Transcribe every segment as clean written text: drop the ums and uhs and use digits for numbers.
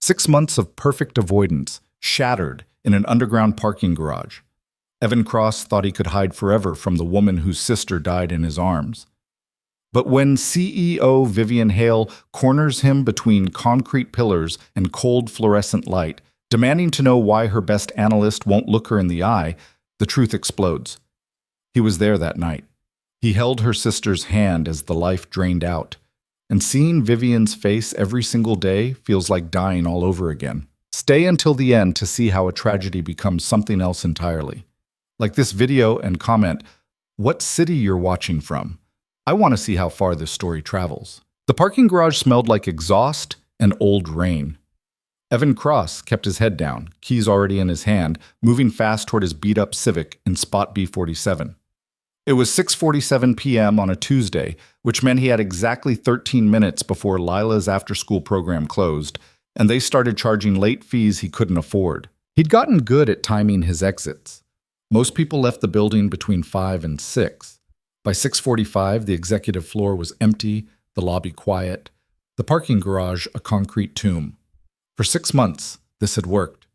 6 months of perfect avoidance, shattered in an underground parking garage. Evan Cross thought he could hide forever from the woman whose sister died in his arms. But when CEO Vivian Hale corners him between concrete pillars and cold fluorescent light, demanding to know why her best analyst won't look her in the eye, the truth explodes. He was there that night. He held her sister's hand as the life drained out. And seeing Vivian's face every single day feels like dying all over again. Stay until the end to see how a tragedy becomes something else entirely. Like this video and comment, what city you're watching from. I want to see how far this story travels. The parking garage smelled like exhaust and old rain. Evan Cross kept his head down, keys already in his hand, moving fast toward his beat-up Civic in spot B47. It was 6:47 p.m. on a Tuesday, which meant he had exactly 13 minutes before Lila's after-school program closed, and they started charging late fees he couldn't afford. He'd gotten good at timing his exits. Most people left the building between 5 and 6. By 6:45, the executive floor was empty, the lobby quiet, the parking garage a concrete tomb. For 6 months, this had worked.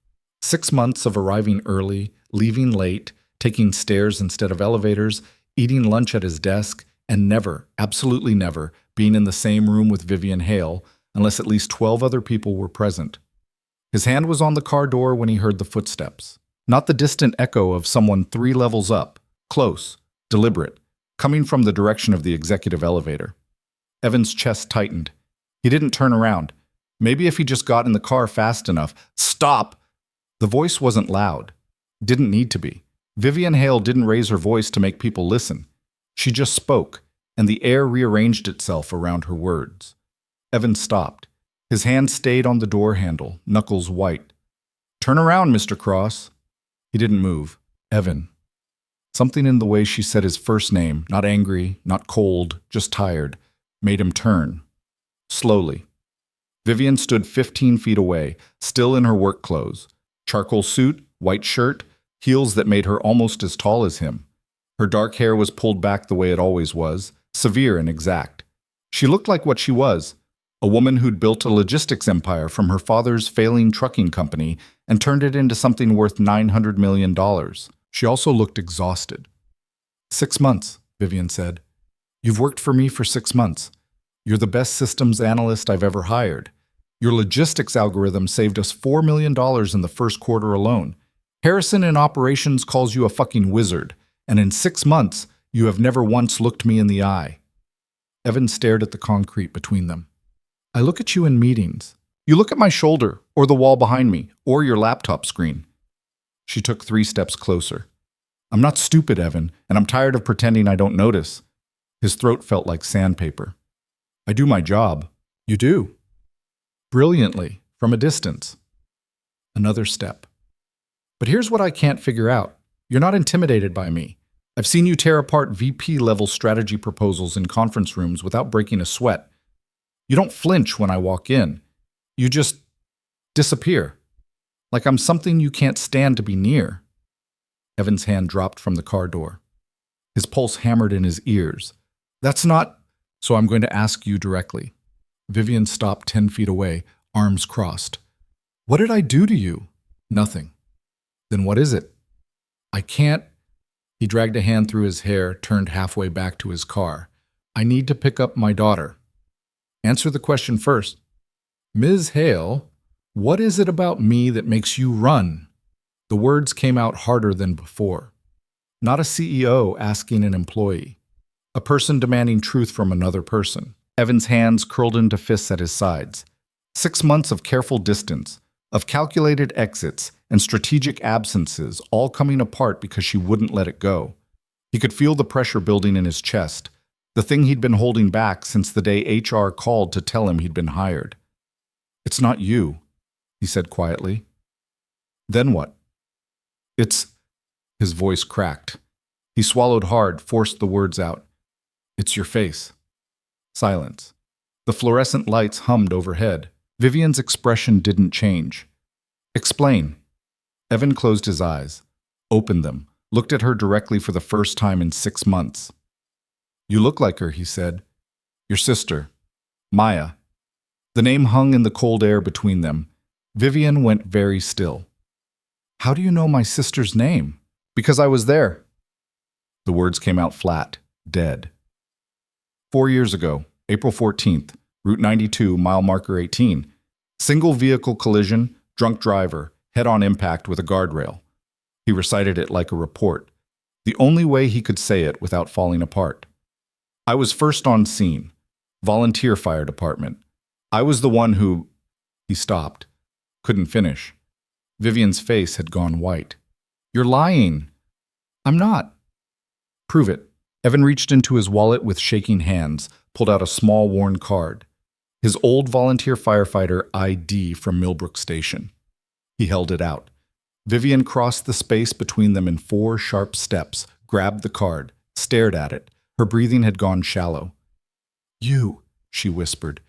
6 months of arriving early, leaving late, taking stairs instead of elevators, eating lunch at his desk, and never, absolutely never, being in the same room with Vivian Hale unless at least 12 other people were present. His hand was on the car door when he heard the footsteps. Not the distant echo of someone 3 levels up, close, deliberate, coming from the direction of the executive elevator. Evan's chest tightened. He didn't turn around. Maybe if he just got in the car fast enough. Stop! The voice wasn't loud. Didn't need to be. Vivian Hale didn't raise her voice to make people listen. She just spoke, and the air rearranged itself around her words. Evan stopped. His hand stayed on the door handle, knuckles white. Turn around, Mr. Cross. He didn't move. Evan. Something in the way she said his first name, not angry, not cold, just tired, made him turn. Slowly. Vivian stood 15 feet away, still in her work clothes. Charcoal suit, white shirt, heels that made her almost as tall as him. Her dark hair was pulled back the way it always was, severe and exact. She looked like what she was, a woman who'd built a logistics empire from her father's failing trucking company and turned it into something worth $900 million. She also looked exhausted. 6 months, Vivian said. You've worked for me for 6 months. You're the best systems analyst I've ever hired. Your logistics algorithm saved us $4 million in the first quarter alone. Harrison in operations calls you a fucking wizard, and in 6 months, you have never once looked me in the eye. Evan stared at the concrete between them. I look at you in meetings. You look at my shoulder, or the wall behind me, or your laptop screen. She took 3 steps closer. I'm not stupid, Evan, and I'm tired of pretending I don't notice. His throat felt like sandpaper. I do my job. You do. Brilliantly, from a distance. Another step. But here's what I can't figure out. You're not intimidated by me. I've seen you tear apart VP-level strategy proposals in conference rooms without breaking a sweat. You don't flinch when I walk in. You just disappear. Like I'm something you can't stand to be near. Evan's hand dropped from the car door. His pulse hammered in his ears. That's not... So I'm going to ask you directly. Vivian stopped 10 feet away, arms crossed. What did I do to you? Nothing. Then what is it? I can't... He dragged a hand through his hair, turned halfway back to his car. I need to pick up my daughter. Answer the question first. Ms. Hale, what is it about me that makes you run? The words came out harder than before. Not a CEO asking an employee. A person demanding truth from another person. Evan's hands curled into fists at his sides. 6 months of careful distance, of calculated exits and strategic absences, all coming apart because she wouldn't let it go. He could feel the pressure building in his chest, the thing he'd been holding back since the day HR called to tell him he'd been hired. It's not you, he said quietly. Then what? It's... His voice cracked. He swallowed hard, forced the words out. It's your face. Silence. The fluorescent lights hummed overhead. Vivian's expression didn't change. Explain. Evan closed his eyes, opened them, looked at her directly for the first time in 6 months. You look like her, he said. Your sister. Maya. The name hung in the cold air between them. Vivian went very still. How do you know my sister's name? Because I was there. The words came out flat, dead. 4 years ago, April 14th, Route 92, mile marker 18. Single vehicle collision, drunk driver, head-on impact with a guardrail. He recited it like a report, the only way he could say it without falling apart. I was first on scene. Volunteer fire department. I was the one who... He stopped. Couldn't finish. Vivian's face had gone white. You're lying. I'm not. Prove it. Evan reached into his wallet with shaking hands, pulled out a small worn card. His old volunteer firefighter ID from Millbrook Station. He held it out. Vivian crossed the space between them in 4 sharp steps, grabbed the card, stared at it. Her breathing had gone shallow. You, she whispered.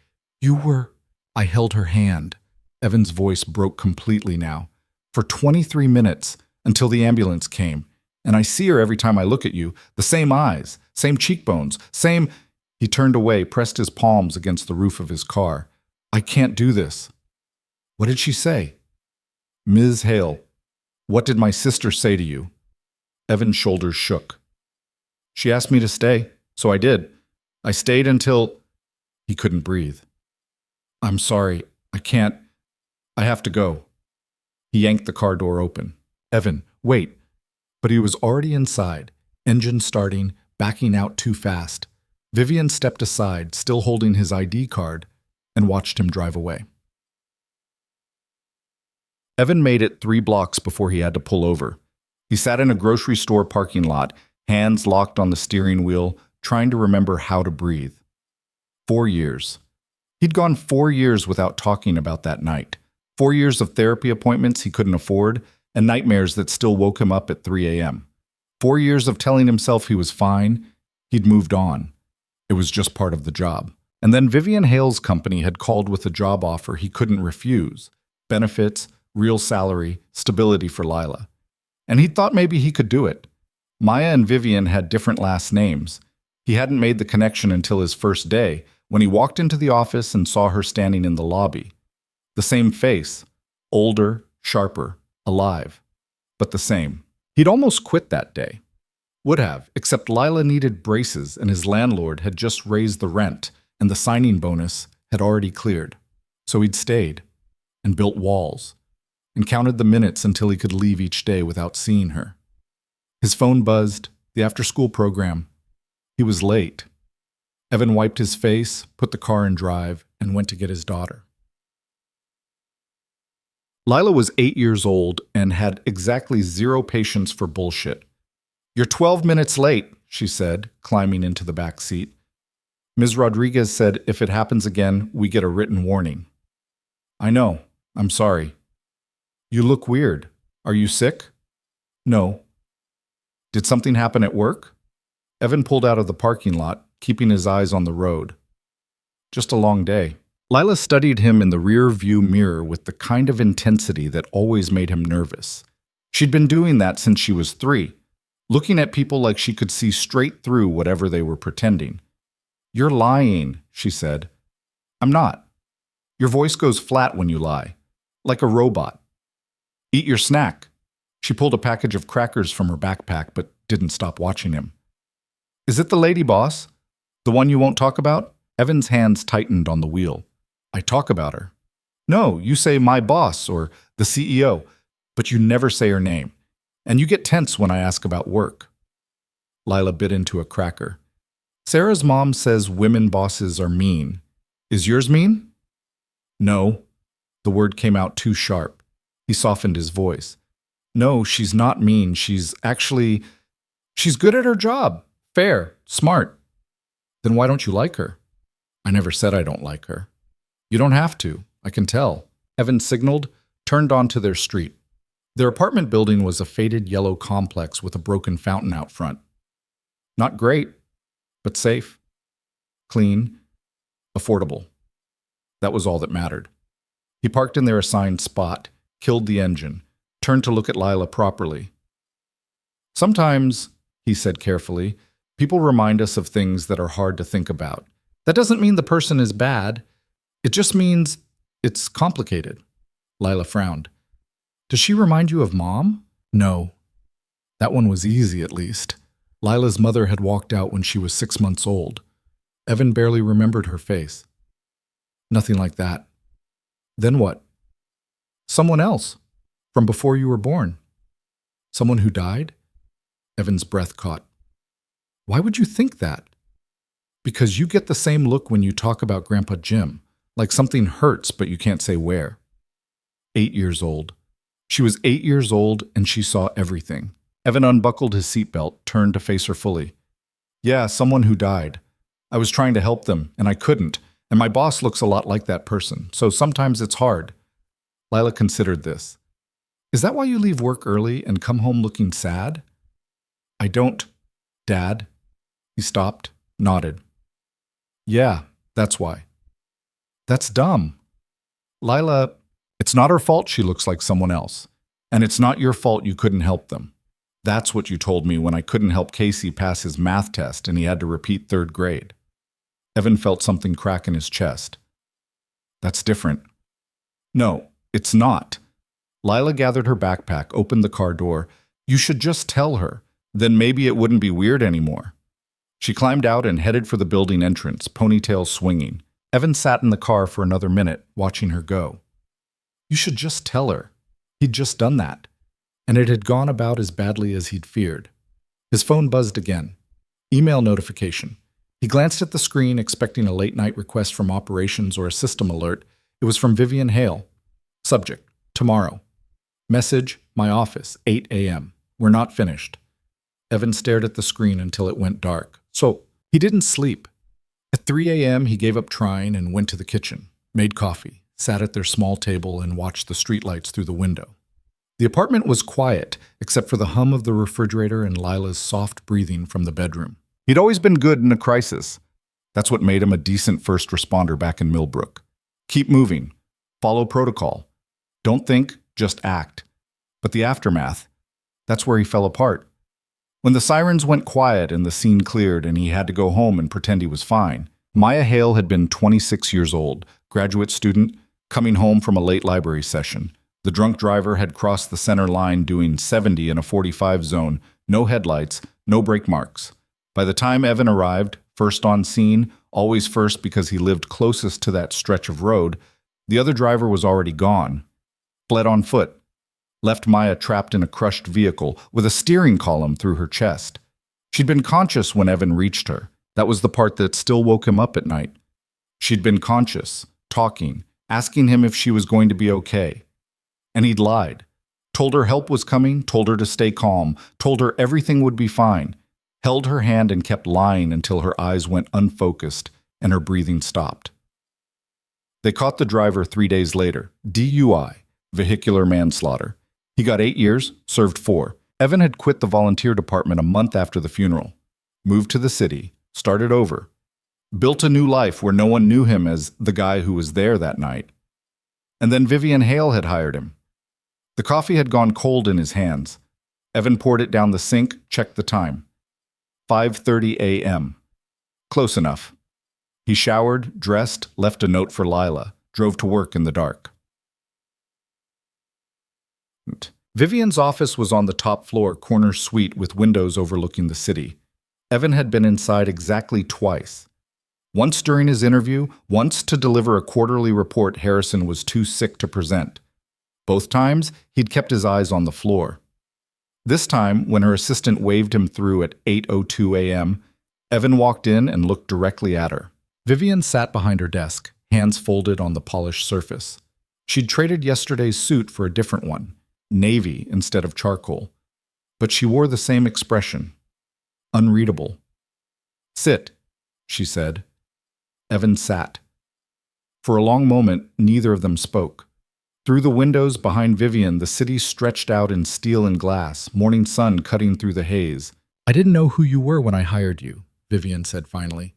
You were... I held her hand. Evan's voice broke completely now. For 23 minutes, until the ambulance came. And I see her every time I look at you. The same eyes, same cheekbones, same... He turned away, pressed his palms against the roof of his car. I can't do this. What did she say? Ms. Hale, what did my sister say to you? Evan's shoulders shook. She asked me to stay, so I did. I stayed until... He couldn't breathe. I'm sorry, I can't... I have to go. He yanked the car door open. Evan, wait. But he was already inside, engine starting, backing out too fast. Vivian stepped aside, still holding his ID card, and watched him drive away. Evan made it 3 blocks before he had to pull over. He sat in a grocery store parking lot, hands locked on the steering wheel, trying to remember how to breathe. 4 years. He'd gone 4 years without talking about that night. 4 years of therapy appointments he couldn't afford, and nightmares that still woke him up at 3 a.m. 4 years of telling himself he was fine. He'd moved on. It was just part of the job. And then Vivian Hale's company had called with a job offer he couldn't refuse. Benefits, real salary, stability for Lila. And he thought maybe he could do it. Maya and Vivian had different last names. He hadn't made the connection until his first day, when he walked into the office and saw her standing in the lobby. The same face, older, sharper, alive, but the same. He'd almost quit that day. Would have, except Lila needed braces and his landlord had just raised the rent and the signing bonus had already cleared. So he'd stayed and built walls and counted the minutes until he could leave each day without seeing her. His phone buzzed, the after-school program. He was late. Evan wiped his face, put the car in drive, and went to get his daughter. Lila was 8 years old and had exactly 0 patience for bullshit. You're 12 minutes late, she said, climbing into the back seat. Ms. Rodriguez said if it happens again, we get a written warning. I know. I'm sorry. You look weird. Are you sick? No. Did something happen at work? Evan pulled out of the parking lot, keeping his eyes on the road. Just a long day. Lila studied him in the rear view mirror with the kind of intensity that always made him nervous. She'd been doing that since she was 3, looking at people like she could see straight through whatever they were pretending. You're lying, she said. I'm not. Your voice goes flat when you lie, like a robot. Eat your snack. She pulled a package of crackers from her backpack but didn't stop watching him. Is it the lady boss? The one you won't talk about? Evan's hands tightened on the wheel. I talk about her. No, you say my boss or the CEO, but you never say her name. And you get tense when I ask about work. Lila bit into a cracker. Sarah's mom says women bosses are mean. Is yours mean? No. The word came out too sharp. He softened his voice. No, she's not mean. She's good at her job. Fair, smart. Then why don't you like her? I never said I don't like her. You don't have to. I can tell. Evan signaled, turned onto their street. Their apartment building was a faded yellow complex with a broken fountain out front. Not great, but safe, clean, affordable. That was all that mattered. He parked in their assigned spot, killed the engine, turned to look at Lila properly. Sometimes, he said carefully, people remind us of things that are hard to think about. That doesn't mean the person is bad. It just means it's complicated. Lila frowned. Does she remind you of Mom? No. That one was easy, at least. Lila's mother had walked out when she was 6 months old. Evan barely remembered her face. Nothing like that. Then what? Someone else. From before you were born. Someone who died? Evan's breath caught. Why would you think that? Because you get the same look when you talk about Grandpa Jim, like something hurts but you can't say where. 8 years old. She was 8 years old and she saw everything. Evan unbuckled his seatbelt, turned to face her fully. Yeah, someone who died. I was trying to help them, and I couldn't, and my boss looks a lot like that person, so sometimes it's hard. Lila considered this. Is that why you leave work early and come home looking sad? I don't, Dad. He stopped, nodded. Yeah, that's why. That's dumb. Lila, it's not her fault she looks like someone else, and it's not your fault you couldn't help them. That's what you told me when I couldn't help Casey pass his math test and he had to repeat 3rd grade. Evan felt something crack in his chest. That's different. No, it's not. Lila gathered her backpack, opened the car door. You should just tell her. Then maybe it wouldn't be weird anymore. She climbed out and headed for the building entrance, ponytail swinging. Evan sat in the car for another minute, watching her go. You should just tell her. He'd just done that. And it had gone about as badly as he'd feared. His phone buzzed again. Email notification. He glanced at the screen, expecting a late-night request from operations or a system alert. It was from Vivian Hale. Subject, tomorrow. Message, my office, 8 a.m. We're not finished. Evan stared at the screen until it went dark. So, he didn't sleep. At 3 a.m., he gave up trying and went to the kitchen, made coffee, sat at their small table, and watched the streetlights through the window. The apartment was quiet, except for the hum of the refrigerator and Lila's soft breathing from the bedroom. He'd always been good in a crisis. That's what made him a decent first responder back in Millbrook. Keep moving. Follow protocol. Don't think, just act. But the aftermath, that's where he fell apart. When the sirens went quiet and the scene cleared and he had to go home and pretend he was fine, Maya Hale had been 26 years old, graduate student, coming home from a late library session. The drunk driver had crossed the center line doing 70 in a 45 zone, no headlights, no brake marks. By the time Evan arrived, first on scene, always first because he lived closest to that stretch of road, the other driver was already gone. Fled on foot. Left Maya trapped in a crushed vehicle with a steering column through her chest. She'd been conscious when Evan reached her. That was the part that still woke him up at night. She'd been conscious, talking, asking him if she was going to be okay. And he'd lied. Told her help was coming, told her to stay calm, told her everything would be fine. Held her hand and kept lying until her eyes went unfocused and her breathing stopped. They caught the driver 3 days later. DUI, vehicular manslaughter. He got 8 years, served 4. Evan had quit the volunteer department a month after the funeral. Moved to the city, started over. Built a new life where no one knew him as the guy who was there that night. And then Vivian Hale had hired him. The coffee had gone cold in his hands. Evan poured it down the sink, checked the time. 5:30 a.m. Close enough. He showered, dressed, left a note for Lila, drove to work in the dark. Vivian's office was on the top floor, corner suite with windows overlooking the city. Evan had been inside exactly twice. Once during his interview, once to deliver a quarterly report Harrison was too sick to present. Both times, he'd kept his eyes on the floor. This time, when her assistant waved him through at 8:02 a.m., Evan walked in and looked directly at her. Vivian sat behind her desk, hands folded on the polished surface. She'd traded yesterday's suit for a different one, navy instead of charcoal. But she wore the same expression. Unreadable. Sit, she said. Evan sat. For a long moment, neither of them spoke. Through the windows behind Vivian, the city stretched out in steel and glass, morning sun cutting through the haze. I didn't know who you were when I hired you, Vivian said finally.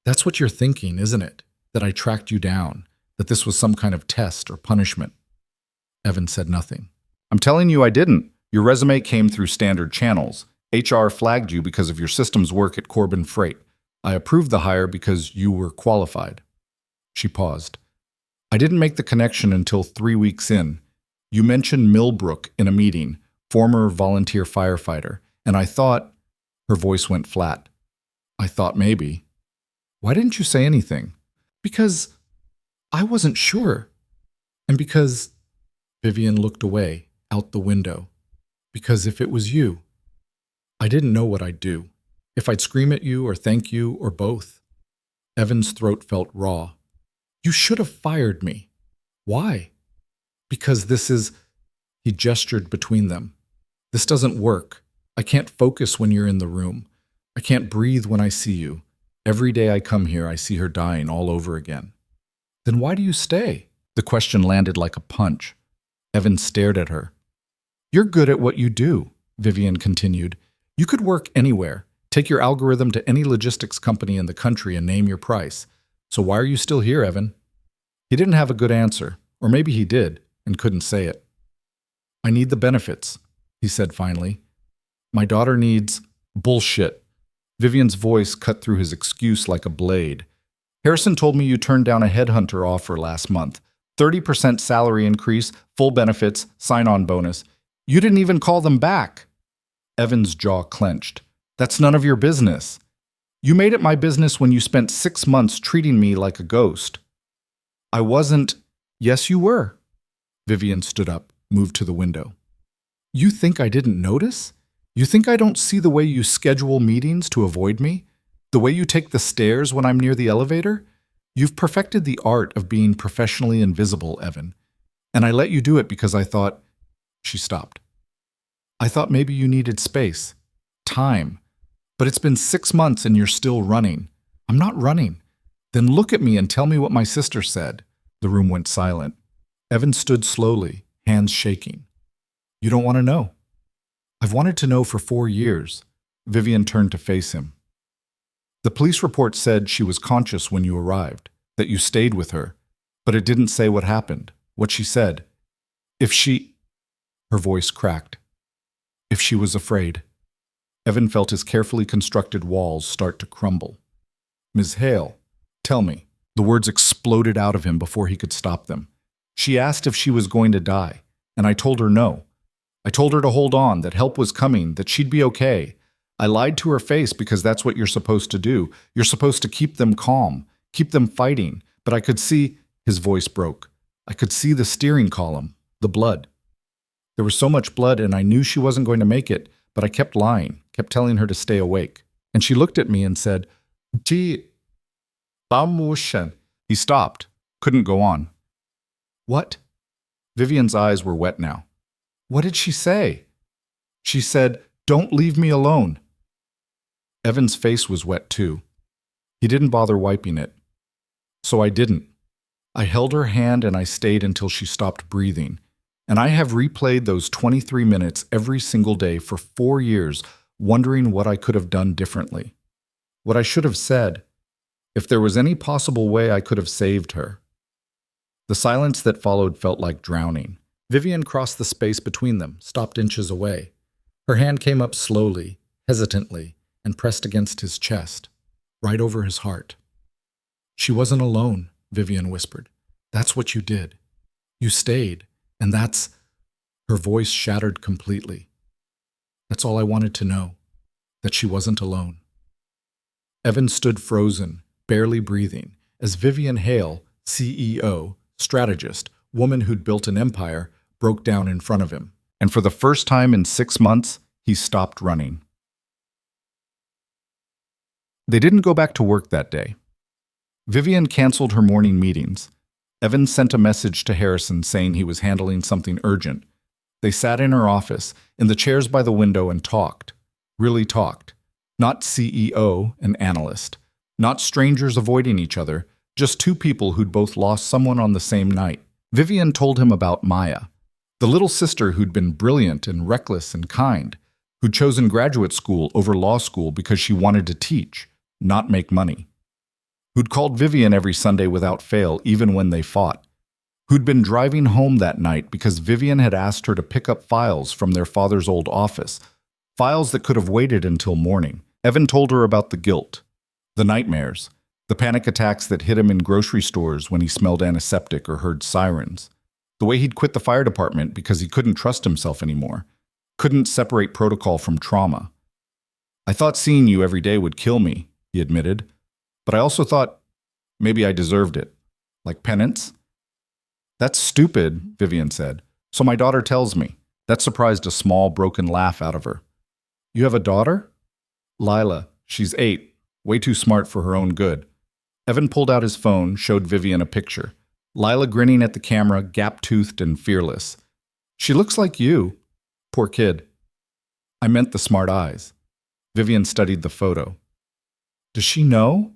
That's what you're thinking, isn't it? That I tracked you down, that this was some kind of test or punishment. Evan said nothing. I'm telling you I didn't. Your resume came through standard channels. HR flagged you because of your systems work at Corbin Freight. I approved the hire because you were qualified. She paused. I didn't make the connection until 3 weeks in. You mentioned Millbrook in a meeting, former volunteer firefighter, and I thought, her voice went flat. I thought maybe. Why didn't you say anything? Because I wasn't sure. And because Vivian looked away, out the window. Because if it was you, I didn't know what I'd do. If I'd scream at you or thank you or both. Evan's throat felt raw. You should have fired me. Why? Because this is... He gestured between them. This doesn't work. I can't focus when you're in the room. I can't breathe when I see you. Every day I come here, I see her dying all over again. Then why do you stay? The question landed like a punch. Evan stared at her. You're good at what you do, Vivian continued. You could work anywhere. Take your algorithm to any logistics company in the country and name your price. So why are you still here, Evan? He didn't have a good answer, or maybe he did and couldn't say it. I need the benefits, he said finally. My daughter needs... Bullshit. Vivian's voice cut through his excuse like a blade. Harrison told me you turned down a headhunter offer last month. 30% salary increase, full benefits, sign-on bonus. You didn't even call them back. Evan's jaw clenched. That's none of your business. You made it my business when you spent 6 months treating me like a ghost. I wasn't... Yes, you were. Vivian stood up, moved to the window. You think I didn't notice? You think I don't see the way you schedule meetings to avoid me? The way you take the stairs when I'm near the elevator? You've perfected the art of being professionally invisible, Evan. And I let you do it because I thought... She stopped. I thought maybe you needed space. Time. But it's been 6 months and you're still running. I'm not running. Then look at me and tell me what my sister said. The room went silent. Evan stood slowly, hands shaking. You don't want to know. I've wanted to know for 4 years. Vivian turned to face him. The police report said she was conscious when you arrived, that you stayed with her, but it didn't say what happened, what she said. If she... Her voice cracked. If she was afraid. Evan felt his carefully constructed walls start to crumble. Ms. Hale, tell me. The words exploded out of him before he could stop them. She asked if she was going to die, and I told her no. I told her to hold on, that help was coming, that she'd be okay. I lied to her face because that's what you're supposed to do. You're supposed to keep them calm, keep them fighting. But I could see... His voice broke. I could see the steering column, the blood. There was so much blood and I knew she wasn't going to make it, but I kept lying, kept telling her to stay awake. And she looked at me and said, Gee, He stopped, couldn't go on. What? Vivian's eyes were wet now. What did she say? She said, don't leave me alone. Evan's face was wet too. He didn't bother wiping it. So I didn't. I held her hand and I stayed until she stopped breathing. And I have replayed those 23 minutes every single day for 4 years, wondering what I could have done differently. What I should have said. If there was any possible way I could have saved her. The silence that followed felt like drowning. Vivian crossed the space between them, stopped inches away. Her hand came up slowly, hesitantly, and pressed against his chest, right over his heart. She wasn't alone, Vivian whispered. That's what you did. You stayed, and that's... Her voice shattered completely. That's all I wanted to know, that she wasn't alone. Evan stood frozen, barely breathing, as Vivian Hale, CEO, strategist, woman who'd built an empire, broke down in front of him. And for the first time in 6 months, he stopped running. They didn't go back to work that day. Vivian canceled her morning meetings. Evan sent a message to Harrison saying he was handling something urgent. They sat in her office, in the chairs by the window, and talked. Really talked. Not CEO and analyst. Not strangers avoiding each other. Just two people who'd both lost someone on the same night. Vivian told him about Maya, the little sister who'd been brilliant and reckless and kind, who'd chosen graduate school over law school because she wanted to teach, not make money. Who'd called Vivian every Sunday without fail, even when they fought. Who'd been driving home that night because Vivian had asked her to pick up files from their father's old office, files that could have waited until morning. Evan told her about the guilt, the nightmares, The panic attacks that hit him in grocery stores when he smelled antiseptic or heard sirens. The way he'd quit the fire department because he couldn't trust himself anymore. Couldn't separate protocol from trauma. I thought seeing you every day would kill me, he admitted. But I also thought maybe I deserved it. Like penance? That's stupid, Vivian said. So my daughter tells me. That surprised a small, broken laugh out of her. You have a daughter? Lila. She's 8. Way too smart for her own good. Evan pulled out his phone, showed Vivian a picture. Lila grinning at the camera, gap-toothed and fearless. She looks like you. Poor kid. I meant the smart eyes. Vivian studied the photo. Does she know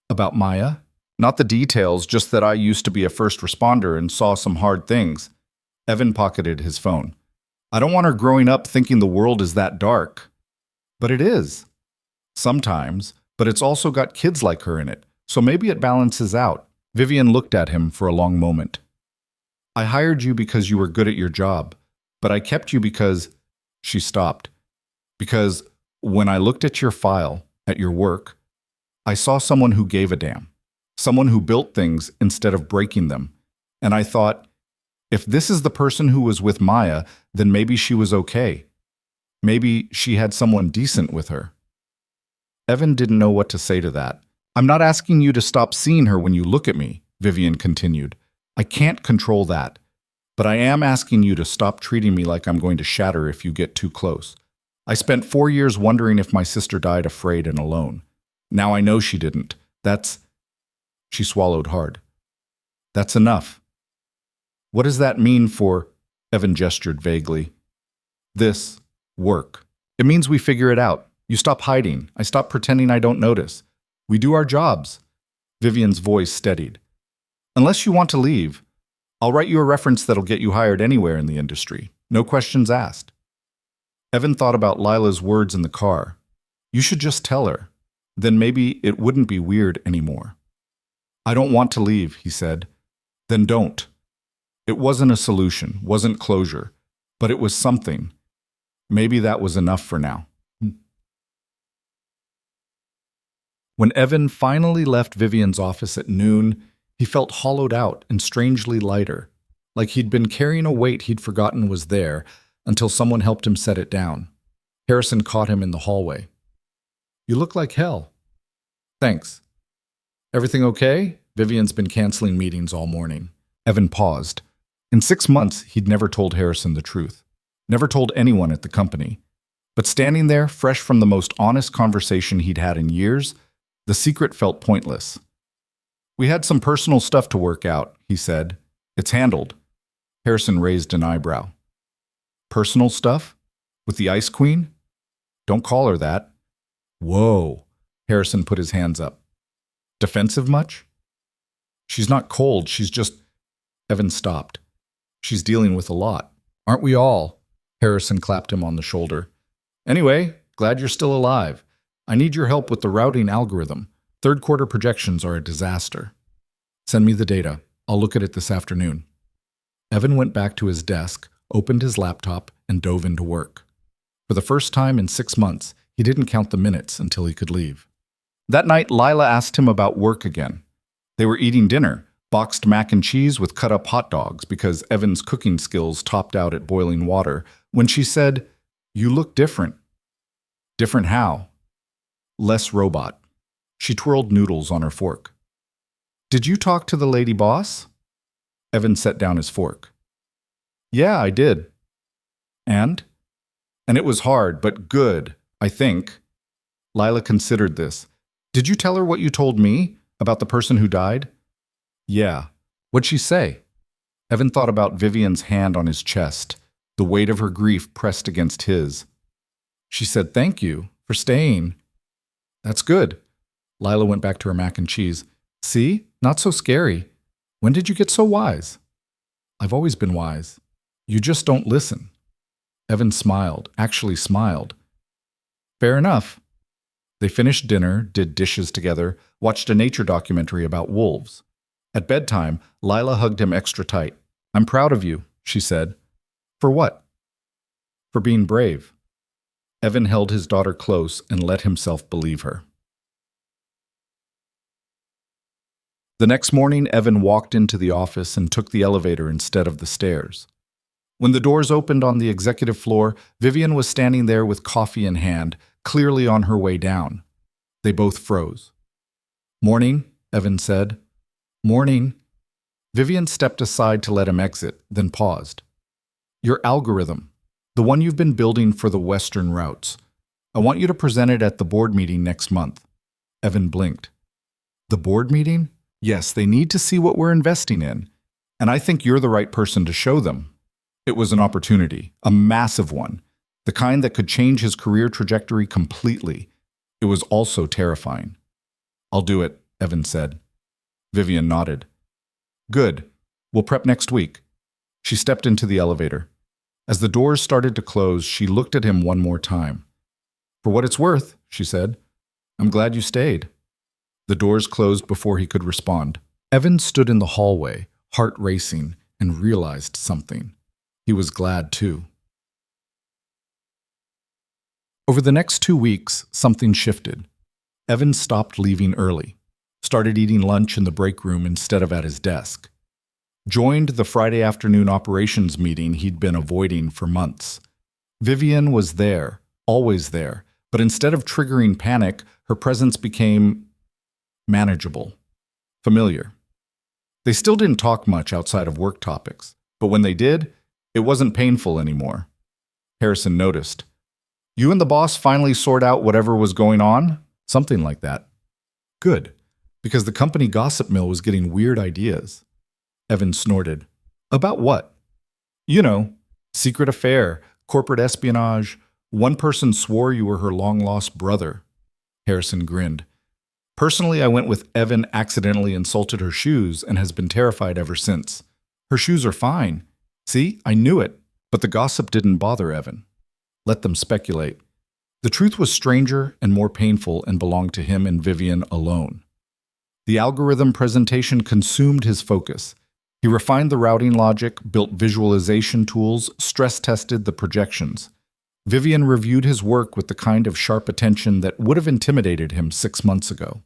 about Maya? Not the details, just that I used to be a first responder and saw some hard things. Evan pocketed his phone. I don't want her growing up thinking the world is that dark. But it is. Sometimes, but it's also got kids like her in it, so maybe it balances out. Vivian looked at him for a long moment. I hired you because you were good at your job, but I kept you because… She stopped. Because when I looked at your file, at your work, I saw someone who gave a damn. Someone who built things instead of breaking them. And I thought, if this is the person who was with Maya, then maybe she was okay. Maybe she had someone decent with her. Evan didn't know what to say to that. I'm not asking you to stop seeing her when you look at me, Vivian continued. I can't control that. But I am asking you to stop treating me like I'm going to shatter if you get too close. I spent 4 years wondering if my sister died afraid and alone. Now I know she didn't. She swallowed hard. That's enough. What does that mean for… Evan gestured vaguely. This work. It means we figure it out. You stop hiding. I stop pretending I don't notice. We do our jobs. Vivian's voice steadied. Unless you want to leave, I'll write you a reference that'll get you hired anywhere in the industry. No questions asked. Evan thought about Lila's words in the car. You should just tell her. Then maybe it wouldn't be weird anymore. I don't want to leave, he said. Then don't. It wasn't a solution, wasn't closure, but it was something. Maybe that was enough for now. When Evan finally left Vivian's office at noon, he felt hollowed out and strangely lighter, like he'd been carrying a weight he'd forgotten was there until someone helped him set it down. Harrison caught him in the hallway. You look like hell. Thanks. Everything okay? Vivian's been canceling meetings all morning. Evan paused. In 6 months, he'd never told Harrison the truth. Never told anyone at the company. But standing there, fresh from the most honest conversation he'd had in years, the secret felt pointless. We had some personal stuff to work out, he said. It's handled. Harrison raised an eyebrow. Personal stuff? With the Ice Queen? Don't call her that. Whoa. Harrison put his hands up. Defensive much? She's not cold, she's just… Evan stopped. She's dealing with a lot. Aren't we all? Harrison clapped him on the shoulder. Anyway, glad you're still alive. I need your help with the routing algorithm. Third quarter projections are a disaster. Send me the data. I'll look at it this afternoon. Evan went back to his desk, opened his laptop, and dove into work. For the first time in 6 months, he didn't count the minutes until he could leave. That night, Lila asked him about work again. They were eating dinner, boxed mac and cheese with cut-up hot dogs because Evan's cooking skills topped out at boiling water, when she said, You look different. Different how? Less robot. She twirled noodles on her fork. Did you talk to the lady boss? Evan set down his fork. Yeah, I did. And? And it was hard, but good, I think. Lila considered this. Did you tell her what you told me about the person who died? Yeah. What'd she say? Evan thought about Vivian's hand on his chest, the weight of her grief pressed against his. She said, thank you for staying. That's good. Lila went back to her mac and cheese. See? Not so scary. When did you get so wise? I've always been wise. You just don't listen. Evan smiled, actually smiled. Fair enough. They finished dinner, did dishes together, watched a nature documentary about wolves. At bedtime, Lila hugged him extra tight. I'm proud of you, she said. For what? For being brave. Evan held his daughter close and let himself believe her. The next morning, Evan walked into the office and took the elevator instead of the stairs. When the doors opened on the executive floor, Vivian was standing there with coffee in hand, clearly on her way down. They both froze. "Morning," Evan said. "Morning." Vivian stepped aside to let him exit, then paused. "Your algorithm, the one you've been building for the Western routes. I want you to present it at the board meeting next month." Evan blinked. "The board meeting? Yes, they need to see what we're investing in, and I think you're the right person to show them." It was an opportunity, a massive one, the kind that could change his career trajectory completely. It was also terrifying. "I'll do it," Evan said. Vivian nodded. "Good. We'll prep next week." She stepped into the elevator. As the doors started to close, she looked at him one more time. "For what it's worth," she said, "I'm glad you stayed." The doors closed before he could respond. Evan stood in the hallway, heart racing, and realized something. He was glad too. Over the next 2 weeks, something shifted. Evan stopped leaving early, started eating lunch in the break room instead of at his desk, joined the Friday afternoon operations meeting he'd been avoiding for months. Vivian was there, always there, but instead of triggering panic, her presence became manageable, familiar. They still didn't talk much outside of work topics, but when they did, it wasn't painful anymore. Harrison noticed. "You and the boss finally sort out whatever was going on?" Something like that. "Good, because the company gossip mill was getting weird ideas." Evan snorted. "About what?" "You know, secret affair, corporate espionage. One person swore you were her long-lost brother." Harrison grinned. "Personally, I went with Evan accidentally insulted her shoes and has been terrified ever since. Her shoes are fine. See, I knew it." But the gossip didn't bother Evan. Let them speculate. The truth was stranger and more painful and belonged to him and Vivian alone. The algorithm presentation consumed his focus. He refined the routing logic, built visualization tools, stress-tested the projections. Vivian reviewed his work with the kind of sharp attention that would have intimidated him 6 months ago.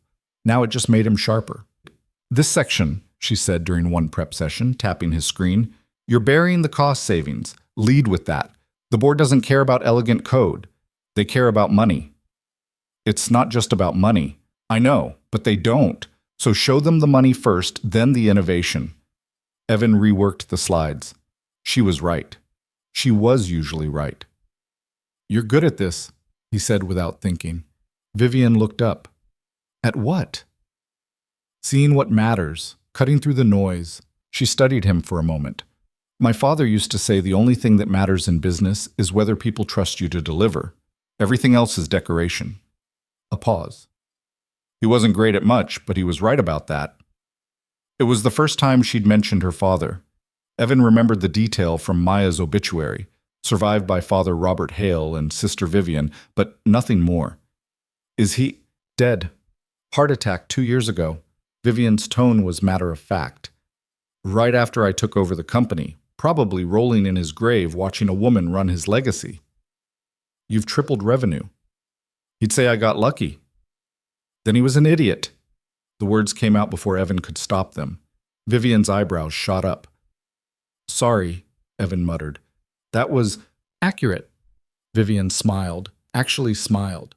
Now it just made him sharper. "This section," she said during one prep session, tapping his screen, "you're burying the cost savings. Lead with that. The board doesn't care about elegant code. They care about money." "It's not just about money." "I know, but they don't. So show them the money first, then the innovation." Evan reworked the slides. She was right. She was usually right. "You're good at this," he said without thinking. Vivian looked up. "At what?" "Seeing what matters, cutting through the noise." She studied him for a moment. "My father used to say the only thing that matters in business is whether people trust you to deliver. Everything else is decoration." A pause. He wasn't great at much, but he was right about that. It was the first time she'd mentioned her father. Evan remembered the detail from Maya's obituary, survived by Father Robert Hale and Sister Vivian, but nothing more. "Is he dead? Heart attack 2 years ago." Vivian's tone was matter of fact. "Right after I took over the company, probably rolling in his grave watching a woman run his legacy." "You've tripled revenue." "He'd say I got lucky." "Then he was an idiot." The words came out before Evan could stop them. Vivian's eyebrows shot up. "Sorry," Evan muttered. "That was accurate." Vivian smiled, actually smiled.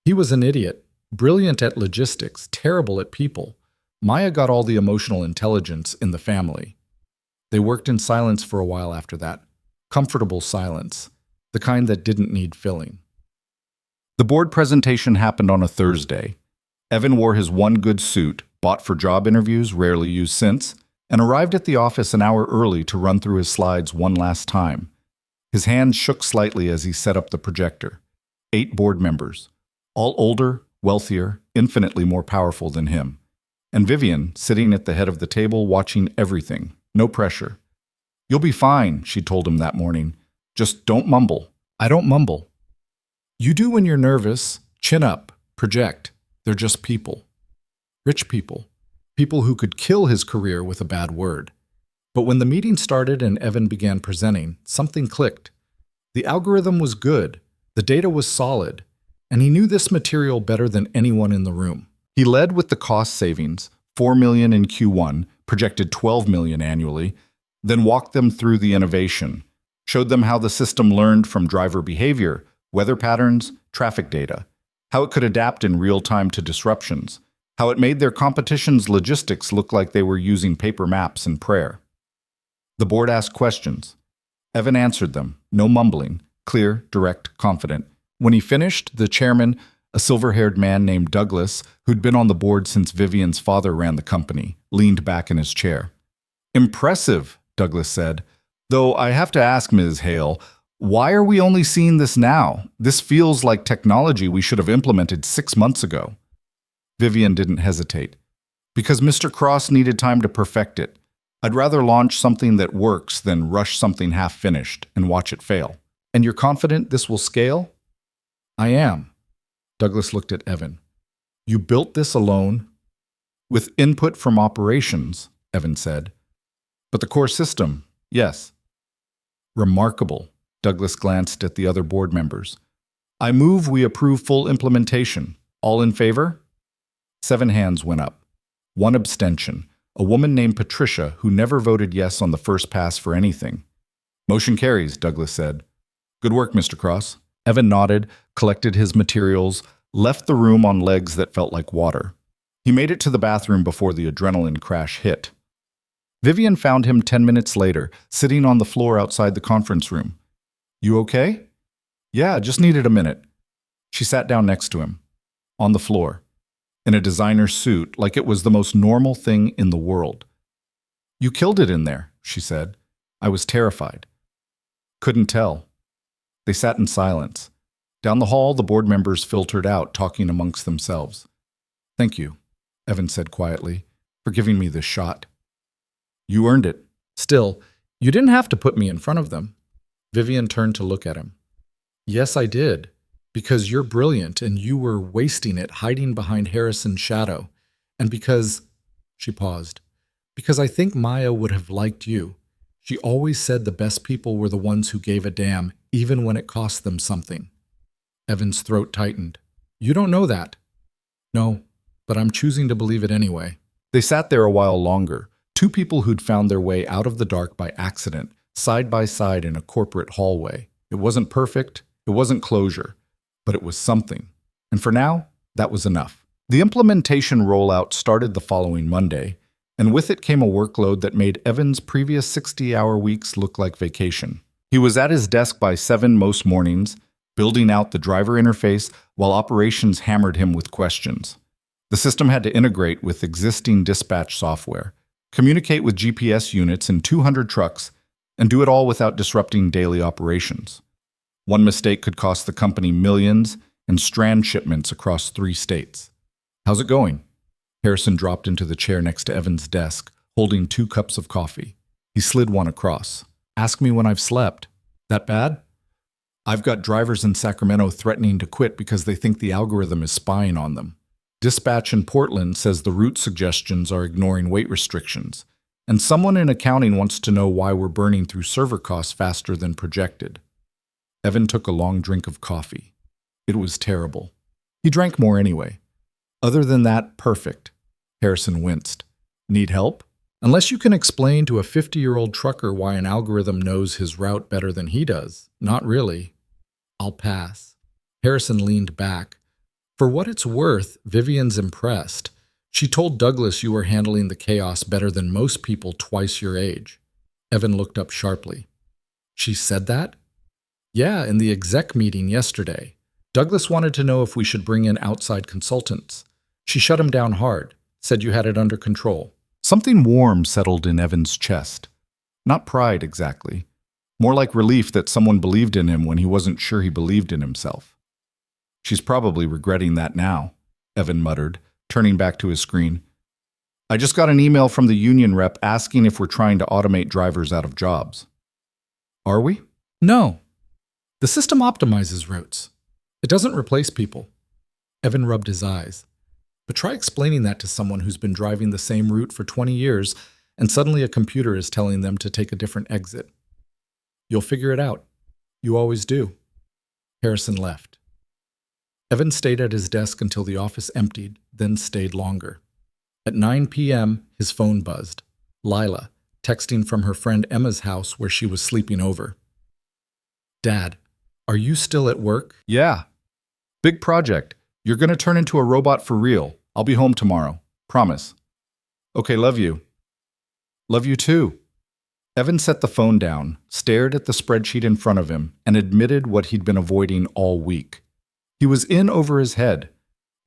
"He was an idiot, brilliant at logistics, terrible at people. Maya got all the emotional intelligence in the family." They worked in silence for a while after that. Comfortable silence, the kind that didn't need filling. The board presentation happened on a Thursday. Evan wore his one good suit, bought for job interviews, rarely used since, and arrived at the office an hour early to run through his slides one last time. His hands shook slightly as he set up the projector. 8 board members, all older, wealthier, infinitely more powerful than him. And Vivian, sitting at the head of the table, watching everything. No pressure. "You'll be fine," she told him that morning. "Just don't mumble." "I don't mumble." "You do when you're nervous. Chin up. Project. They're just people. Rich people. People who could kill his career with a bad word." But when the meeting started and Evan began presenting, something clicked. The algorithm was good. The data was solid. And he knew this material better than anyone in the room. He led with the cost savings, $4 million in Q1, projected $12 million annually, then walked them through the innovation, showed them how the system learned from driver behavior, weather patterns, traffic data, how it could adapt in real time to disruptions, how it made their competition's logistics look like they were using paper maps and prayer. The board asked questions. Evan answered them, no mumbling, clear, direct, confident. When he finished, the chairman, a silver-haired man named Douglas, who'd been on the board since Vivian's father ran the company, leaned back in his chair. "Impressive," Douglas said. "Though I have to ask, Ms. Hale, why are we only seeing this now? This feels like technology we should have implemented 6 months ago." Vivian didn't hesitate. "Because Mr. Cross needed time to perfect it. I'd rather launch something that works than rush something half-finished and watch it fail." "And you're confident this will scale?" "I am." Douglas looked at Evan. "You built this alone?" "With input from operations," Evan said. "But the core system, yes." "Remarkable." Douglas glanced at the other board members. "I move we approve full implementation. All in favor?" 7 hands went up. 1 abstention, a woman named Patricia who never voted yes on the first pass for anything. "Motion carries," Douglas said. "Good work, Mr. Cross." Evan nodded, collected his materials, left the room on legs that felt like water. He made it to the bathroom before the adrenaline crash hit. Vivian found him 10 minutes later, sitting on the floor outside the conference room. "You okay?" "Yeah, just needed a minute." She sat down next to him, on the floor, in a designer suit, like it was the most normal thing in the world. "You killed it in there," she said. "I was terrified." "Couldn't tell." They sat in silence. Down the hall, the board members filtered out, talking amongst themselves. "Thank you," Evan said quietly, "for giving me this shot." "You earned it." "Still, you didn't have to put me in front of them." Vivian turned to look at him. "Yes, I did. Because you're brilliant and you were wasting it hiding behind Harrison's shadow. And because," she paused, "because I think Maya would have liked you. She always said the best people were the ones who gave a damn, even when it cost them something." Evan's throat tightened. "You don't know that." "No, but I'm choosing to believe it anyway." They sat there a while longer, 2 people who'd found their way out of the dark by accident, side by side in a corporate hallway. It wasn't perfect, it wasn't closure, but it was something. And for now, that was enough. The implementation rollout started the following Monday, and with it came a workload that made Evan's previous 60-hour weeks look like vacation. He was at his desk by 7 most mornings, building out the driver interface while operations hammered him with questions. The system had to integrate with existing dispatch software, communicate with GPS units in 200 trucks, and do it all without disrupting daily operations. One mistake could cost the company millions and strand shipments across 3 states. "How's it going?" Harrison dropped into the chair next to Evan's desk, holding 2 cups of coffee. He slid one across. "Ask me when I've slept." "That bad?" "I've got drivers in Sacramento threatening to quit because they think the algorithm is spying on them. Dispatch in Portland says the route suggestions are ignoring weight restrictions. And someone in accounting wants to know why we're burning through server costs faster than projected." Evan took a long drink of coffee. It was terrible. He drank more anyway. "Other than that, perfect." Harrison winced. "Need help?" "Unless you can explain to a 50-year-old trucker why an algorithm knows his route better than he does. Not really." "I'll pass." Harrison leaned back. "For what it's worth, Vivian's impressed. She told Douglas you were handling the chaos better than most people twice your age." Evan looked up sharply. "She said that?" "Yeah, in the exec meeting yesterday. Douglas wanted to know if we should bring in outside consultants. She shut him down hard, said you had it under control." Something warm settled in Evan's chest. Not pride exactly. More like relief that someone believed in him when he wasn't sure he believed in himself. "She's probably regretting that now," Evan muttered, turning back to his screen. "I just got an email from the union rep asking if we're trying to automate drivers out of jobs." "Are we?" "No. The system optimizes routes. It doesn't replace people." Evan rubbed his eyes. "But try explaining that to someone who's been driving the same route for 20 years and suddenly a computer is telling them to take a different exit. You'll figure it out. You always do." Harrison left. Evan stayed at his desk until the office emptied, then stayed longer. At 9 p.m., his phone buzzed. Lila, texting from her friend Emma's house where she was sleeping over. Dad, are you still at work? Yeah. Big project. You're going to turn into a robot for real. I'll be home tomorrow. Promise. Okay, love you. Love you too. Evan set the phone down, stared at the spreadsheet in front of him, and admitted what he'd been avoiding all week. He was in over his head.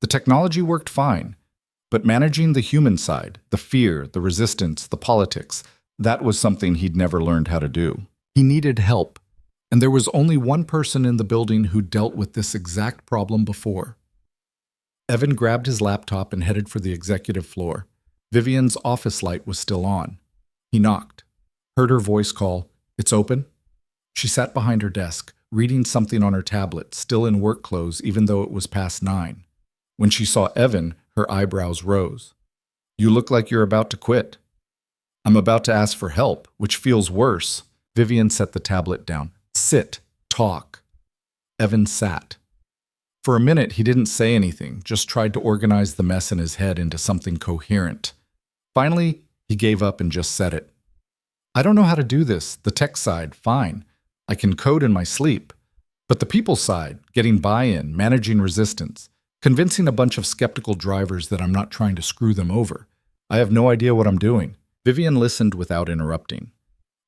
The technology worked fine, but managing the human side, the fear, the resistance, the politics, that was something he'd never learned how to do. He needed help, and there was only one person in the building who dealt with this exact problem before. Evan grabbed his laptop and headed for the executive floor. Vivian's office light was still on. He knocked. Heard her voice call, "It's open?" She sat behind her desk, reading something on her tablet, still in work clothes even though it was past 9. When she saw Evan, her eyebrows rose. "You look like you're about to quit." "I'm about to ask for help, which feels worse." Vivian set the tablet down. "Sit. Talk." Evan sat. For a minute, he didn't say anything, just tried to organize the mess in his head into something coherent. Finally, he gave up and just said it. "I don't know how to do this. The tech side, fine. I can code in my sleep. But the people side, getting buy-in, managing resistance, convincing a bunch of skeptical drivers that I'm not trying to screw them over. I have no idea what I'm doing." Vivian listened without interrupting.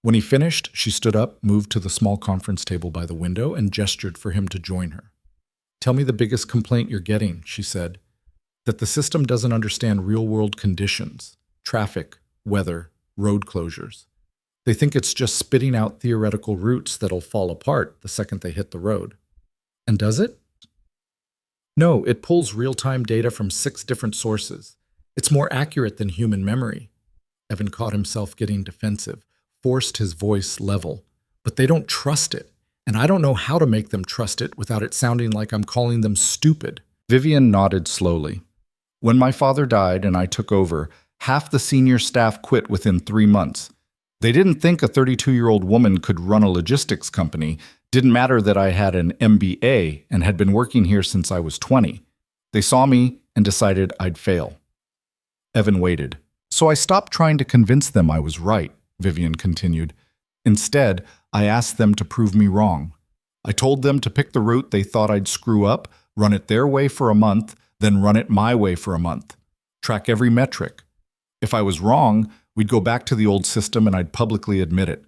When he finished, she stood up, moved to the small conference table by the window, and gestured for him to join her. "Tell me the biggest complaint you're getting," she said. "That the system doesn't understand real-world conditions, traffic, weather, road closures. They think it's just spitting out theoretical routes that'll fall apart the second they hit the road." "And does it?" "No, it pulls real-time data from 6 different sources. It's more accurate than human memory." Evan caught himself getting defensive, forced his voice level. "But they don't trust it, and I don't know how to make them trust it without it sounding like I'm calling them stupid." Vivian nodded slowly. "When my father died and I took over, half the senior staff quit within 3 months. They didn't think a 32-year-old woman could run a logistics company. Didn't matter that I had an MBA and had been working here since I was 20. They saw me and decided I'd fail." Evan waited. "So I stopped trying to convince them I was right," Vivian continued. "Instead, I asked them to prove me wrong. I told them to pick the route they thought I'd screw up, run it their way for a month, then run it my way for a month. Track every metric. If I was wrong, we'd go back to the old system and I'd publicly admit it."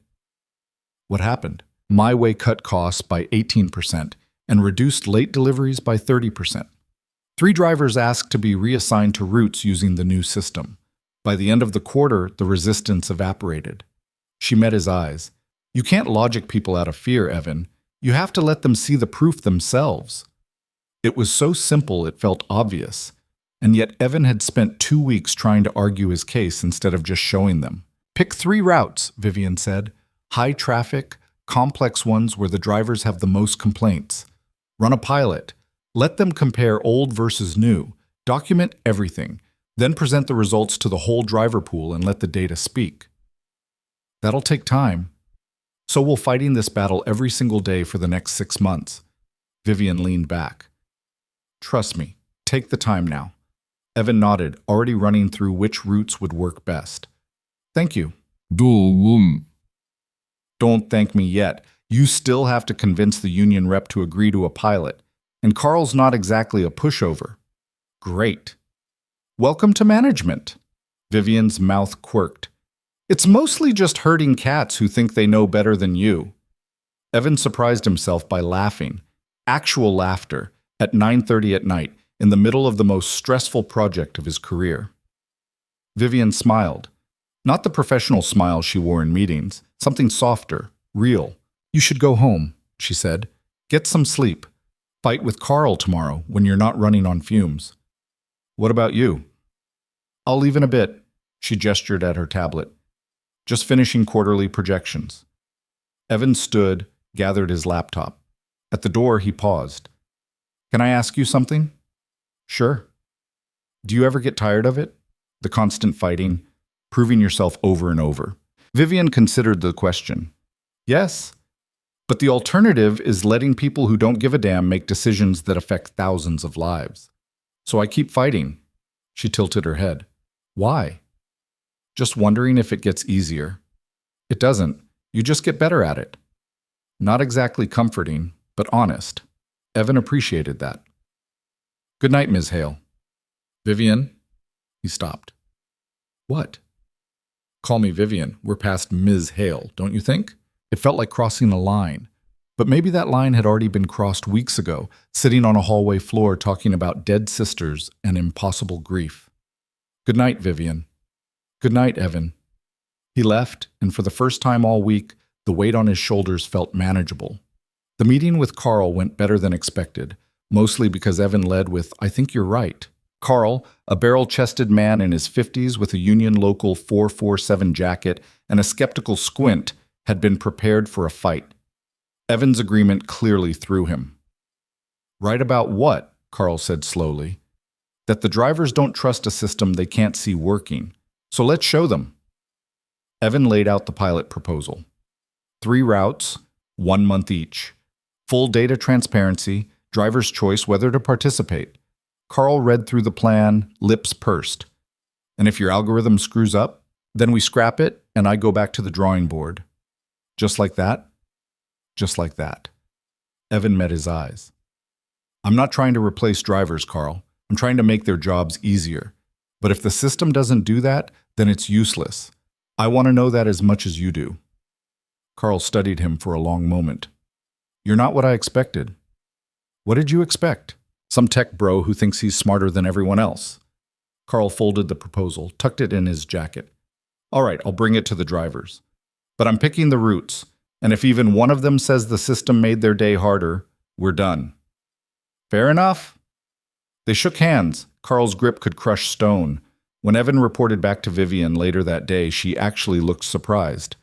What happened? My way cut costs by 18% and reduced late deliveries by 30%. 3 drivers asked to be reassigned to routes using the new system. By the end of the quarter, the resistance evaporated. She met his eyes. "You can't logic people out of fear, Evan. You have to let them see the proof themselves." It was so simple it felt obvious. And yet Evan had spent 2 weeks trying to argue his case instead of just showing them. "Pick 3 routes," Vivian said. "High traffic, complex ones where the drivers have the most complaints. Run a pilot. Let them compare old versus new. Document everything. Then present the results to the whole driver pool and let the data speak." "That'll take time. So we'll fighting this battle every single day for the next 6 months." Vivian leaned back. "Trust me. Take the time now." Evan nodded, already running through which routes would work best. "Thank you." "Don't thank me yet. You still have to convince the union rep to agree to a pilot. And Carl's not exactly a pushover." "Great. Welcome to management." Vivian's mouth quirked. "It's mostly just herding cats who think they know better than you." Evan surprised himself by laughing. Actual laughter, at 9:30 at night, in the middle of the most stressful project of his career. Vivian smiled. Not the professional smile she wore in meetings, something softer, real. "You should go home," she said. "Get some sleep. Fight with Carl tomorrow when you're not running on fumes." "What about you?" "I'll leave in a bit." She gestured at her tablet. "Just finishing quarterly projections." Evan stood, gathered his laptop. At the door, he paused. "Can I ask you something?" "Sure." "Do you ever get tired of it? The constant fighting, proving yourself over and over?" Vivian considered the question. "Yes. But the alternative is letting people who don't give a damn make decisions that affect thousands of lives. So I keep fighting." She tilted her head. Why? Just wondering if it gets easier. It doesn't. You just get better at it. Not exactly comforting, but honest. Evan appreciated that. Good night, Ms. Hale. Vivian? He stopped. What? Call me Vivian. We're past Ms. Hale, don't you think? It felt like crossing a line. But maybe that line had already been crossed weeks ago, sitting on a hallway floor talking about dead sisters and impossible grief. Good night, Vivian. Good night, Evan. He left, and for the first time all week, the weight on his shoulders felt manageable. The meeting with Carl went better than expected, mostly because Evan led with, "I think you're right." Carl, a barrel-chested man in his 50s with a Union Local 447 jacket and a skeptical squint, had been prepared for a fight. Evan's agreement clearly threw him. Right about what? Carl said slowly. That the drivers don't trust a system they can't see working. So let's show them. Evan laid out the pilot proposal. 3 routes, 1 month each. Full data transparency, driver's choice whether to participate. Carl read through the plan, lips pursed. And if your algorithm screws up, then we scrap it and I go back to the drawing board. Just like that? Just like that. Evan met his eyes. I'm not trying to replace drivers, Carl. I'm trying to make their jobs easier. But if the system doesn't do that, then it's useless. I want to know that as much as you do. Carl studied him for a long moment. You're not what I expected. What did you expect? Some tech bro who thinks he's smarter than everyone else. Carl folded the proposal, tucked it in his jacket. All right, I'll bring it to the drivers. But I'm picking the routes, and if even one of them says the system made their day harder, we're done. Fair enough. They shook hands. Carl's grip could crush stone. When Evan reported back to Vivian later that day, she actually looked surprised.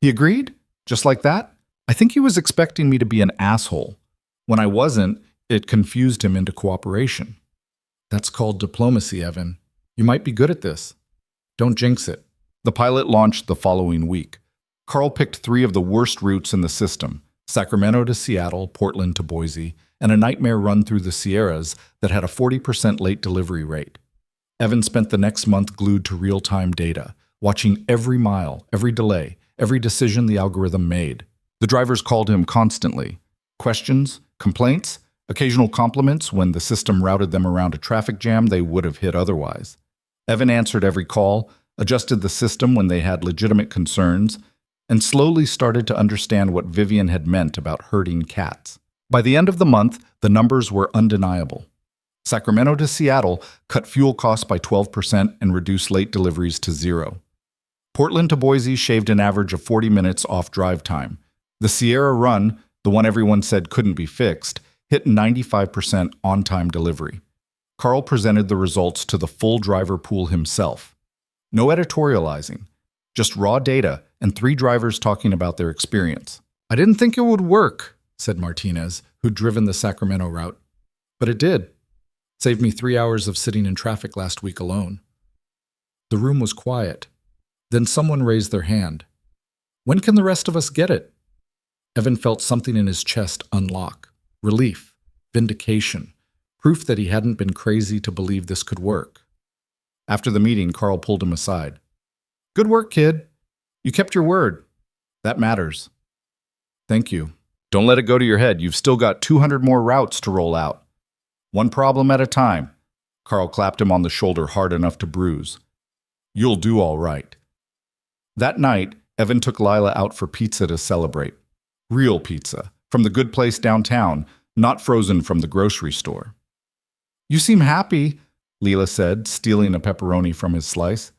He agreed? Just like that? I think he was expecting me to be an asshole. When I wasn't, it confused him into cooperation. That's called diplomacy, Evan. You might be good at this. Don't jinx it. The pilot launched the following week. Carl picked 3 of the worst routes in the system, Sacramento to Seattle, Portland to Boise, and a nightmare run through the Sierras that had a 40% late delivery rate. Evan spent the next month glued to real-time data, watching every mile, every delay, every decision the algorithm made. The drivers called him constantly. Questions, complaints, occasional compliments when the system routed them around a traffic jam they would have hit otherwise. Evan answered every call, adjusted the system when they had legitimate concerns, and slowly started to understand what Vivian had meant about herding cats. By the end of the month, the numbers were undeniable. Sacramento to Seattle cut fuel costs by 12% and reduced late deliveries to 0. Portland to Boise shaved an average of 40 minutes off drive time. The Sierra run, the one everyone said couldn't be fixed, hit 95% on-time delivery. Carl presented the results to the full driver pool himself. No editorializing, just raw data and 3 drivers talking about their experience. I didn't think it would work, said Martinez, who'd driven the Sacramento route. But it did. Saved me 3 hours of sitting in traffic last week alone. The room was quiet. Then someone raised their hand. When can the rest of us get it? Evan felt something in his chest unlock. Relief. Vindication. Proof that he hadn't been crazy to believe this could work. After the meeting, Carl pulled him aside. Good work, kid. You kept your word. That matters. Thank you. Don't let it go to your head. You've still got 200 more routes to roll out. One problem at a time. Carl clapped him on the shoulder hard enough to bruise. You'll do all right. That night, Evan took Lila out for pizza to celebrate. Real pizza, from the good place downtown, not frozen from the grocery store. You seem happy, Leela said, stealing a pepperoni from his slice.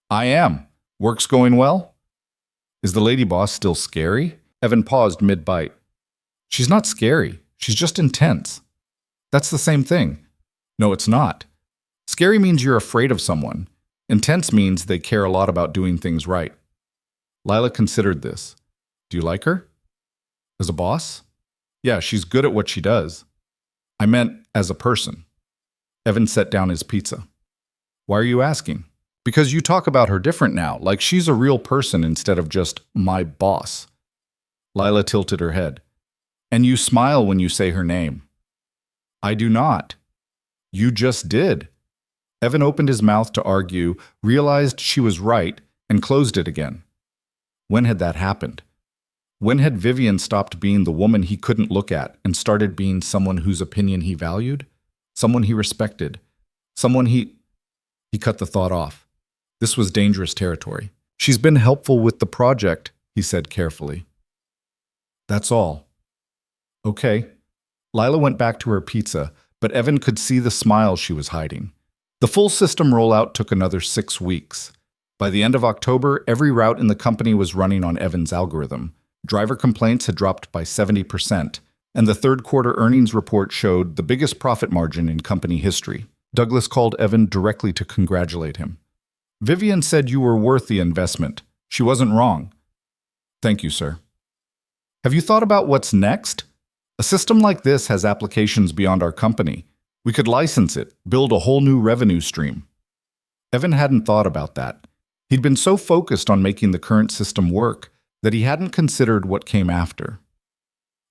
I am. Work's going well? Is the lady boss still scary? Evan paused mid-bite. She's not scary. She's just intense. That's the same thing. No, it's not. Scary means you're afraid of someone. Intense means they care a lot about doing things right. Lila considered this. Do you like her? As a boss? Yeah, she's good at what she does. I meant as a person. Evan set down his pizza. Why are you asking? Because you talk about her different now, like she's a real person instead of just my boss. Lila tilted her head. And you smile when you say her name. I do not. You just did. Evan opened his mouth to argue, realized she was right, and closed it again. When had that happened? When had Vivian stopped being the woman he couldn't look at and started being someone whose opinion he valued? Someone he respected? Someone he cut the thought off. This was dangerous territory. She's been helpful with the project, he said carefully. That's all. Okay. Lila went back to her pizza, but Evan could see the smile she was hiding. The full system rollout took another 6 weeks. By the end of October, every route in the company was running on Evan's algorithm. Driver complaints had dropped by 70%, and the third quarter earnings report showed the biggest profit margin in company history. Douglas called Evan directly to congratulate him. Vivian said you were worth the investment. She wasn't wrong. Thank you, sir. Have you thought about what's next? A system like this has applications beyond our company. We could license it, build a whole new revenue stream. Evan hadn't thought about that. He'd been so focused on making the current system work that he hadn't considered what came after.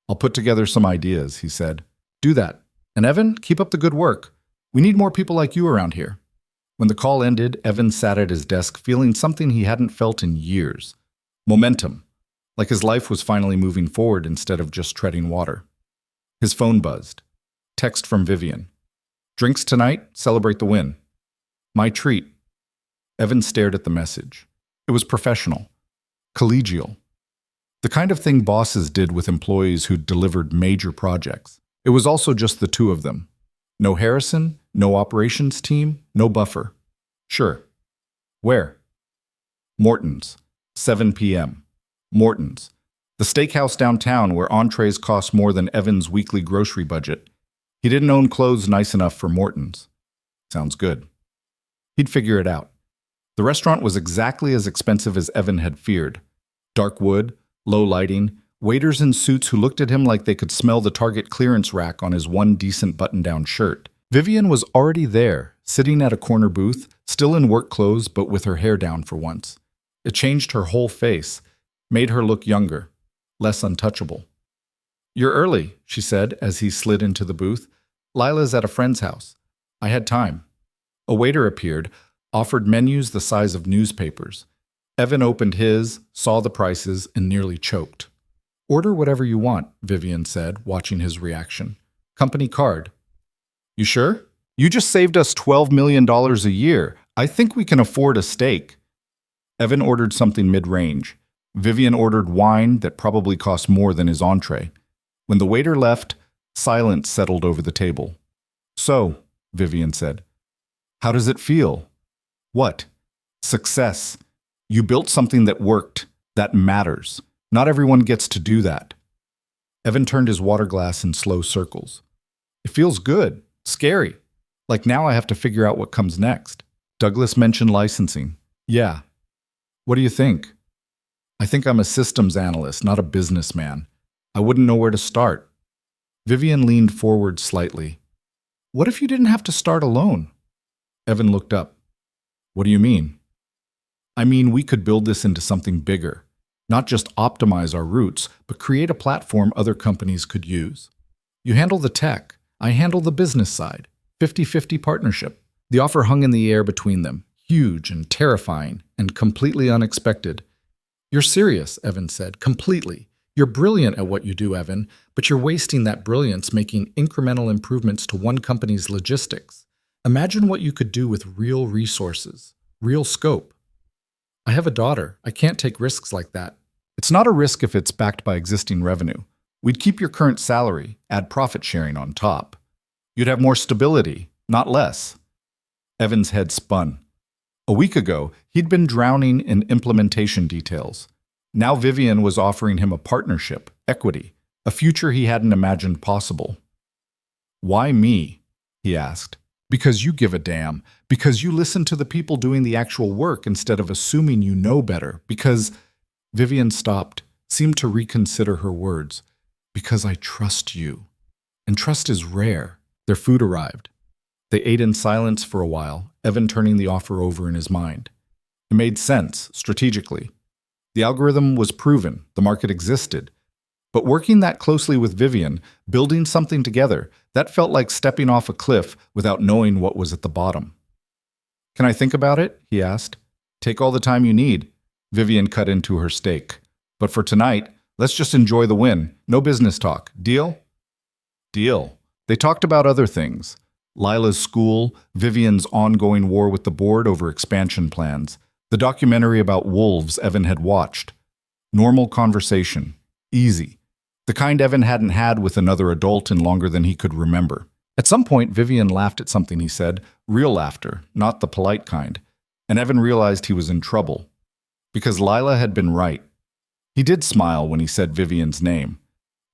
I'll put together some ideas, he said. Do that. And Evan, keep up the good work. We need more people like you around here. When the call ended, Evan sat at his desk feeling something he hadn't felt in years. Momentum. Like his life was finally moving forward instead of just treading water. His phone buzzed. Text from Vivian. Drinks tonight, celebrate the win. My treat. Evan stared at the message. It was professional. Collegial. The kind of thing bosses did with employees who delivered major projects. It was also just the two of them. No Harrison, no operations team, no buffer. Sure. Where? Morton's. 7 p.m. Morton's. The steakhouse downtown where entrees cost more than Evan's weekly grocery budget. He didn't own clothes nice enough for Morton's. Sounds good. He'd figure it out. The restaurant was exactly as expensive as Evan had feared. Dark wood, low lighting, waiters in suits who looked at him like they could smell the Target clearance rack on his one decent button-down shirt. Vivian was already there, sitting at a corner booth, still in work clothes but with her hair down for once. It changed her whole face, made her look younger, less untouchable. You're early, she said as he slid into the booth. Lila's at a friend's house. I had time. A waiter appeared, offered menus the size of newspapers. Evan opened his, saw the prices, and nearly choked. Order whatever you want, Vivian said, watching his reaction. Company card. You sure? You just saved us $12 million a year. I think we can afford a steak. Evan ordered something mid-range. Vivian ordered wine that probably cost more than his entree. When the waiter left, silence settled over the table. So, Vivian said, how does it feel? What? Success. You built something that worked, that matters. Not everyone gets to do that. Evan turned his water glass in slow circles. It feels good, scary. Like now I have to figure out what comes next. Douglas mentioned licensing. Yeah. What do you think? I think I'm a systems analyst, not a businessman. I wouldn't know where to start. Vivian leaned forward slightly. What if you didn't have to start alone? Evan looked up. What do you mean? I mean, we could build this into something bigger. Not just optimize our routes, but create a platform other companies could use. You handle the tech, I handle the business side. 50-50 partnership. The offer hung in the air between them, huge and terrifying and completely unexpected. You're serious, Evan said, completely. You're brilliant at what you do, Evan, but you're wasting that brilliance making incremental improvements to one company's logistics. Imagine what you could do with real resources, real scope. I have a daughter. I can't take risks like that. It's not a risk if it's backed by existing revenue. We'd keep your current salary, add profit sharing on top. You'd have more stability, not less. Evan's head spun. A week ago, he'd been drowning in implementation details. Now Vivian was offering him a partnership, equity, a future he hadn't imagined possible. Why me? He asked. Because you give a damn. Because you listen to the people doing the actual work instead of assuming you know better. Because... Vivian stopped, seemed to reconsider her words. Because I trust you. And trust is rare. Their food arrived. They ate in silence for a while, Evan turning the offer over in his mind. It made sense, strategically. The algorithm was proven, the market existed. But working that closely with Vivian, building something together, that felt like stepping off a cliff without knowing what was at the bottom. Can I think about it? He asked. Take all the time you need. Vivian cut into her steak. But for tonight, let's just enjoy the win. No business talk. Deal? Deal. They talked about other things. Lila's school, Vivian's ongoing war with the board over expansion plans, the documentary about wolves Evan had watched. Normal conversation. Easy. The kind Evan hadn't had with another adult in longer than he could remember. At some point, Vivian laughed at something he said, real laughter, not the polite kind, and Evan realized he was in trouble. Because Lila had been right. He did smile when he said Vivian's name.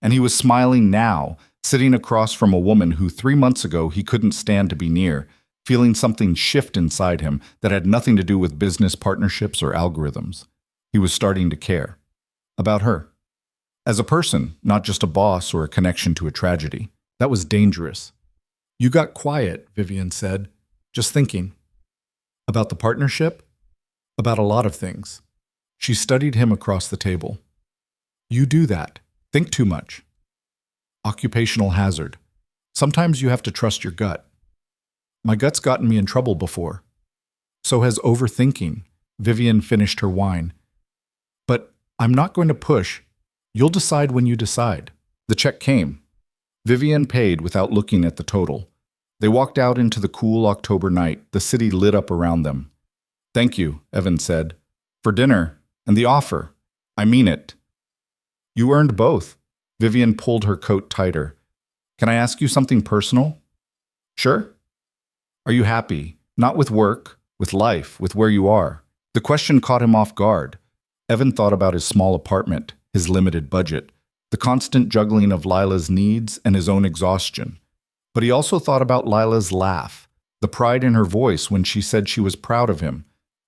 And he was smiling now, sitting across from a woman who 3 months ago he couldn't stand to be near, feeling something shift inside him that had nothing to do with business partnerships or algorithms. He was starting to care. About her. As a person, not just a boss or a connection to a tragedy. That was dangerous. You got quiet, Vivian said. Just thinking. About the partnership? About a lot of things. She studied him across the table. You do that. Think too much. Occupational hazard. Sometimes you have to trust your gut. My gut's gotten me in trouble before. So has overthinking. Vivian finished her wine. But I'm not going to push. You'll decide when you decide. The check came. Vivian paid without looking at the total. They walked out into the cool October night, the city lit up around them. Thank you, Evan said. For dinner and the offer. I mean it. You earned both. Vivian pulled her coat tighter. Can I ask you something personal? Sure. Are you happy? Not with work, with life, with where you are. The question caught him off guard. Evan thought about his small apartment, his limited budget, the constant juggling of Lila's needs and his own exhaustion. But he also thought about Lila's laugh, the pride in her voice when she said she was proud of him,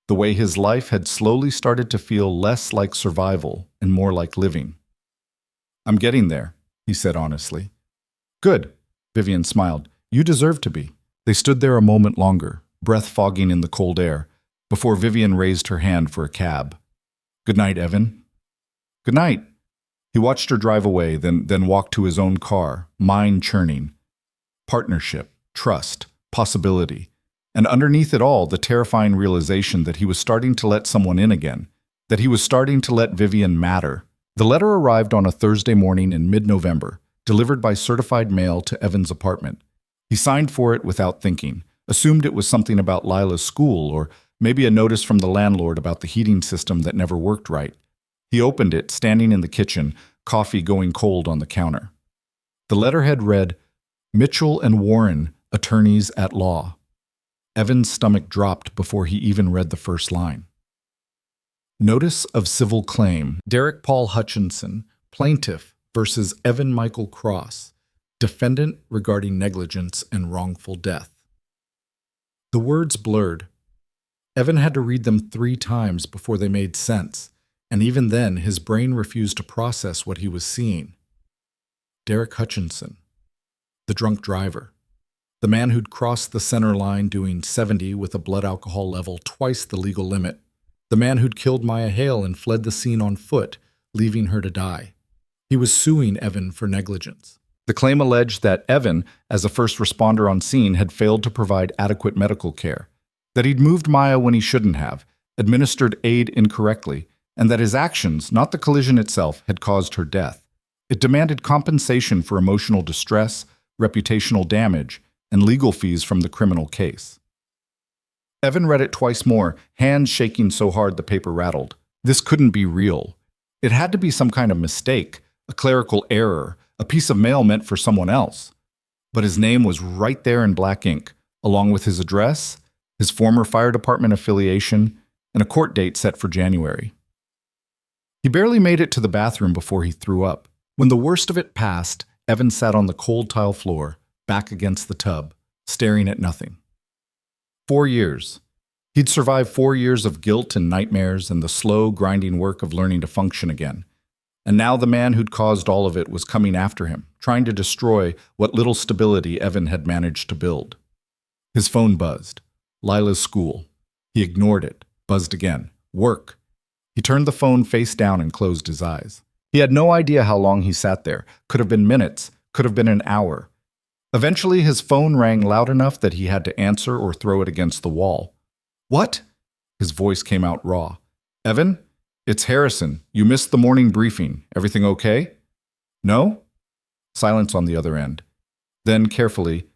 the way his life had slowly started to feel less like survival and more like living. I'm getting there, he said honestly. Good, Vivian smiled. You deserve to be. They stood there a moment longer, breath fogging in the cold air, before Vivian raised her hand for a cab. Good night, Evan. Good night. He watched her drive away, then walked to his own car, mind churning. Partnership, trust, possibility, and underneath it all, the terrifying realization that he was starting to let someone in again, that he was starting to let Vivian matter. The letter arrived on a Thursday morning in mid-November, delivered by certified mail to Evan's apartment. He signed for it without thinking, assumed it was something about Lila's school or maybe a notice from the landlord about the heating system that never worked right. He opened it, standing in the kitchen, coffee going cold on the counter. The letterhead read, Mitchell and Warren, attorneys at law. Evan's stomach dropped before he even read the first line. Notice of civil claim. Derek Paul Hutchinson, plaintiff versus Evan Michael Cross, defendant regarding negligence and wrongful death. The words blurred. Evan had to read them 3 times before they made sense, and even then his brain refused to process what he was seeing. Derek Hutchinson, the drunk driver, the man who'd crossed the center line doing 70 with a blood alcohol level twice the legal limit, the man who'd killed Maya Hale and fled the scene on foot, leaving her to die. He was suing Evan for negligence. The claim alleged that Evan, as a first responder on scene, had failed to provide adequate medical care, that he'd moved Maya when he shouldn't have, administered aid incorrectly, and that his actions, not the collision itself, had caused her death. It demanded compensation for emotional distress, reputational damage, and legal fees from the criminal case. Evan read it twice more, hands shaking so hard the paper rattled. This couldn't be real. It had to be some kind of mistake, a clerical error, a piece of mail meant for someone else. But his name was right there in black ink, along with his address, his former fire department affiliation, and a court date set for January. He barely made it to the bathroom before he threw up. When the worst of it passed, Evan sat on the cold tile floor, back against the tub, staring at nothing. 4 years. He'd survived 4 years of guilt and nightmares and the slow, grinding work of learning to function again. And now the man who'd caused all of it was coming after him, trying to destroy what little stability Evan had managed to build. His phone buzzed. Lila's school. He ignored it, buzzed again. Work. He turned the phone face down and closed his eyes. He had no idea how long he sat there. Could have been minutes, could have been an hour. Eventually, his phone rang loud enough that he had to answer or throw it against the wall. What? His voice came out raw. Evan? It's Harrison. You missed the morning briefing. Everything okay? No? Silence on the other end. Then, carefully,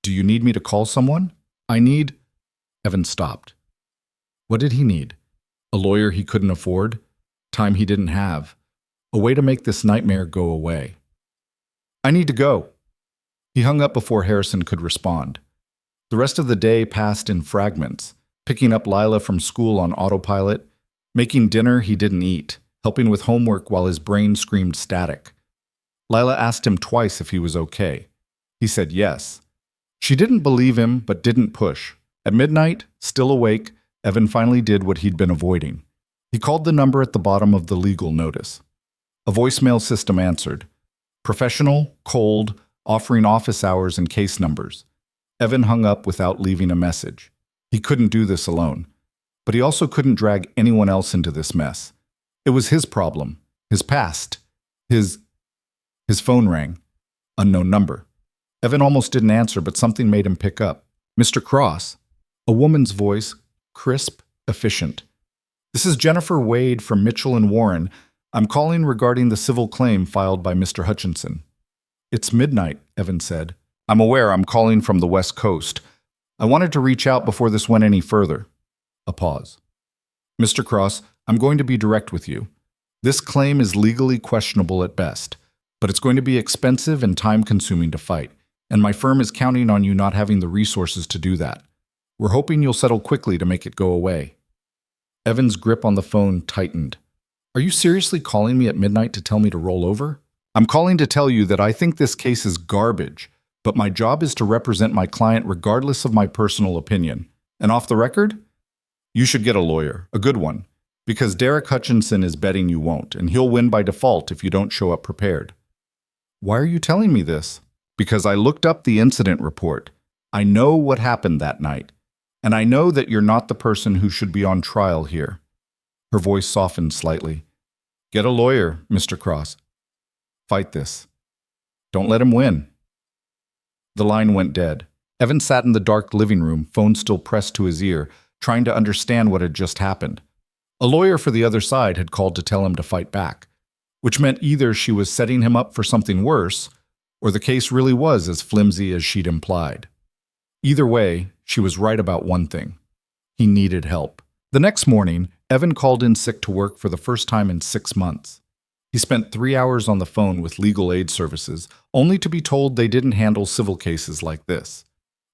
do you need me to call someone? I need... Evan stopped. What did he need? A lawyer he couldn't afford? Time he didn't have? A way to make this nightmare go away? I need to go. He hung up before Harrison could respond. The rest of the day passed in fragments, picking up Lila from school on autopilot, making dinner he didn't eat, helping with homework while his brain screamed static. Lila asked him twice if he was okay. He said yes. She didn't believe him, but didn't push. At midnight, still awake, Evan finally did what he'd been avoiding. He called the number at the bottom of the legal notice. A voicemail system answered. Professional, cold, offering office hours and case numbers. Evan hung up without leaving a message. He couldn't do this alone. But he also couldn't drag anyone else into this mess. It was his problem, his past, his phone rang. Unknown number. Evan almost didn't answer, but something made him pick up. Mr. Cross. A woman's voice, crisp, efficient. This is Jennifer Wade from Mitchell & Warren. I'm calling regarding the civil claim filed by Mr. Hutchinson. It's midnight, Evan said. I'm aware I'm calling from the West Coast. I wanted to reach out before this went any further. A pause. Mr. Cross, I'm going to be direct with you. This claim is legally questionable at best, but it's going to be expensive and time-consuming to fight, and my firm is counting on you not having the resources to do that. We're hoping you'll settle quickly to make it go away. Evan's grip on the phone tightened. Are you seriously calling me at midnight to tell me to roll over? I'm calling to tell you that I think this case is garbage, but my job is to represent my client regardless of my personal opinion. And off the record? You should get a lawyer, a good one, because Derek Hutchinson is betting you won't, and he'll win by default if you don't show up prepared. Why are you telling me this? Because I looked up the incident report. I know what happened that night, and I know that you're not the person who should be on trial here. Her voice softened slightly. Get a lawyer, Mr. Cross. Fight this. Don't let him win. The line went dead. Evan sat in the dark living room, phone still pressed to his ear, trying to understand what had just happened. A lawyer for the other side had called to tell him to fight back, which meant either she was setting him up for something worse, or the case really was as flimsy as she'd implied. Either way, she was right about one thing. He needed help. The next morning, Evan called in sick to work for the first time in 6 months. He spent 3 hours on the phone with legal aid services, only to be told they didn't handle civil cases like this.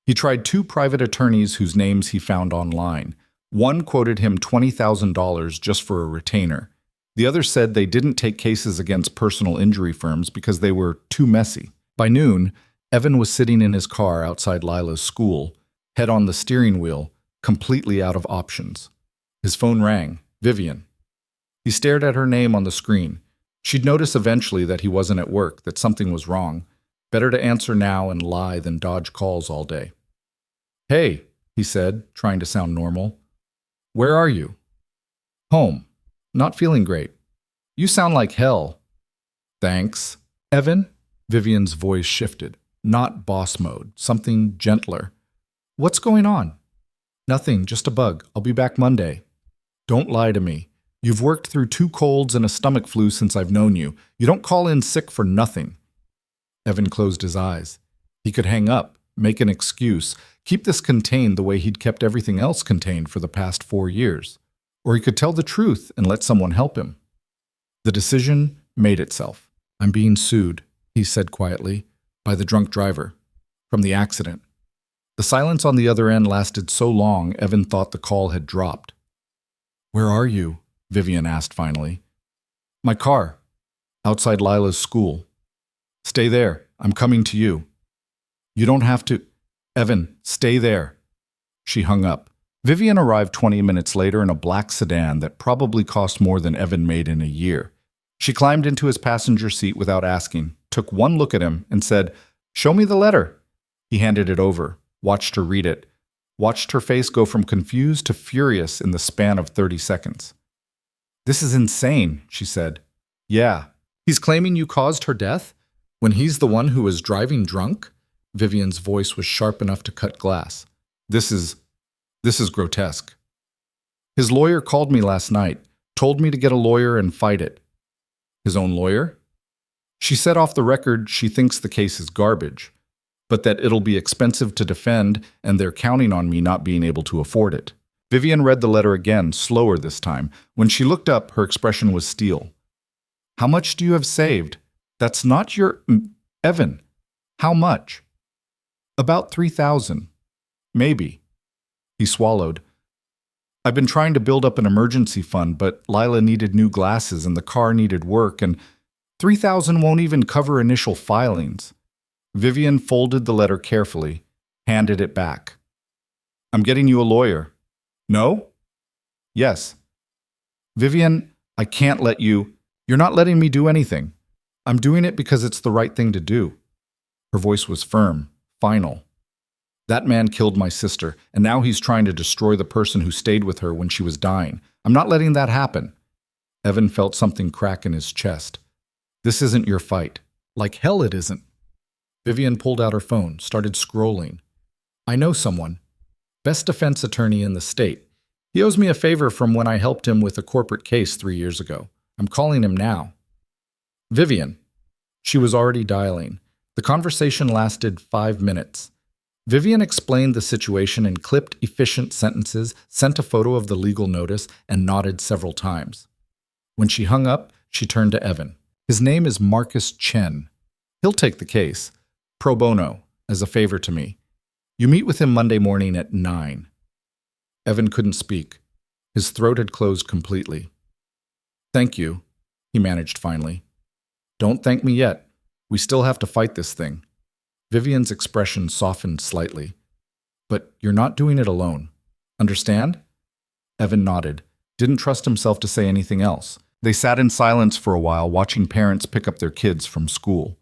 He tried 2 private attorneys whose names he found online. One quoted him $20,000 just for a retainer. The other said they didn't take cases against personal injury firms because they were too messy. By noon, Evan was sitting in his car outside Lila's school, head on the steering wheel, completely out of options. His phone rang. Vivian. He stared at her name on the screen. She'd notice eventually that he wasn't at work, that something was wrong. Better to answer now and lie than dodge calls all day. Hey, he said, trying to sound normal. Where are you? Home. Not feeling great. You sound like hell. Thanks. Evan? Vivian's voice shifted. Not boss mode, something gentler. What's going on? Nothing, just a bug. I'll be back Monday. Don't lie to me. You've worked through 2 colds and a stomach flu since I've known you. You don't call in sick for nothing. Evan closed his eyes. He could hang up, make an excuse, keep this contained the way he'd kept everything else contained for the past 4 years. Or he could tell the truth and let someone help him. The decision made itself. I'm being sued, he said quietly, by the drunk driver, from the accident. The silence on the other end lasted so long, Evan thought the call had dropped. Where are you? Vivian asked finally. My car. Outside Lila's school. Stay there. I'm coming to you. You don't have to. Evan, stay there. She hung up. Vivian arrived 20 minutes later in a black sedan that probably cost more than Evan made in a year. She climbed into his passenger seat without asking, took one look at him, and said, Show me the letter. He handed it over, watched her read it, watched her face go from confused to furious in the span of 30 seconds. This is insane, she said. Yeah. He's claiming you caused her death? When he's the one who was driving drunk? Vivian's voice was sharp enough to cut glass. This is This is grotesque. His lawyer called me last night, told me to get a lawyer and fight it. His own lawyer? She said off the record she thinks the case is garbage, but that it'll be expensive to defend and they're counting on me not being able to afford it. Vivian read the letter again, slower this time. When she looked up, her expression was steel. How much do you have saved? That's not your... Evan, how much? About 3,000. Maybe. He swallowed. I've been trying to build up an emergency fund, but Lila needed new glasses and the car needed work, and 3,000 won't even cover initial filings. Vivian folded the letter carefully, handed it back. I'm getting you a lawyer. No? Yes. Vivian, I can't let you. You're not letting me do anything. I'm doing it because it's the right thing to do. Her voice was firm, final. That man killed my sister, and now he's trying to destroy the person who stayed with her when she was dying. I'm not letting that happen. Evan felt something crack in his chest. This isn't your fight. Like hell it isn't. Vivian pulled out her phone, started scrolling. I know someone. Best defense attorney in the state. He owes me a favor from when I helped him with a corporate case 3 years ago. I'm calling him now. Vivian. She was already dialing. The conversation lasted 5 minutes. Vivian explained the situation in clipped, efficient sentences, sent a photo of the legal notice, and nodded several times. When she hung up, she turned to Evan. His name is Marcus Chen. He'll take the case, pro bono, as a favor to me. You meet with him Monday morning at 9. Evan couldn't speak. His throat had closed completely. Thank you, he managed finally. Don't thank me yet. We still have to fight this thing. Vivian's expression softened slightly. But you're not doing it alone. Understand? Evan nodded, didn't trust himself to say anything else. They sat in silence for a while, watching parents pick up their kids from school.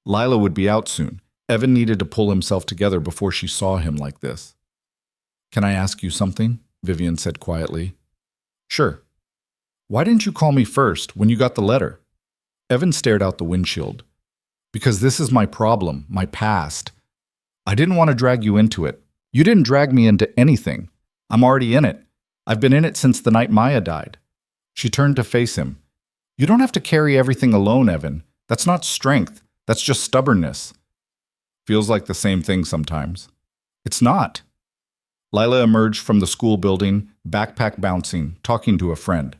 Lila would be out soon. Evan needed to pull himself together before she saw him like this. Can I ask you something? Vivian said quietly. Sure. Why didn't you call me first when you got the letter? Evan stared out the windshield. Because this is my problem, my past. I didn't want to drag you into it. You didn't drag me into anything. I'm already in it. I've been in it since the night Maya died. She turned to face him. You don't have to carry everything alone, Evan. That's not strength. That's just stubbornness. Feels like the same thing sometimes. It's not. Lila emerged from the school building, backpack bouncing, talking to a friend.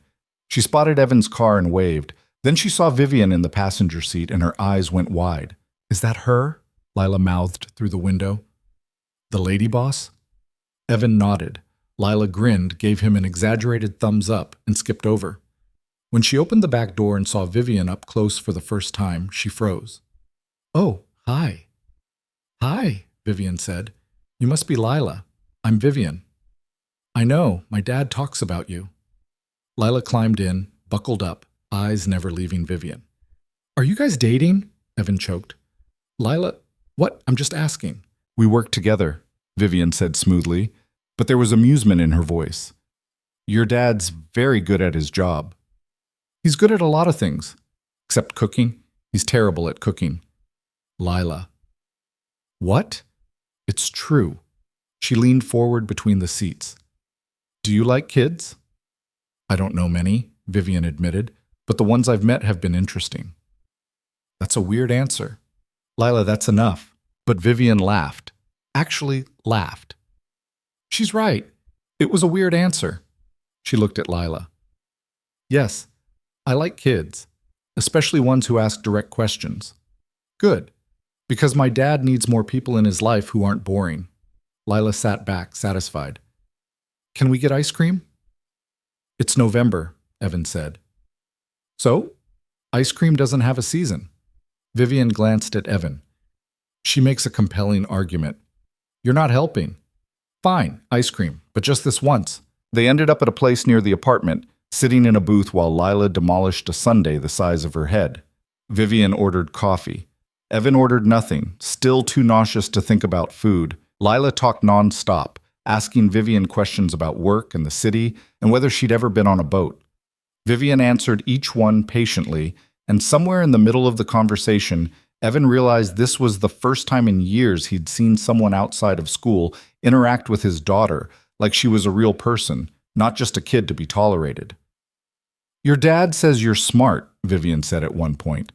She spotted Evan's car and waved. Then she saw Vivian in the passenger seat and her eyes went wide. Is that her? Lila mouthed through the window. The lady boss? Evan nodded. Lila grinned, gave him an exaggerated thumbs up, and skipped over. When she opened the back door and saw Vivian up close for the first time, she froze. Oh, hi. Hi, Vivian said. You must be Lila. I'm Vivian. I know, my dad talks about you. Lila climbed in, buckled up, eyes never leaving Vivian. Are you guys dating? Evan choked. Lila, what? I'm just asking. We work together, Vivian said smoothly, but there was amusement in her voice. Your dad's very good at his job. He's good at a lot of things, except cooking. He's terrible at cooking. Lila. What? It's true. She leaned forward between the seats. Do you like kids? I don't know many, Vivian admitted, but the ones I've met have been interesting. That's a weird answer. Lila, that's enough. But Vivian laughed. Actually laughed. She's right. It was a weird answer. She looked at Lila. Yes, I like kids, especially ones who ask direct questions. Good, because my dad needs more people in his life who aren't boring. Lila sat back, satisfied. Can we get ice cream? It's November, Evan said. So, ice cream doesn't have a season. Vivian glanced at Evan. She makes a compelling argument. You're not helping. Fine, ice cream, but just this once. They ended up at a place near the apartment, sitting in a booth while Lila demolished a sundae the size of her head. Vivian ordered coffee. Evan ordered nothing, still too nauseous to think about food. Lila talked non-stop, asking Vivian questions about work and the city and whether she'd ever been on a boat. Vivian answered each one patiently, and somewhere in the middle of the conversation, Evan realized this was the first time in years he'd seen someone outside of school interact with his daughter, like she was a real person, not just a kid to be tolerated. Your dad says you're smart, Vivian said at one point.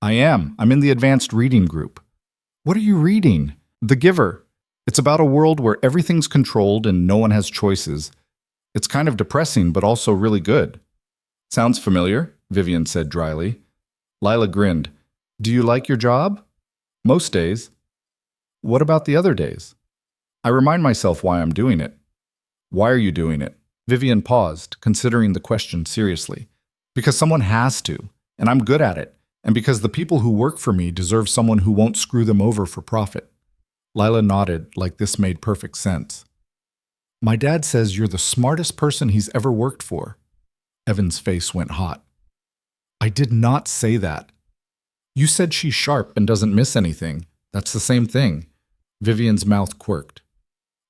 I am. I'm in the advanced reading group. What are you reading? The Giver. It's about a world where everything's controlled and no one has choices. It's kind of depressing, but also really good. Sounds familiar, Vivian said dryly. Lila grinned. Do you like your job? Most days. What about the other days? I remind myself why I'm doing it. Why are you doing it? Vivian paused, considering the question seriously. Because someone has to, and I'm good at it, and because the people who work for me deserve someone who won't screw them over for profit. Lila nodded, like this made perfect sense. My dad says you're the smartest person he's ever worked for. Evan's face went hot. I did not say that. You said she's sharp and doesn't miss anything. That's the same thing. Vivian's mouth quirked.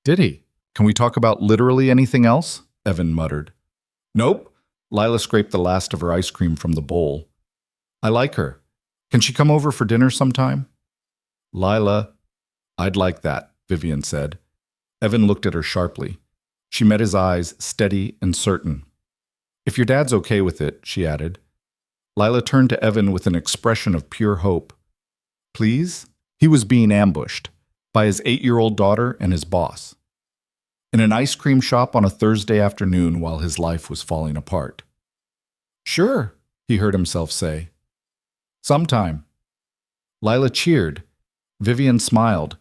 Did he? Can we talk about literally anything else? Evan muttered. Nope. Lila scraped the last of her ice cream from the bowl. I like her. Can she come over for dinner sometime? Lila, I'd like that, Vivian said. Evan looked at her sharply. She met his eyes, steady and certain. If your dad's okay with it, she added. Lila turned to Evan with an expression of pure hope. Please? He was being ambushed by his 8-year-old daughter and his boss. In an ice cream shop on a Thursday afternoon while his life was falling apart. Sure, he heard himself say. Sometime. Lila cheered. Vivian smiled.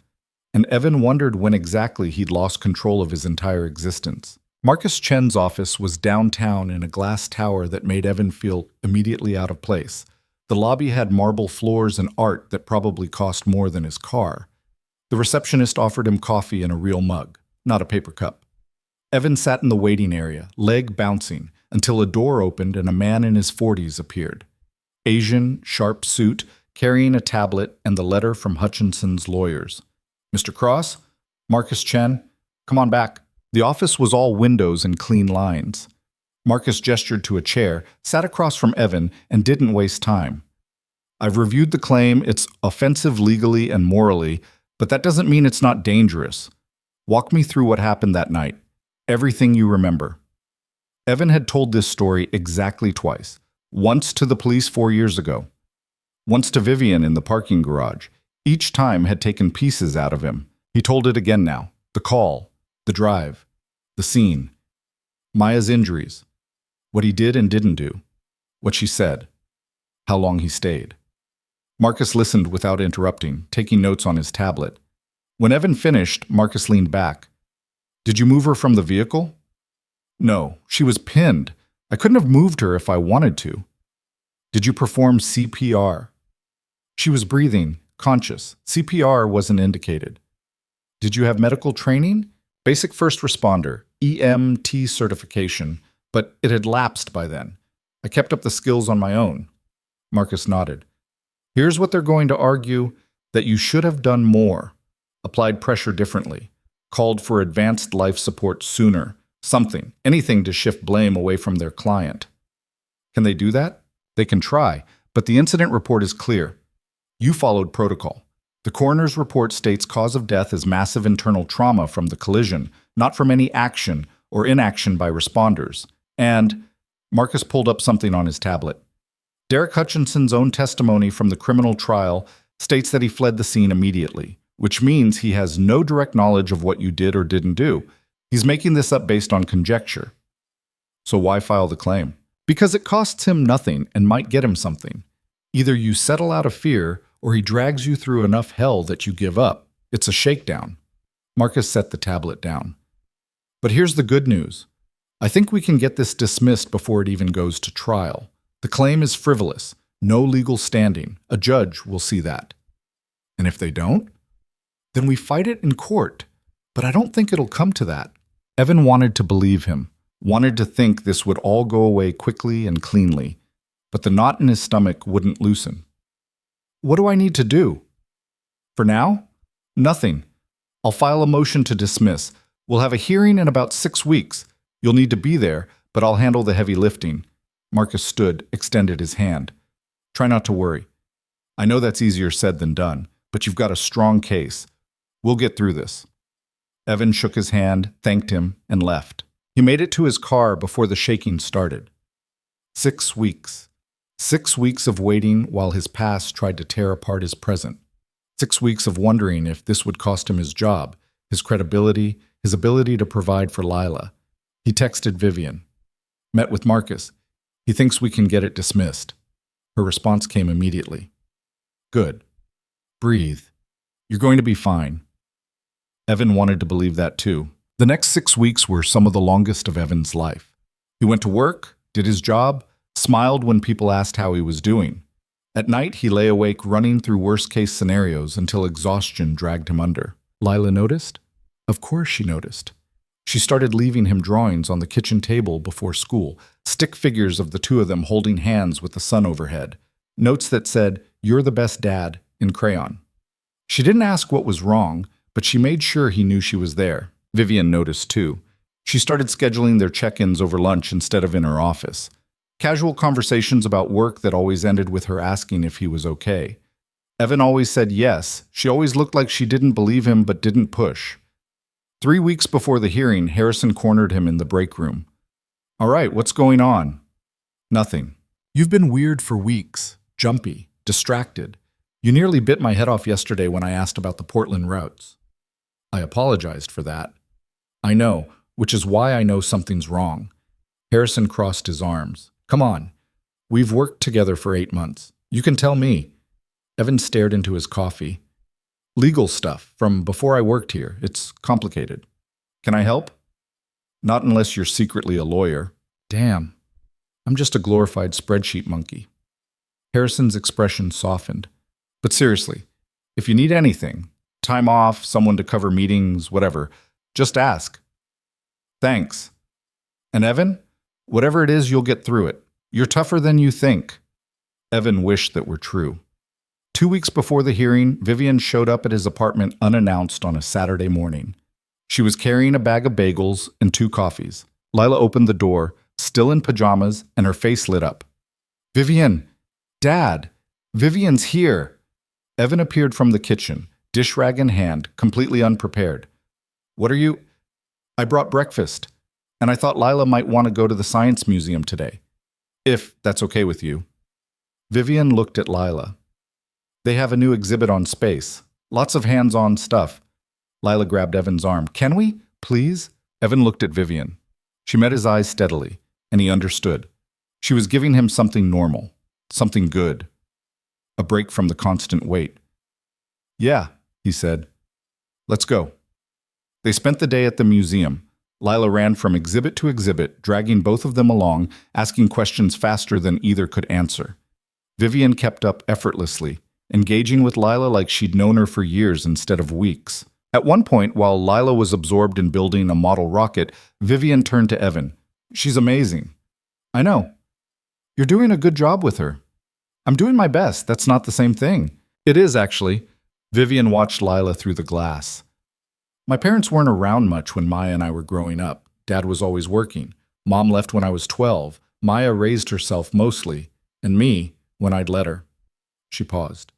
And Evan wondered when exactly he'd lost control of his entire existence. Marcus Chen's office was downtown in a glass tower that made Evan feel immediately out of place. The lobby had marble floors and art that probably cost more than his car. The receptionist offered him coffee in a real mug, not a paper cup. Evan sat in the waiting area, leg bouncing, until a door opened and a man in his 40s appeared. Asian, sharp suit, carrying a tablet and the letter from Hutchinson's lawyers. Mr. Cross? Marcus Chen? Come on back. The office was all windows and clean lines. Marcus gestured to a chair, sat across from Evan, and didn't waste time. I've reviewed the claim. It's offensive legally and morally, but that doesn't mean it's not dangerous. Walk me through what happened that night. Everything you remember. Evan had told this story exactly twice. Once to the police 4 years ago. Once to Vivian in the parking garage. Each time had taken pieces out of him. He told it again now. The call, the drive, the scene. Maya's injuries. What he did and didn't do. What she said. How long he stayed. Marcus listened without interrupting, taking notes on his tablet. When Evan finished, Marcus leaned back. Did you move her from the vehicle? No, she was pinned. I couldn't have moved her if I wanted to. Did you perform CPR? She was breathing, conscious. CPR wasn't indicated. Did you have medical training? Basic first responder, EMT certification, but it had lapsed by then. I kept up the skills on my own. Marcus nodded. Here's what they're going to argue, that you should have done more, applied pressure differently, called for advanced life support sooner, something, anything to shift blame away from their client. Can they do that? They can try, but the incident report is clear. You followed protocol. The coroner's report states cause of death is massive internal trauma from the collision, not from any action or inaction by responders. And Marcus pulled up something on his tablet. Derek Hutchinson's own testimony from the criminal trial states that he fled the scene immediately, which means he has no direct knowledge of what you did or didn't do. He's making this up based on conjecture. So why file the claim? Because it costs him nothing and might get him something. Either you settle out of fear, or he drags you through enough hell that you give up. It's a shakedown. Marcus set the tablet down. But here's the good news. I think we can get this dismissed before it even goes to trial. The claim is frivolous, no legal standing. A judge will see that. And if they don't, then we fight it in court. But I don't think it'll come to that. Evan wanted to believe him, wanted to think this would all go away quickly and cleanly, but the knot in his stomach wouldn't loosen. What do I need to do? For now? Nothing. I'll file a motion to dismiss. We'll have a hearing in about 6 weeks. You'll need to be there, but I'll handle the heavy lifting. Marcus stood, extended his hand. Try not to worry. I know that's easier said than done, but you've got a strong case. We'll get through this. Evan shook his hand, thanked him, and left. He made it to his car before the shaking started. 6 weeks. 6 weeks of waiting while his past tried to tear apart his present. 6 weeks of wondering if this would cost him his job, his credibility, his ability to provide for Lila. He texted Vivian. Met with Marcus. He thinks we can get it dismissed. Her response came immediately. Good. Breathe. You're going to be fine. Evan wanted to believe that too. The next 6 weeks were some of the longest of Evan's life. He went to work, did his job, smiled when people asked how he was doing. At night, he lay awake running through worst-case scenarios until exhaustion dragged him under. Lila noticed? Of course she noticed. She started leaving him drawings on the kitchen table before school, stick figures of the two of them holding hands with the sun overhead, notes that said, "You're the best dad," in crayon. She didn't ask what was wrong, but she made sure he knew she was there. Vivian noticed too. She started scheduling their check-ins over lunch instead of in her office. Casual conversations about work that always ended with her asking if he was okay. Evan always said yes. She always looked like she didn't believe him but didn't push. 3 weeks before the hearing, Harrison cornered him in the break room. All right, what's going on? Nothing. You've been weird for weeks. Jumpy. Distracted. You nearly bit my head off yesterday when I asked about the Portland routes. I apologized for that. I know, which is why I know something's wrong. Harrison crossed his arms. Come on. We've worked together for 8 months. You can tell me. Evan stared into his coffee. Legal stuff from before I worked here. It's complicated. Can I help? Not unless you're secretly a lawyer. Damn. I'm just a glorified spreadsheet monkey. Harrison's expression softened. But seriously, if you need anything, time off, someone to cover meetings, whatever, just ask. Thanks. And Evan, whatever it is, you'll get through it. You're tougher than you think. Evan wished that were true. 2 weeks before the hearing, Vivian showed up at his apartment unannounced on a Saturday morning. She was carrying a bag of bagels and 2 coffees. Lila opened the door, still in pajamas, and her face lit up. Vivian! Dad! Vivian's here! Evan appeared from the kitchen, dish rag in hand, completely unprepared. What are you? I brought breakfast, and I thought Lila might want to go to the Science Museum today. If that's okay with you. Vivian looked at Lila. They have a new exhibit on space. Lots of hands-on stuff. Lila grabbed Evan's arm. Can we? Please? Evan looked at Vivian. She met his eyes steadily, and he understood. She was giving him something normal, something good. A break from the constant wait. Yeah, he said. Let's go. They spent the day at the museum. Lila ran from exhibit to exhibit, dragging both of them along, asking questions faster than either could answer. Vivian kept up effortlessly, engaging with Lila like she'd known her for years instead of weeks. At one point, while Lila was absorbed in building a model rocket, Vivian turned to Evan. She's amazing. I know. You're doing a good job with her. I'm doing my best. That's not the same thing. It is, actually. Vivian watched Lila through the glass. My parents weren't around much when Maya and I were growing up. Dad was always working. Mom left when I was 12. Maya raised herself mostly, and me when I'd let her. She paused.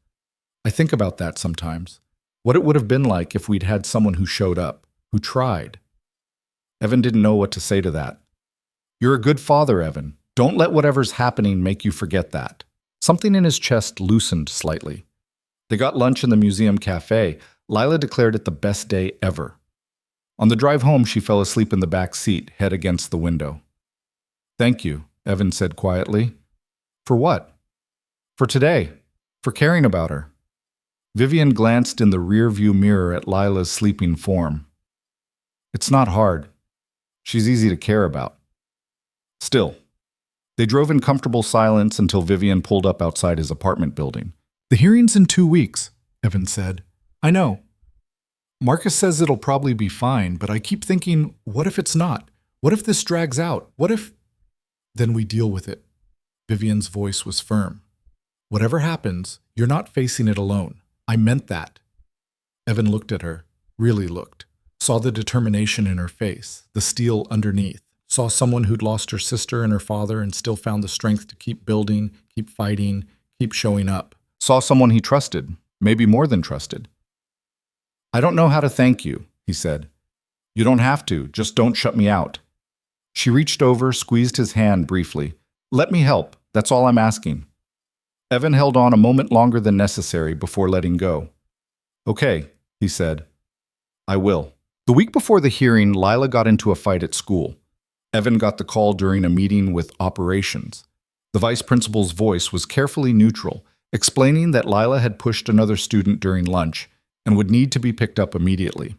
I think about that sometimes. What it would have been like if we'd had someone who showed up, who tried. Evan didn't know what to say to that. You're a good father, Evan. Don't let whatever's happening make you forget that. Something in his chest loosened slightly. They got lunch in the museum cafe. Lila declared it the best day ever. On the drive home, she fell asleep in the back seat, head against the window. Thank you, Evan said quietly. For what? For today. For caring about her. Vivian glanced in the rear-view mirror at Lila's sleeping form. It's not hard. She's easy to care about. Still. They drove in comfortable silence until Vivian pulled up outside his apartment building. The hearing's in 2 weeks, Evan said. I know. Marcus says it'll probably be fine, but I keep thinking, what if it's not? What if this drags out? What if... Then we deal with it. Vivian's voice was firm. Whatever happens, you're not facing it alone. I meant that. Evan looked at her, really looked, saw the determination in her face, the steel underneath, saw someone who'd lost her sister and her father and still found the strength to keep building, keep fighting, keep showing up. Saw someone he trusted, maybe more than trusted. I don't know how to thank you, he said. You don't have to, just don't shut me out. She reached over, squeezed his hand briefly. Let me help, that's all I'm asking. Evan held on a moment longer than necessary before letting go. Okay, he said. I will. The week before the hearing, Lila got into a fight at school. Evan got the call during a meeting with operations. The vice principal's voice was carefully neutral, explaining that Lila had pushed another student during lunch and would need to be picked up immediately.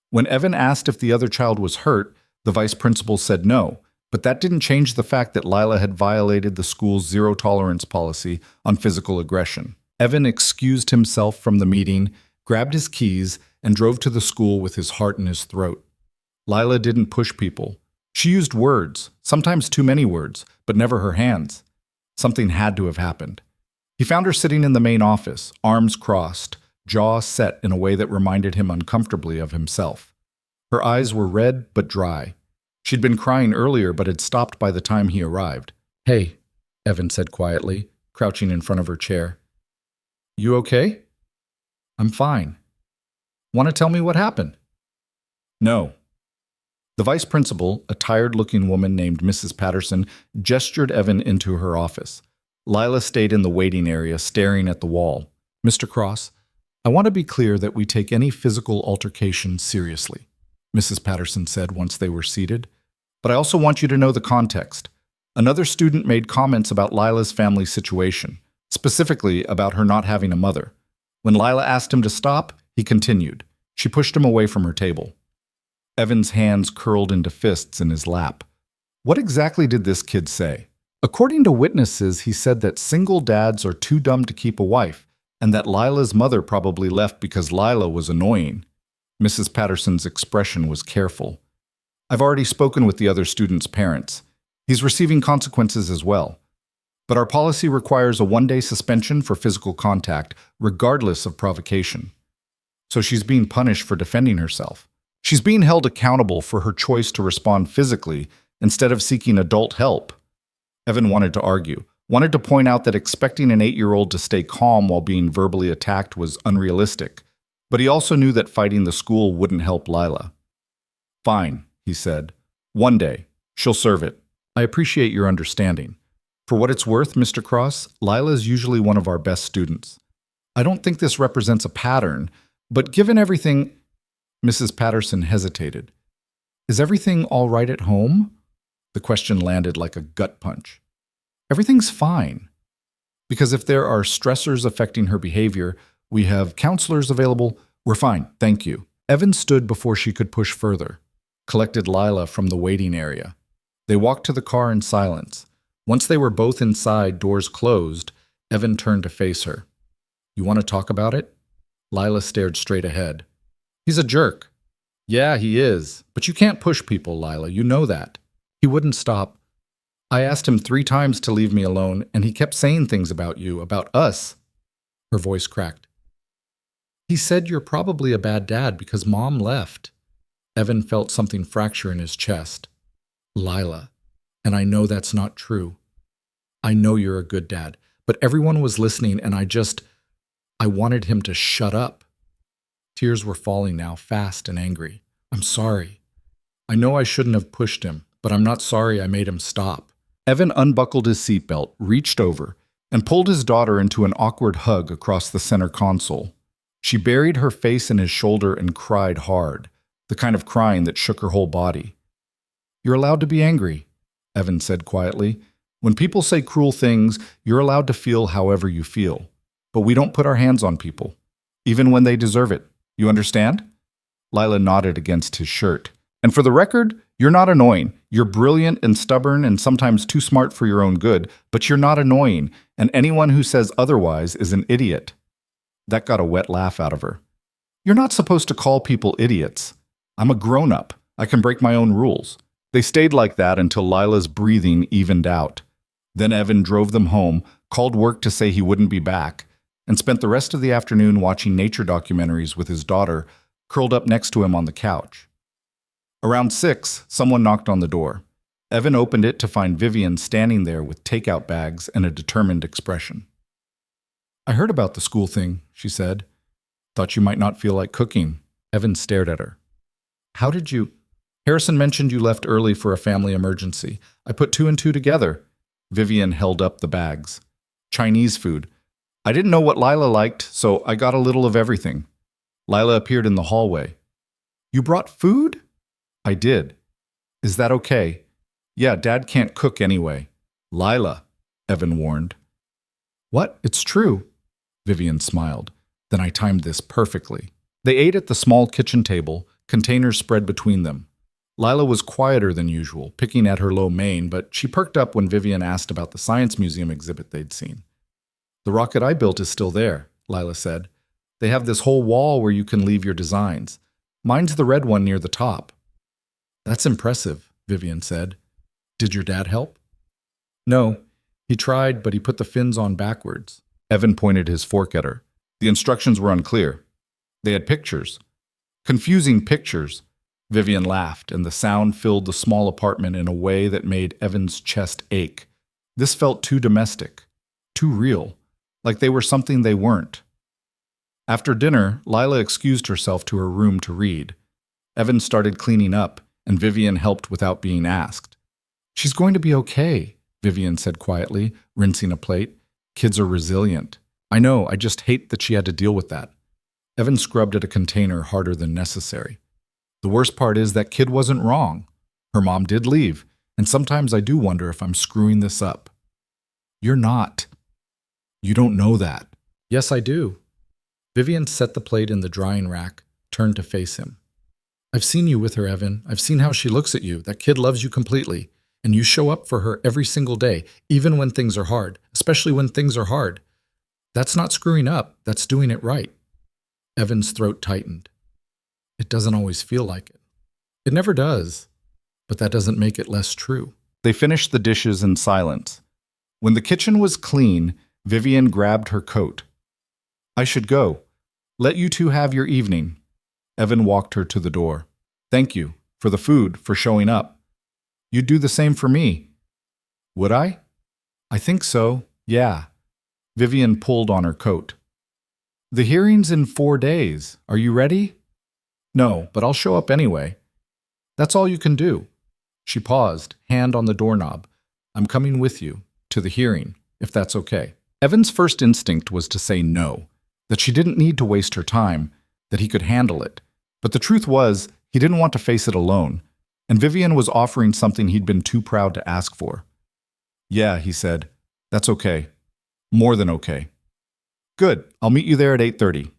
When Evan asked if the other child was hurt, the vice principal said no, but that didn't change the fact that Lila had violated the school's zero-tolerance policy on physical aggression. Evan excused himself from the meeting, grabbed his keys, and drove to the school with his heart in his throat. Lila didn't push people. She used words, sometimes too many words, but never her hands. Something had to have happened. He found her sitting in the main office, arms crossed, jaw set in a way that reminded him uncomfortably of himself. Her eyes were red but dry. She'd been crying earlier but had stopped by the time he arrived. Hey, Evan said quietly, crouching in front of her chair. You okay? I'm fine. Want to tell me what happened? No. The vice principal, a tired-looking woman named Mrs. Patterson, gestured Evan into her office. Lila stayed in the waiting area, staring at the wall. Mr. Cross, I want to be clear that we take any physical altercation seriously, Mrs. Patterson said once they were seated. But I also want you to know the context. Another student made comments about Lila's family situation, specifically about her not having a mother. When Lila asked him to stop, he continued. She pushed him away from her table. Evan's hands curled into fists in his lap. What exactly did this kid say? According to witnesses, he said that single dads are too dumb to keep a wife, and that Lila's mother probably left because Lila was annoying. Mrs. Patterson's expression was careful. I've already spoken with the other student's parents. He's receiving consequences as well. But our policy requires a one-day suspension for physical contact, regardless of provocation. So she's being punished for defending herself. She's being held accountable for her choice to respond physically instead of seeking adult help. Evan wanted to argue, wanted to point out that expecting an 8-year-old to stay calm while being verbally attacked was unrealistic, but he also knew that fighting the school wouldn't help Lila. Fine, he said. One day. She'll serve it. I appreciate your understanding. For what it's worth, Mr. Cross, Lila's usually one of our best students. I don't think this represents a pattern, but given everything... Mrs. Patterson hesitated. Is everything all right at home? The question landed like a gut punch. Everything's fine. Because if there are stressors affecting her behavior, we have counselors available. We're fine, thank you. Evan stood before she could push further, collected Lila from the waiting area. They walked to the car in silence. Once they were both inside, doors closed, Evan turned to face her. You want to talk about it? Lila stared straight ahead. He's a jerk. Yeah, he is. But you can't push people, Lila. You know that. He wouldn't stop. I asked him 3 times to leave me alone, and he kept saying things about you, about us. Her voice cracked. He said you're probably a bad dad because Mom left. Evan felt something fracture in his chest. Lila, and I know that's not true. I know you're a good dad, but everyone was listening, and I wanted him to shut up. Tears were falling now, fast and angry. I'm sorry. I know I shouldn't have pushed him, but I'm not sorry I made him stop. Evan unbuckled his seatbelt, reached over, and pulled his daughter into an awkward hug across the center console. She buried her face in his shoulder and cried hard, the kind of crying that shook her whole body. You're allowed to be angry, Evan said quietly. When people say cruel things, you're allowed to feel however you feel. But we don't put our hands on people, even when they deserve it. You understand? Lila nodded against his shirt. And for the record, you're not annoying. You're brilliant and stubborn and sometimes too smart for your own good, but you're not annoying, and anyone who says otherwise is an idiot. That got a wet laugh out of her. You're not supposed to call people idiots. I'm a grown-up. I can break my own rules. They stayed like that until Lila's breathing evened out. Then Evan drove them home, called work to say he wouldn't be back, and spent the rest of the afternoon watching nature documentaries with his daughter, curled up next to him on the couch. Around 6, someone knocked on the door. Evan opened it to find Vivian standing there with takeout bags and a determined expression. I heard about the school thing, she said. Thought you might not feel like cooking. Evan stared at her. How did you? Harrison mentioned you left early for a family emergency. I put two and two together. Vivian held up the bags. Chinese food. I didn't know what Lila liked, so I got a little of everything. Lila appeared in the hallway. You brought food? I did. Is that okay? Yeah, Dad can't cook anyway. Lila, Evan warned. What? It's true. Vivian smiled. Then I timed this perfectly. They ate at the small kitchen table, containers spread between them. Lila was quieter than usual, picking at her lo mein, but she perked up when Vivian asked about the Science Museum exhibit they'd seen. The rocket I built is still there, Lila said. They have this whole wall where you can leave your designs. Mine's the red one near the top. That's impressive, Vivian said. Did your dad help? No. He tried, but he put the fins on backwards. Evan pointed his fork at her. The instructions were unclear. They had pictures. Confusing pictures. Vivian laughed, and the sound filled the small apartment in a way that made Evan's chest ache. This felt too domestic, too real, like they were something they weren't. After dinner, Lila excused herself to her room to read. Evan started cleaning up, and Vivian helped without being asked. She's going to be okay, Vivian said quietly, rinsing a plate. Kids are resilient. I know, I just hate that she had to deal with that. Evan scrubbed at a container harder than necessary. The worst part is that kid wasn't wrong. Her mom did leave, and sometimes I do wonder if I'm screwing this up. You're not. You don't know that. Yes, I do. Vivian set the plate in the drying rack, turned to face him. I've seen you with her, Evan. I've seen how she looks at you. That kid loves you completely, and you show up for her every single day, even when things are hard, especially when things are hard. That's not screwing up. That's doing it right. Evan's throat tightened. It doesn't always feel like it. It never does, but that doesn't make it less true. They finished the dishes in silence. When the kitchen was clean, Vivian grabbed her coat. I should go. Let you two have your evening. Evan walked her to the door. Thank you, for the food, for showing up. You'd do the same for me. Would I? I think so, yeah. Vivian pulled on her coat. The hearing's in 4 days. Are you ready? No, but I'll show up anyway. That's all you can do. She paused, hand on the doorknob. I'm coming with you, to the hearing, if that's okay. Evan's first instinct was to say no, that she didn't need to waste her time, that he could handle it. But the truth was, he didn't want to face it alone, and Vivian was offering something he'd been too proud to ask for. Yeah, he said. That's okay. More than okay. Good, I'll meet you there at 8:30.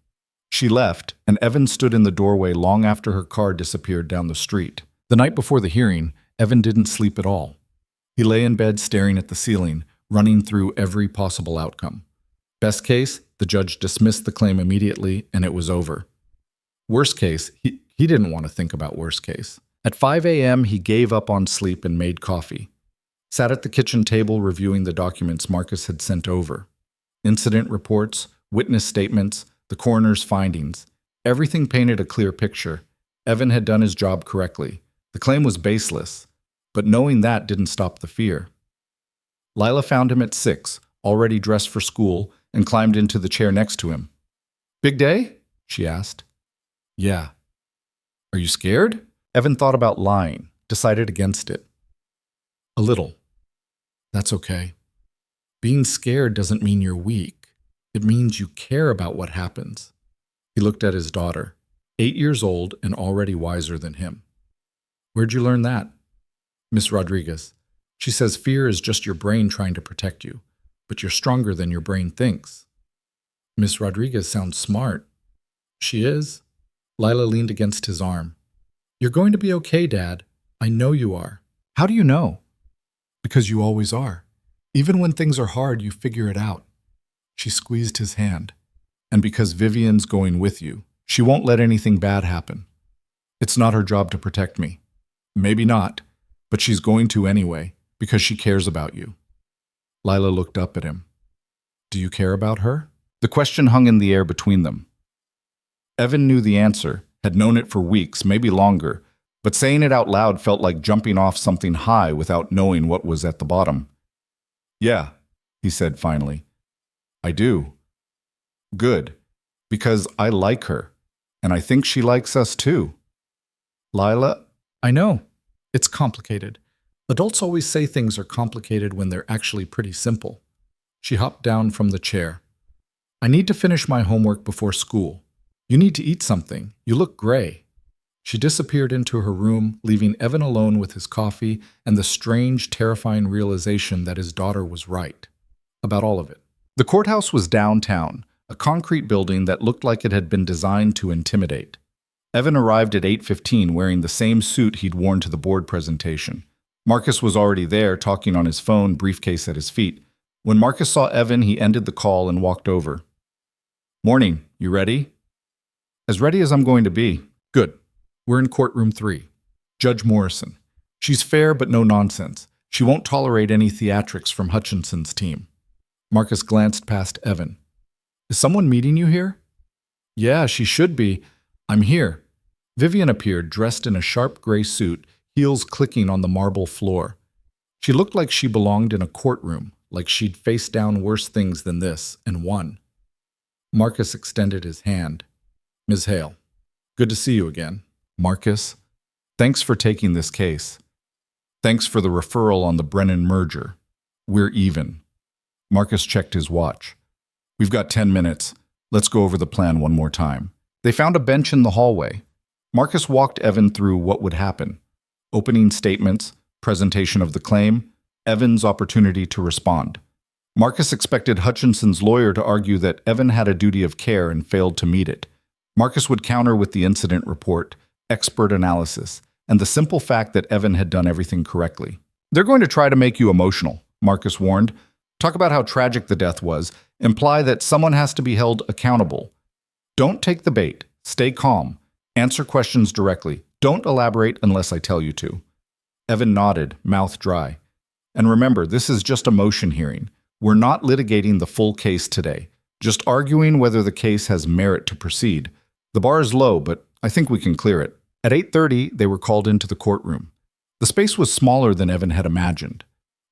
She left, and Evan stood in the doorway long after her car disappeared down the street. The night before the hearing, Evan didn't sleep at all. He lay in bed staring at the ceiling, running through every possible outcome. Best case, the judge dismissed the claim immediately, and it was over. Worst case, he didn't want to think about worst case. At 5 a.m., he gave up on sleep and made coffee. Sat at the kitchen table reviewing the documents Marcus had sent over. Incident reports, witness statements, the coroner's findings. Everything painted a clear picture. Evan had done his job correctly. The claim was baseless, but knowing that didn't stop the fear. Lila found him at 6, already dressed for school, and climbed into the chair next to him. Big day? She asked. Yeah. Are you scared? Evan thought about lying, decided against it. A little. That's okay. Being scared doesn't mean you're weak. It means you care about what happens. He looked at his daughter, 8 years old and already wiser than him. Where'd you learn that? Miss Rodriguez. She says fear is just your brain trying to protect you, but you're stronger than your brain thinks. Miss Rodriguez sounds smart. She is. Lila leaned against his arm. You're going to be okay, Dad. I know you are. How do you know? Because you always are. Even when things are hard, you figure it out. She squeezed his hand. And because Vivian's going with you, she won't let anything bad happen. It's not her job to protect me. Maybe not, but she's going to anyway, because she cares about you. Lila looked up at him. Do you care about her? The question hung in the air between them. Evan knew the answer, had known it for weeks, maybe longer, but saying it out loud felt like jumping off something high without knowing what was at the bottom. Yeah, he said finally. I do. Good, because I like her, and I think she likes us too. Lila, I know. It's complicated. Adults always say things are complicated when they're actually pretty simple. She hopped down from the chair. I need to finish my homework before school. You need to eat something. You look gray. She disappeared into her room, leaving Evan alone with his coffee and the strange, terrifying realization that his daughter was right. About all of it. The courthouse was downtown, a concrete building that looked like it had been designed to intimidate. Evan arrived at 8:15 wearing the same suit he'd worn to the board presentation. Marcus was already there, talking on his phone, briefcase at his feet. When Marcus saw Evan, he ended the call and walked over. "Morning, you ready?" "As ready as I'm going to be." Good. We're in courtroom 3. Judge Morrison. She's fair but no nonsense. She won't tolerate any theatrics from Hutchinson's team. Marcus glanced past Evan. Is someone meeting you here? Yeah, she should be. I'm here. Vivian appeared, dressed in a sharp gray suit, heels clicking on the marble floor. She looked like she belonged in a courtroom, like she'd faced down worse things than this, and won. Marcus extended his hand. Ms. Hale, good to see you again. Marcus, thanks for taking this case. Thanks for the referral on the Brennan merger. We're even. Marcus checked his watch. We've got 10 minutes. Let's go over the plan one more time. They found a bench in the hallway. Marcus walked Evan through what would happen. Opening statements, presentation of the claim, Evan's opportunity to respond. Marcus expected Hutchinson's lawyer to argue that Evan had a duty of care and failed to meet it. Marcus would counter with the incident report, expert analysis, and the simple fact that Evan had done everything correctly. They're going to try to make you emotional, Marcus warned. Talk about how tragic the death was, imply that someone has to be held accountable. Don't take the bait. Stay calm. Answer questions directly. Don't elaborate unless I tell you to. Evan nodded, mouth dry. And remember, this is just a motion hearing. We're not litigating the full case today, just arguing whether the case has merit to proceed. The bar is low, but I think we can clear it. At 8:30, they were called into the courtroom. The space was smaller than Evan had imagined.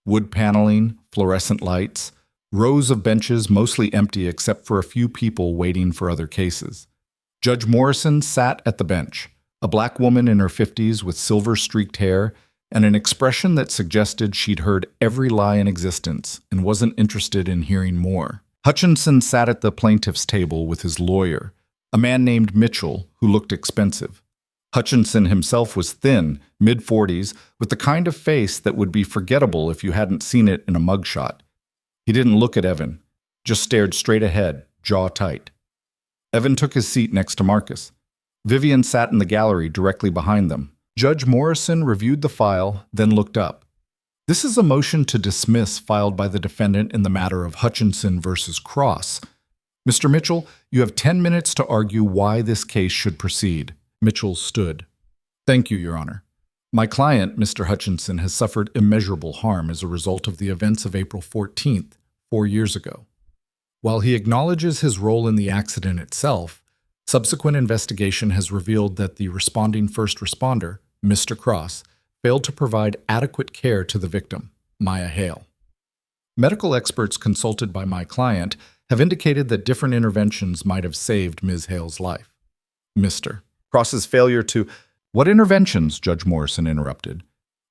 Wood paneling, fluorescent lights, rows of benches mostly empty except for a few people waiting for other cases. Judge Morrison sat at the bench, a black woman in her 50s with silver-streaked hair and an expression that suggested she'd heard every lie in existence and wasn't interested in hearing more. Hutchinson sat at the plaintiff's table with his lawyer, a man named Mitchell who looked expensive. Hutchinson himself was thin, mid-40s, with the kind of face that would be forgettable if you hadn't seen it in a mugshot. He didn't look at Evan, just stared straight ahead, jaw tight. Evan took his seat next to Marcus. Vivian sat in the gallery directly behind them. Judge Morrison reviewed the file, then looked up. This is a motion to dismiss filed by the defendant in the matter of Hutchinson versus Cross. Mr. Mitchell, you have 10 minutes to argue why this case should proceed. Mitchell stood. Thank you, Your Honor. My client, Mr. Hutchinson, has suffered immeasurable harm as a result of the events of April 14th, 4 years ago. While he acknowledges his role in the accident itself, subsequent investigation has revealed that the responding first responder, Mr. Cross, failed to provide adequate care to the victim, Maya Hale. Medical experts consulted by my client have indicated that different interventions might have saved Ms. Hale's life. Mr. Cross's failure to— What interventions? Judge Morrison interrupted.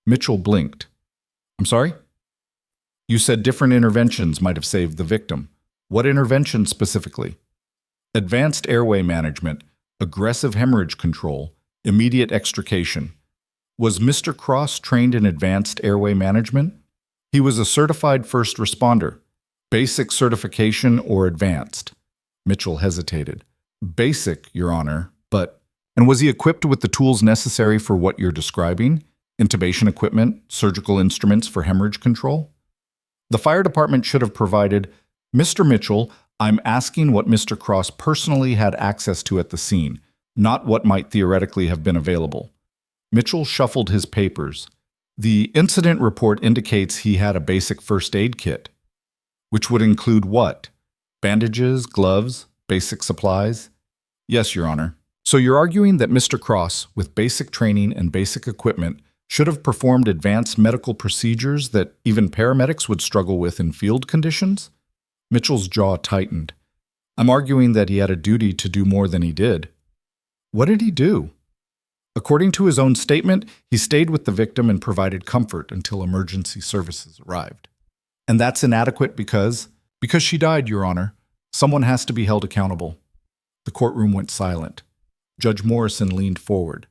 Mitchell blinked. I'm sorry? You said different interventions might have saved the victim. What intervention specifically? Advanced airway management, aggressive hemorrhage control, immediate extrication. Was Mr. Cross trained in advanced airway management? He was a certified first responder. Basic certification or advanced? Mitchell hesitated. Basic, Your Honor, but— And was he equipped with the tools necessary for what you're describing? Intubation equipment, surgical instruments for hemorrhage control? The fire department should have provided— Mr. Mitchell, I'm asking what Mr. Cross personally had access to at the scene, not what might theoretically have been available. Mitchell shuffled his papers. The incident report indicates he had a basic first aid kit, which would include what? Bandages, gloves, basic supplies? Yes, Your Honor. So you're arguing that Mr. Cross, with basic training and basic equipment, should have performed advanced medical procedures that even paramedics would struggle with in field conditions? Mitchell's jaw tightened. I'm arguing that he had a duty to do more than he did. What did he do? According to his own statement, he stayed with the victim and provided comfort until emergency services arrived. And that's inadequate because? Because she died, Your Honor. Someone has to be held accountable. The courtroom went silent. Judge Morrison leaned forward.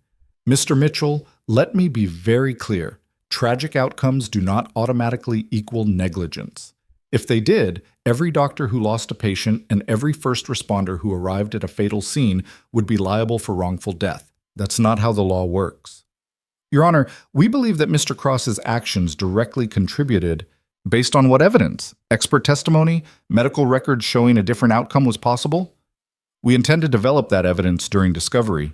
Mr. Mitchell, let me be very clear. Tragic outcomes do not automatically equal negligence. If they did, every doctor who lost a patient and every first responder who arrived at a fatal scene would be liable for wrongful death. That's not how the law works. Your Honor, we believe that Mr. Cross's actions directly contributed. Based on what evidence? Expert testimony? Medical records showing a different outcome was possible? We intend to develop that evidence during discovery.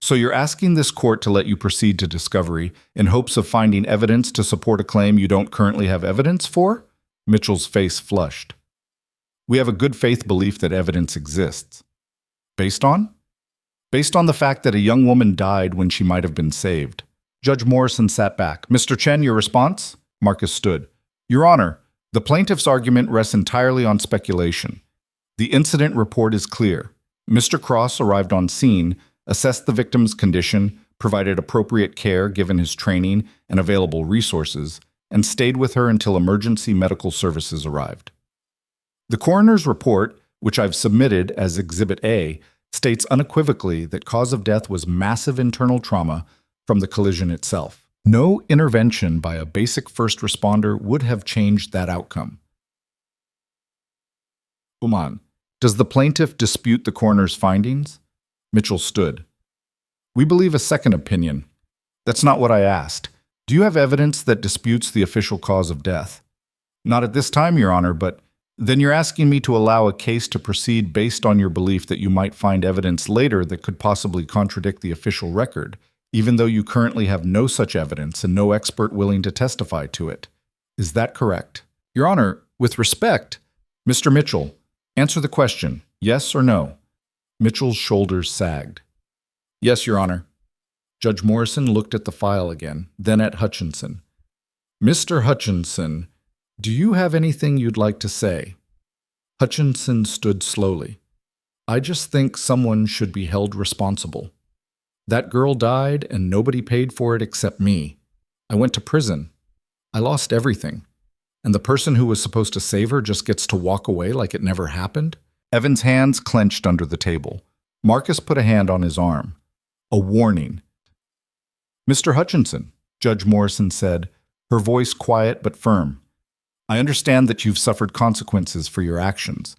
So you're asking this court to let you proceed to discovery in hopes of finding evidence to support a claim you don't currently have evidence for? Mitchell's face flushed. We have a good faith belief that evidence exists. Based on? Based on the fact that a young woman died when she might have been saved. Judge Morrison sat back. Mr. Chen, your response? Marcus stood. Your Honor, the plaintiff's argument rests entirely on speculation. The incident report is clear. Mr. Cross arrived on scene, assessed the victim's condition, provided appropriate care given his training and available resources, and stayed with her until emergency medical services arrived. The coroner's report, which I've submitted as Exhibit A, states unequivocally that cause of death was massive internal trauma from the collision itself. No intervention by a basic first responder would have changed that outcome. Uman, does the plaintiff dispute the coroner's findings? Mitchell stood. We believe a second opinion. That's not what I asked. Do you have evidence that disputes the official cause of death? Not at this time, Your Honor, but then you're asking me to allow a case to proceed based on your belief that you might find evidence later that could possibly contradict the official record, even though you currently have no such evidence and no expert willing to testify to it. Is that correct? Your Honor, with respect, Mr. Mitchell, answer the question, yes or no? Mitchell's shoulders sagged. Yes, Your Honor. Judge Morrison looked at the file again, then at Hutchinson. Mr. Hutchinson, do you have anything you'd like to say? Hutchinson stood slowly. I just think someone should be held responsible. That girl died and nobody paid for it except me. I went to prison. I lost everything. And the person who was supposed to save her just gets to walk away like it never happened? Evan's hands clenched under the table. Marcus put a hand on his arm. A warning. Mr. Hutchinson, Judge Morrison said, her voice quiet but firm. I understand that you've suffered consequences for your actions.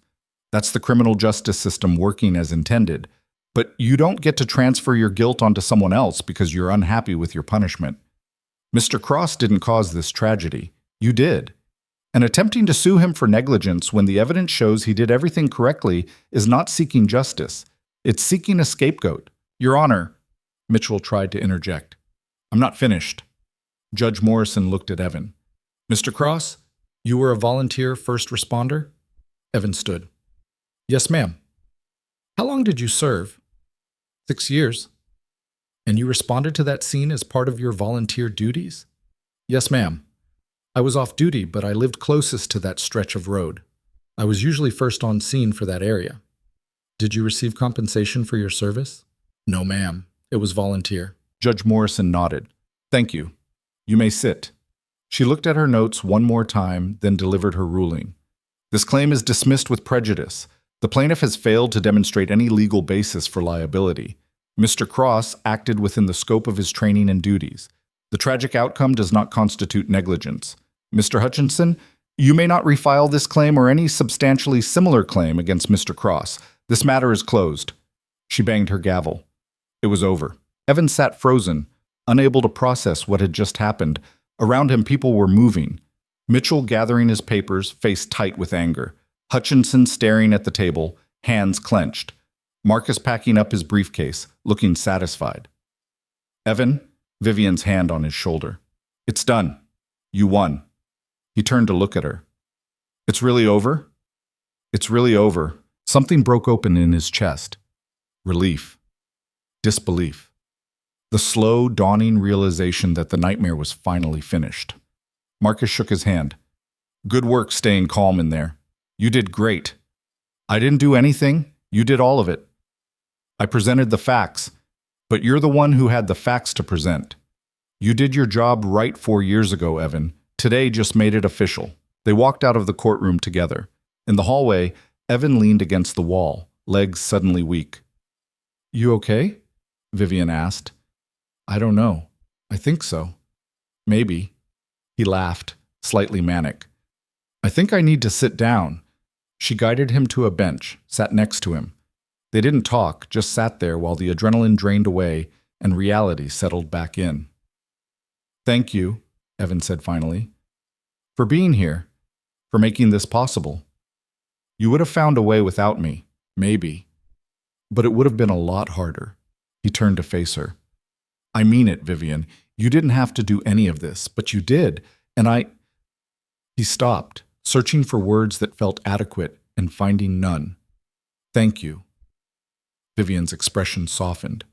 That's the criminal justice system working as intended. But you don't get to transfer your guilt onto someone else because you're unhappy with your punishment. Mr. Cross didn't cause this tragedy. You did. And attempting to sue him for negligence when the evidence shows he did everything correctly is not seeking justice. It's seeking a scapegoat. Your Honor, Mitchell tried to interject. I'm not finished. Judge Morrison looked at Evan. Mr. Cross, you were a volunteer first responder? Evan stood. Yes, ma'am. How long did you serve? 6 years. And you responded to that scene as part of your volunteer duties? Yes, ma'am. I was off duty, but I lived closest to that stretch of road. I was usually first on scene for that area. Did you receive compensation for your service? No, ma'am. It was volunteer. Judge Morrison nodded. Thank you. You may sit. She looked at her notes one more time, then delivered her ruling. This claim is dismissed with prejudice. The plaintiff has failed to demonstrate any legal basis for liability. Mr. Cross acted within the scope of his training and duties. The tragic outcome does not constitute negligence. Mr. Hutchinson, you may not refile this claim or any substantially similar claim against Mr. Cross. This matter is closed. She banged her gavel. It was over. Evan sat frozen, unable to process what had just happened. Around him, people were moving. Mitchell gathering his papers, face tight with anger. Hutchinson staring at the table, hands clenched. Marcus packing up his briefcase, looking satisfied. Evan, Vivian's hand on his shoulder. It's done. You won. He turned to look at her. It's really over? It's really over. Something broke open in his chest. Relief. Disbelief. The slow, dawning realization that the nightmare was finally finished. Marcus shook his hand. Good work staying calm in there. You did great. I didn't do anything. You did all of it. I presented the facts. But you're the one who had the facts to present. You did your job right 4 years ago, Evan. Today just made it official. They walked out of the courtroom together. In the hallway, Evan leaned against the wall, legs suddenly weak. "You okay?" Vivian asked. "I don't know. I think so. Maybe." He laughed, slightly manic. "I think I need to sit down." She guided him to a bench, sat next to him. They didn't talk, just sat there while the adrenaline drained away and reality settled back in. "Thank you," Evan said finally, "for being here, for making this possible. You would have found a way without me, maybe. But it would have been a lot harder." He turned to face her. "I mean it, Vivian. You didn't have to do any of this, but you did, and I—" He stopped, searching for words that felt adequate and finding none. "Thank you." Vivian's expression softened.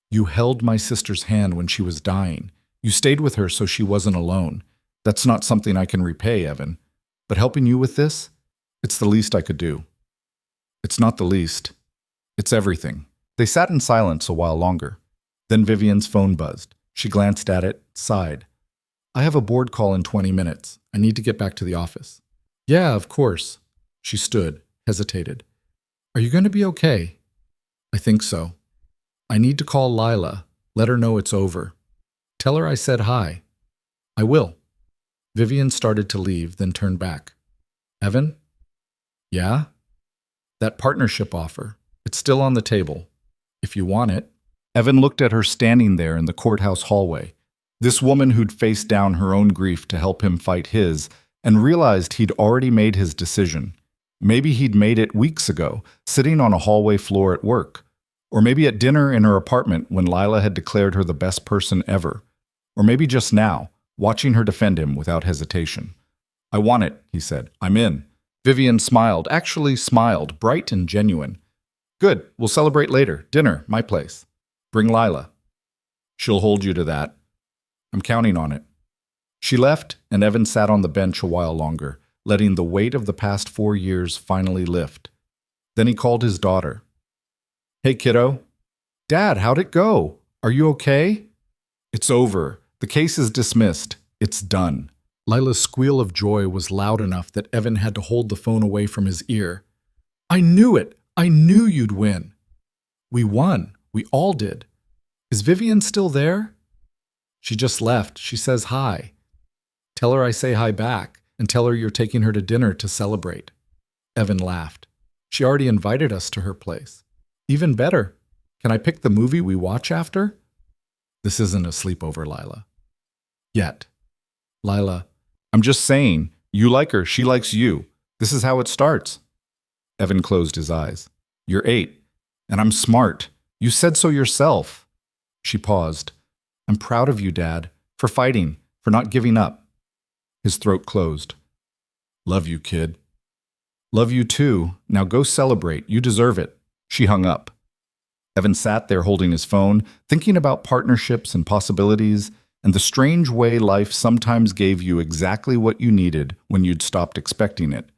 "You held my sister's hand when she was dying. You stayed with her so she wasn't alone. That's not something I can repay, Evan. But helping you with this? It's the least I could do." "It's not the least. It's everything." They sat in silence a while longer. Then Vivian's phone buzzed. She glanced at it, sighed. "I have a board call in 20 minutes. I need to get back to the office." "Yeah, of course." She stood, hesitated. "Are you going to be okay?" "I think so. I need to call Lila, let her know it's over. Tell her I said hi." "I will." Vivian started to leave, then turned back. "Evan?" "Yeah?" "That partnership offer. It's still on the table. If you want it." Evan looked at her standing there in the courthouse hallway, this woman who'd faced down her own grief to help him fight his, and realized he'd already made his decision. Maybe he'd made it weeks ago, sitting on a hallway floor at work. Or maybe at dinner in her apartment when Lila had declared her the best person ever. Or maybe just now, watching her defend him without hesitation. "I want it," he said. "I'm in." Vivian smiled, actually smiled, bright and genuine. "Good, we'll celebrate later. Dinner, my place. Bring Lila." "She'll hold you to that." "I'm counting on it." She left, and Evan sat on the bench a while longer, letting the weight of the past 4 years finally lift. Then he called his daughter. "Hey, kiddo." "Dad, how'd it go? Are you okay?" "It's over. The case is dismissed. It's done." Lila's squeal of joy was loud enough that Evan had to hold the phone away from his ear. "I knew it! I knew you'd win." "We won. We all did. Is Vivian still there?" "She just left. She says hi." "Tell her I say hi back, and tell her you're taking her to dinner to celebrate." Evan laughed. "She already invited us to her place." "Even better. Can I pick the movie we watch after?" "This isn't a sleepover, Lila." "Yet." "Lila, I'm just saying, you like her, she likes you. This is how it starts." Evan closed his eyes. "You're 8, and I'm smart. You said so yourself." She paused. "I'm proud of you, Dad, for fighting, for not giving up." His throat closed. "Love you, kid." "Love you too. Now go celebrate. You deserve it." She hung up. Evan sat there holding his phone, thinking about partnerships and possibilities, and the strange way life sometimes gave you exactly what you needed when you'd stopped expecting it.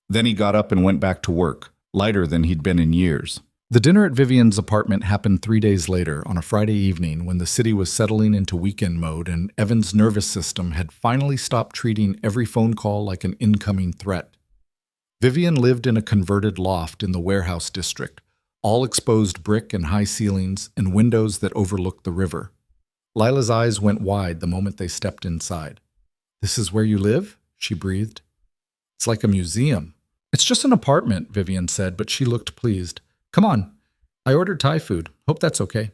Then he got up and went back to work, lighter than he'd been in years. The dinner at Vivian's apartment happened 3 days later, on a Friday evening when the city was settling into weekend mode and Evan's nervous system had finally stopped treating every phone call like an incoming threat. Vivian lived in a converted loft in the warehouse district, all exposed brick and high ceilings and windows that overlooked the river. Lila's eyes went wide the moment they stepped inside. "This is where you live?" she breathed. "It's like a museum." "It's just an apartment," Vivian said, but she looked pleased. "Come on. I ordered Thai food. Hope that's okay."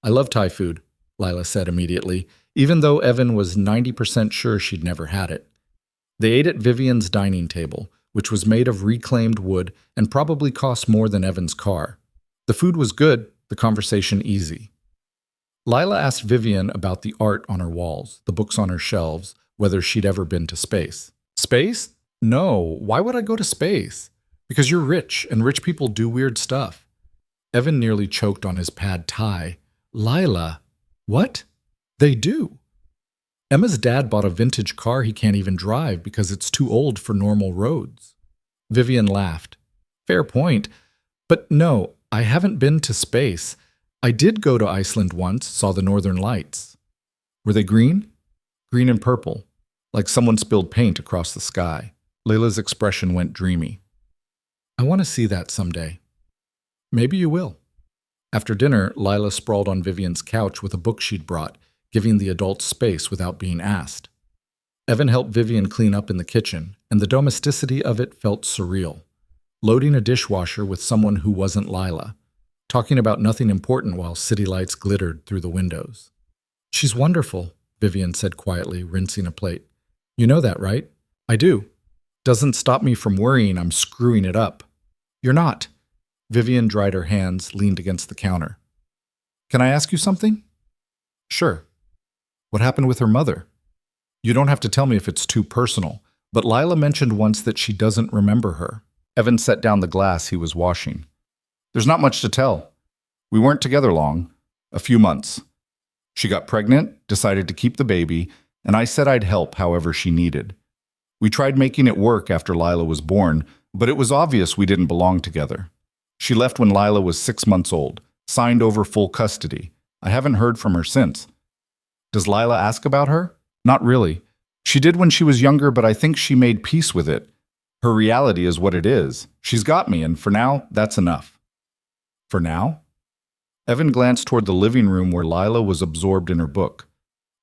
"I love Thai food," Lila said immediately, even though Evan was 90% sure she'd never had it. They ate at Vivian's dining table, which was made of reclaimed wood and probably cost more than Evan's car. The food was good, the conversation easy. Lila asked Vivian about the art on her walls, the books on her shelves, whether she'd ever been to space. "Space? No, why would I go to space?" "Because you're rich, and rich people do weird stuff." Evan nearly choked on his pad thai. "Lila, what?" "They do. Emma's dad bought a vintage car he can't even drive because it's too old for normal roads." Vivian laughed. "Fair point. But no, I haven't been to space. I did go to Iceland once, saw the northern lights. Were they green? Green and purple, like someone spilled paint across the sky. Layla's expression went dreamy. I want to see that someday. Maybe you will. After dinner, Lila sprawled on Vivian's couch with a book she'd brought, giving the adults space without being asked. Evan helped Vivian clean up in the kitchen, and the domesticity of it felt surreal. Loading a dishwasher with someone who wasn't Lila, talking about nothing important while city lights glittered through the windows. She's wonderful, Vivian said quietly, rinsing a plate. You know that, right? I do. Doesn't stop me from worrying I'm screwing it up. You're not. Vivian dried her hands, leaned against the counter. Can I ask you something? Sure. What happened with her mother? You don't have to tell me if it's too personal, but Lila mentioned once that she doesn't remember her. Evan set down the glass he was washing. There's not much to tell. We weren't together long, a few months. She got pregnant, decided to keep the baby, and I said I'd help however she needed. We tried making it work after Lila was born, but it was obvious we didn't belong together. She left when Lila was 6 months old, signed over full custody. I haven't heard from her since. Does Lila ask about her? Not really. She did when she was younger, but I think she made peace with it. Her reality is what it is. She's got me, and for now, that's enough. For now? Evan glanced toward the living room where Lila was absorbed in her book.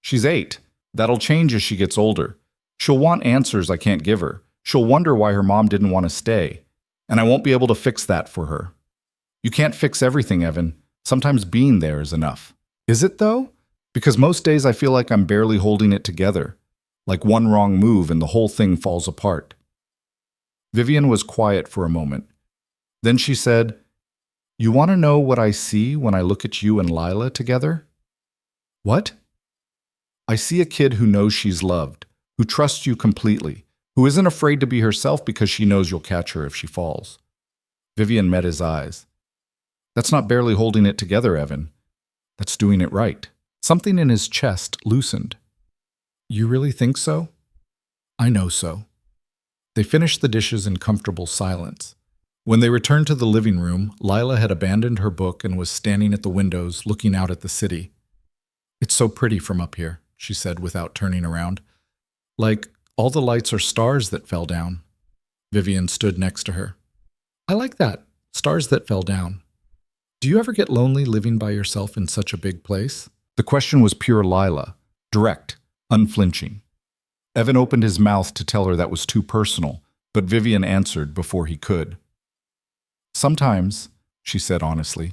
She's 8. That'll change as she gets older. She'll want answers I can't give her. She'll wonder why her mom didn't want to stay. And I won't be able to fix that for her. You can't fix everything, Evan. Sometimes being there is enough. Is it, though? Because most days I feel like I'm barely holding it together. Like one wrong move and the whole thing falls apart. Vivian was quiet for a moment. Then she said, You want to know what I see when I look at you and Lila together? What? I see a kid who knows she's loved, who trusts you completely, who isn't afraid to be herself because she knows you'll catch her if she falls. Vivian met his eyes. That's not barely holding it together, Evan. That's doing it right. Something in his chest loosened. You really think so? I know so. They finished the dishes in comfortable silence. When they returned to the living room, Lila had abandoned her book and was standing at the windows looking out at the city. It's so pretty from up here, she said without turning around. Like all the lights are stars that fell down. Vivian stood next to her. I like that, stars that fell down. Do you ever get lonely living by yourself in such a big place? The question was pure Lila, direct, unflinching. Evan opened his mouth to tell her that was too personal, but Vivian answered before he could. Sometimes, she said honestly,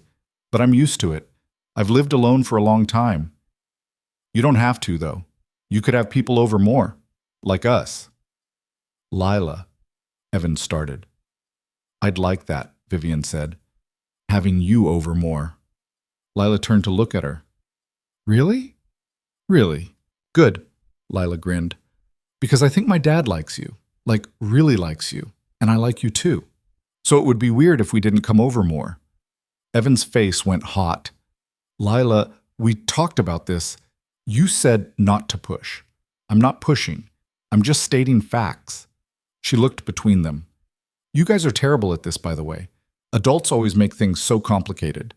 but I'm used to it. I've lived alone for a long time. You don't have to, though. You could have people over more, like us. Lila, Evan started. I'd like that, Vivian said. Having you over more. Lila turned to look at her. Really? Really? Good, Lila grinned. Because I think my dad likes you, like really likes you, and I like you too. So it would be weird if we didn't come over more. Evan's face went hot. Lila, we talked about this. You said not to push. I'm not pushing. I'm just stating facts. She looked between them. You guys are terrible at this, by the way. Adults always make things so complicated.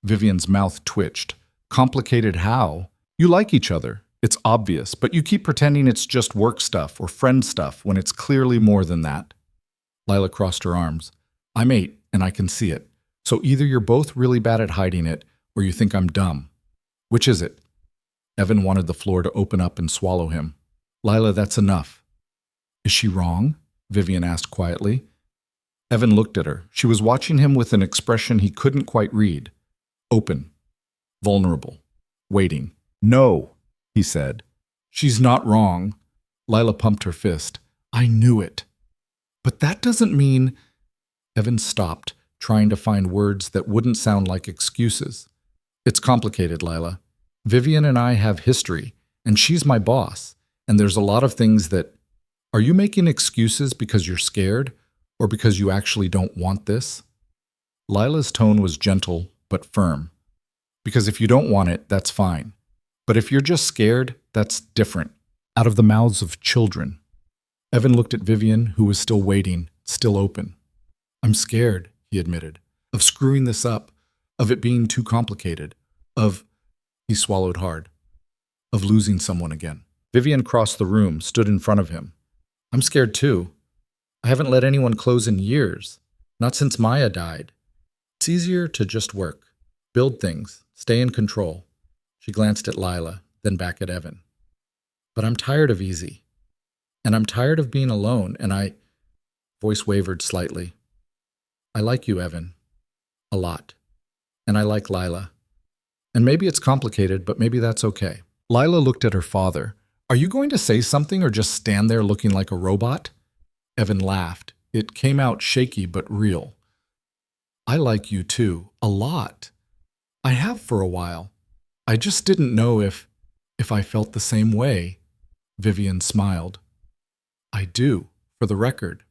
Vivian's mouth twitched. Complicated how? You like each other. It's obvious, but you keep pretending it's just work stuff or friend stuff when it's clearly more than that. Lila crossed her arms. I'm 8, and I can see it. So either you're both really bad at hiding it, or you think I'm dumb. Which is it? Evan wanted the floor to open up and swallow him. Lila, that's enough. Is she wrong? Vivian asked quietly. Evan looked at her. She was watching him with an expression he couldn't quite read. Open. Vulnerable. Waiting. No, he said. She's not wrong. Lila pumped her fist. I knew it. But that doesn't mean... Evan stopped, trying to find words that wouldn't sound like excuses. It's complicated, Lila. Vivian and I have history, and she's my boss, and there's a lot of things that... Are you making excuses because you're scared, or because you actually don't want this? Lila's tone was gentle, but firm. Because if you don't want it, that's fine. But if you're just scared, that's different. Out of the mouths of children. Evan looked at Vivian, who was still waiting, still open. I'm scared, he admitted, of screwing this up, of it being too complicated, he swallowed hard, of losing someone again. Vivian crossed the room, stood in front of him. I'm scared too. I haven't let anyone close in years, not since Maya died. It's easier to just work, build things, stay in control. She glanced at Lila, then back at Evan. But I'm tired of easy. And I'm tired of being alone, and voice wavered slightly. I like you, Evan. A lot. And I like Lila. And maybe it's complicated, but maybe that's okay. Lila looked at her father. Are you going to say something or just stand there looking like a robot? Evan laughed. It came out shaky but real. I like you too, a lot. I have for a while. I just didn't know if I felt the same way. Vivian smiled. I do, for the record.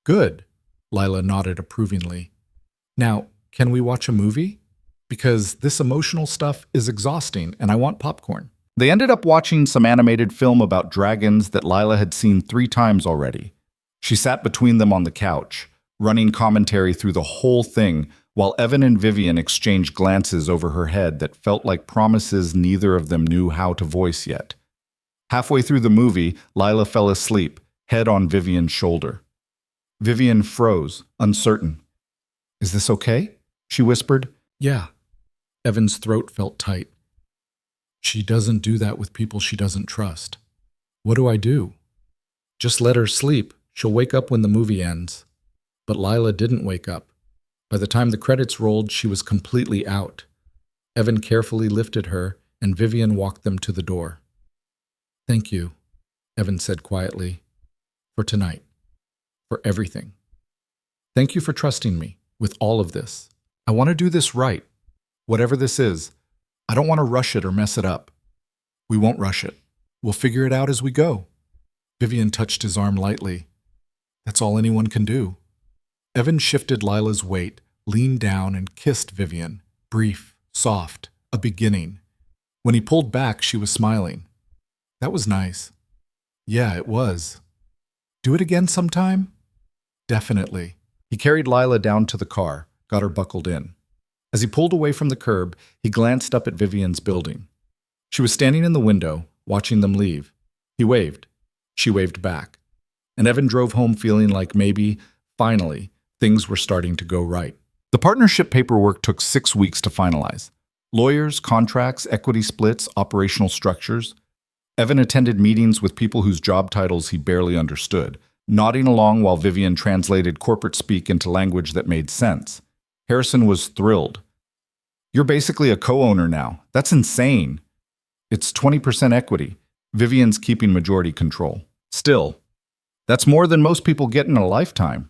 Good, Lila nodded approvingly. Now, can we watch a movie? Because this emotional stuff is exhausting and I want popcorn. They ended up watching some animated film about dragons that Lila had seen 3 times already. She sat between them on the couch, running commentary through the whole thing, while Evan and Vivian exchanged glances over her head that felt like promises neither of them knew how to voice yet. Halfway through the movie, Lila fell asleep, head on Vivian's shoulder. Vivian froze, uncertain. Is this okay? She whispered. Yeah. Evan's throat felt tight. She doesn't do that with people she doesn't trust. What do I do? Just let her sleep. She'll wake up when the movie ends. But Lila didn't wake up. By the time the credits rolled, she was completely out. Evan carefully lifted her, and Vivian walked them to the door. Thank you, Evan said quietly, for tonight, for everything. Thank you for trusting me with all of this. I want to do this right, whatever this is. I don't want to rush it or mess it up. We won't rush it. We'll figure it out as we go. Vivian touched his arm lightly. That's all anyone can do. Evan shifted Lila's weight, leaned down, and kissed Vivian. Brief, soft, a beginning. When he pulled back, she was smiling. That was nice. Yeah, it was. Do it again sometime? Definitely. He carried Lila down to the car, got her buckled in. As he pulled away from the curb, he glanced up at Vivian's building. She was standing in the window, watching them leave. He waved. She waved back. And Evan drove home feeling like maybe, finally, things were starting to go right. The partnership paperwork took 6 weeks to finalize. Lawyers, contracts, equity splits, operational structures. Evan attended meetings with people whose job titles he barely understood, nodding along while Vivian translated corporate speak into language that made sense. Harrison was thrilled. You're basically a co-owner now. That's insane. It's 20% equity. Vivian's keeping majority control. Still, that's more than most people get in a lifetime.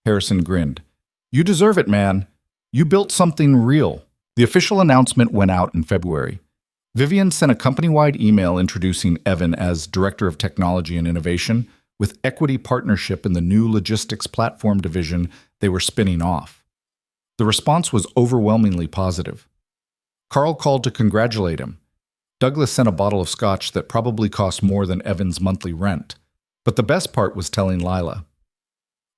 Harrison grinned. You deserve it, man. You built something real. The official announcement went out in February. Vivian sent a company-wide email introducing Evan as Director of Technology and Innovation with equity partnership in the new logistics platform division they were spinning off. The response was overwhelmingly positive. Carl called to congratulate him. Douglas sent a bottle of scotch that probably cost more than Evan's monthly rent. But the best part was telling Lila.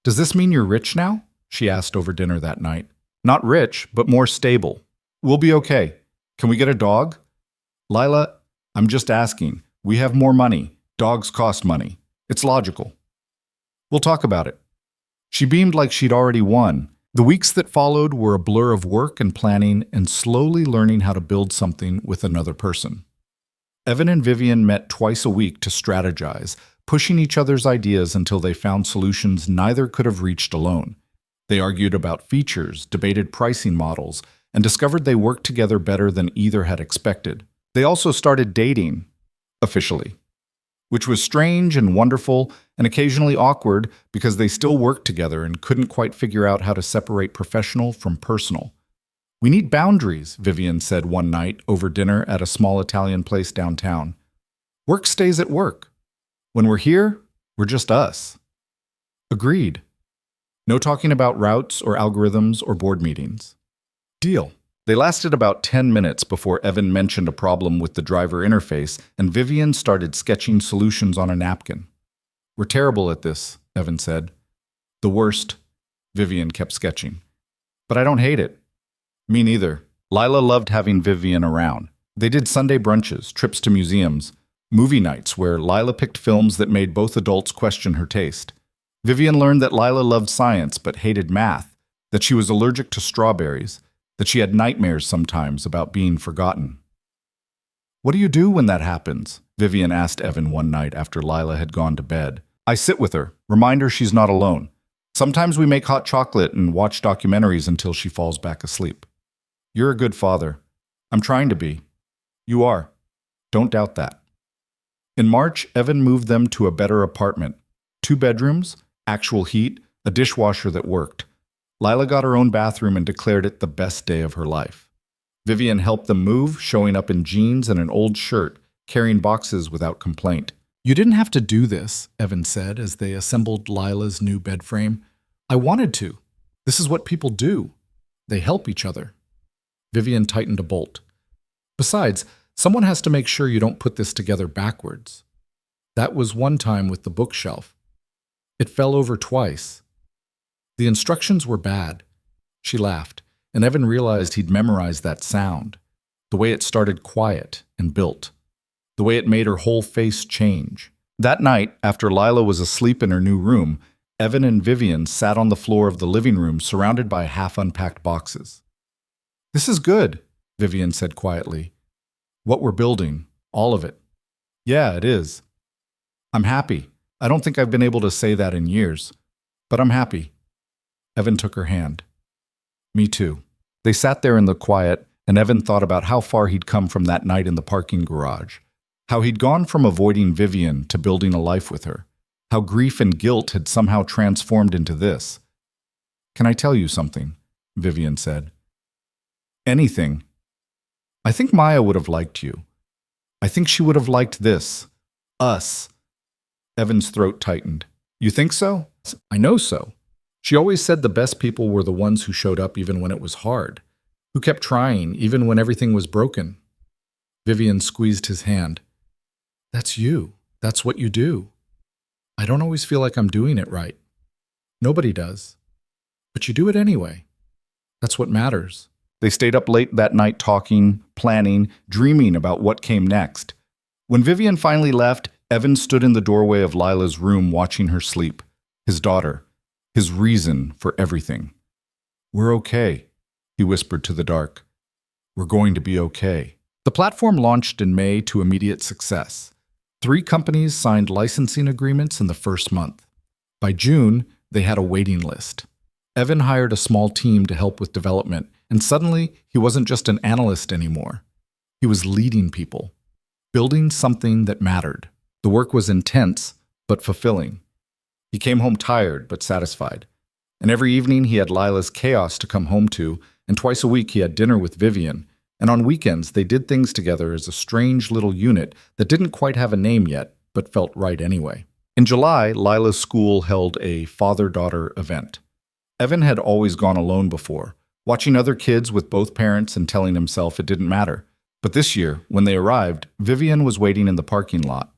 Does this mean you're rich now? She asked over dinner that night. Not rich, but more stable. We'll be okay. Can we get a dog? Lila, I'm just asking. We have more money. Dogs cost money. It's logical. We'll talk about it. She beamed like she'd already won. The weeks that followed were a blur of work and planning and slowly learning how to build something with another person. Evan and Vivian met twice a week to strategize, pushing each other's ideas until they found solutions neither could have reached alone. They argued about features, debated pricing models, and discovered they worked together better than either had expected. They also started dating, officially, which was strange and wonderful and occasionally awkward because they still worked together and couldn't quite figure out how to separate professional from personal. We need boundaries, Vivian said one night over dinner at a small Italian place downtown. Work stays at work. When we're here, we're just us. Agreed. No talking about routes or algorithms or board meetings. Deal. They lasted about 10 minutes before Evan mentioned a problem with the driver interface and Vivian started sketching solutions on a napkin. We're terrible at this, Evan said. The worst, Vivian kept sketching. But I don't hate it. Me neither. Lila loved having Vivian around. They did Sunday brunches, trips to museums, movie nights where Lila picked films that made both adults question her taste. Vivian learned that Lila loved science but hated math, that she was allergic to strawberries, that she had nightmares sometimes about being forgotten. "What do you do when that happens?" Vivian asked Evan one night after Lila had gone to bed. "I sit with her, remind her she's not alone. Sometimes we make hot chocolate and watch documentaries until she falls back asleep." "You're a good father." "I'm trying to be." "You are. Don't doubt that." In March, Evan moved them to a better apartment. 2 bedrooms, actual heat, a dishwasher that worked. Lila got her own bathroom and declared it the best day of her life. Vivian helped them move, showing up in jeans and an old shirt, carrying boxes without complaint. "You didn't have to do this," Evan said as they assembled Lila's new bed frame. "I wanted to. This is what people do. They help each other." Vivian tightened a bolt. "Besides, someone has to make sure you don't put this together backwards. That was one time with the bookshelf. It fell over twice. The instructions were bad." She laughed, and Evan realized he'd memorized that sound, the way it started quiet and built, the way it made her whole face change. That night, after Lila was asleep in her new room, Evan and Vivian sat on the floor of the living room surrounded by half-unpacked boxes. "This is good," Vivian said quietly. "What we're building, all of it." "Yeah, it is." "I'm happy. I don't think I've been able to say that in years, but I'm happy." Evan took her hand. "Me too." They sat there in the quiet, and Evan thought about how far he'd come from that night in the parking garage, how he'd gone from avoiding Vivian to building a life with her, how grief and guilt had somehow transformed into this. "Can I tell you something?" Vivian said. "Anything. I think Maya would have liked you. I think she would have liked this. Us." Evan's throat tightened. "You think so?" "I know so. She always said the best people were the ones who showed up even when it was hard, who kept trying even when everything was broken." Vivian squeezed his hand. "That's you. That's what you do. I don't always feel like I'm doing it right. Nobody does. But you do it anyway. That's what matters." They stayed up late that night talking, planning, dreaming about what came next. When Vivian finally left, Evan stood in the doorway of Lila's room watching her sleep. His daughter. His reason for everything. "We're okay," he whispered to the dark. "We're going to be okay." The platform launched in May to immediate success. 3 companies signed licensing agreements in the first month. By June, they had a waiting list. Evan hired a small team to help with development, and suddenly he wasn't just an analyst anymore. He was leading people, building something that mattered. The work was intense, but fulfilling. He came home tired, but satisfied. And every evening he had Lila's chaos to come home to, and twice a week he had dinner with Vivian. And on weekends, they did things together as a strange little unit that didn't quite have a name yet, but felt right anyway. In July, Lila's school held a father-daughter event. Evan had always gone alone before, watching other kids with both parents and telling himself it didn't matter. But this year, when they arrived, Vivian was waiting in the parking lot.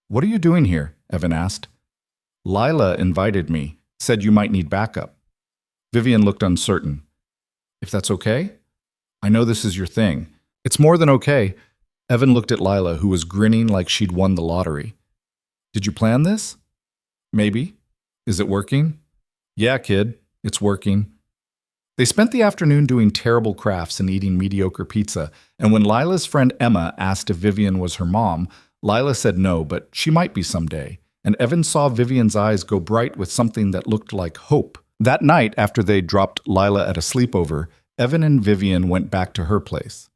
"What are you doing here?" Evan asked. "Lila invited me, said you might need backup." Vivian looked uncertain. "If that's okay? I know this is your thing." "It's more than okay." Evan looked at Lila, who was grinning like she'd won the lottery. "Did you plan this?" "Maybe. Is it working?" "Yeah, kid, it's working." They spent the afternoon doing terrible crafts and eating mediocre pizza, and when Lila's friend Emma asked if Vivian was her mom, Lila said no, but she might be someday, and Evan saw Vivian's eyes go bright with something that looked like hope. That night, after they dropped Lila at a sleepover, Evan and Vivian went back to her place.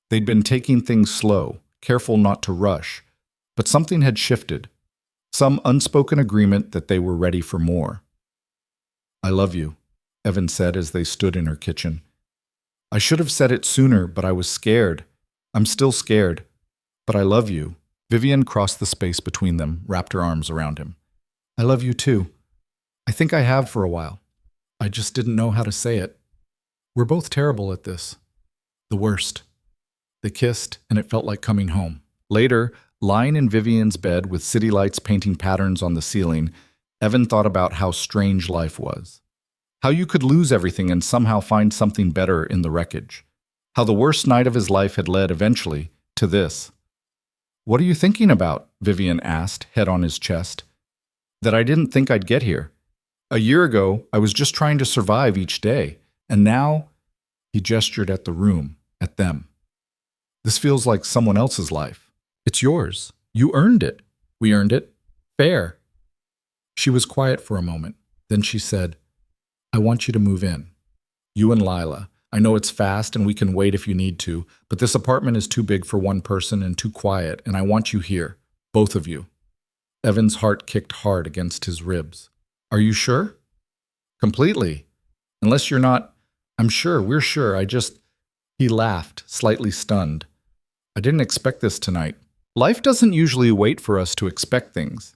They'd been taking things slow, careful not to rush, but something had shifted, some unspoken agreement that they were ready for more. "I love you," Evan said as they stood in her kitchen. "I should have said it sooner, but I was scared. I'm still scared. But I love you." Vivian crossed the space between them, wrapped her arms around him. "I love you too. I think I have for a while. I just didn't know how to say it. We're both terrible at this. The worst." They kissed, and it felt like coming home. Later, lying in Vivian's bed with city lights painting patterns on the ceiling, Evan thought about how strange life was. How you could lose everything and somehow find something better in the wreckage. How the worst night of his life had led eventually to this. "What are you thinking about?" Vivian asked, head on his chest. "That I didn't think I'd get here. A year ago, I was just trying to survive each day. And now," he gestured at the room, at them. "This feels like someone else's life." "It's yours. You earned it." "We earned it. Fair." She was quiet for a moment. Then she said, "I want you to move in. You and Lila. I know it's fast and we can wait if you need to, but this apartment is too big for one person and too quiet, and I want you here. Both of you." Evan's heart kicked hard against his ribs. "Are you sure?" "Completely. Unless you're not." "I'm sure. We're sure. He laughed, slightly stunned. "I didn't expect this tonight. Life doesn't usually wait for us to expect things."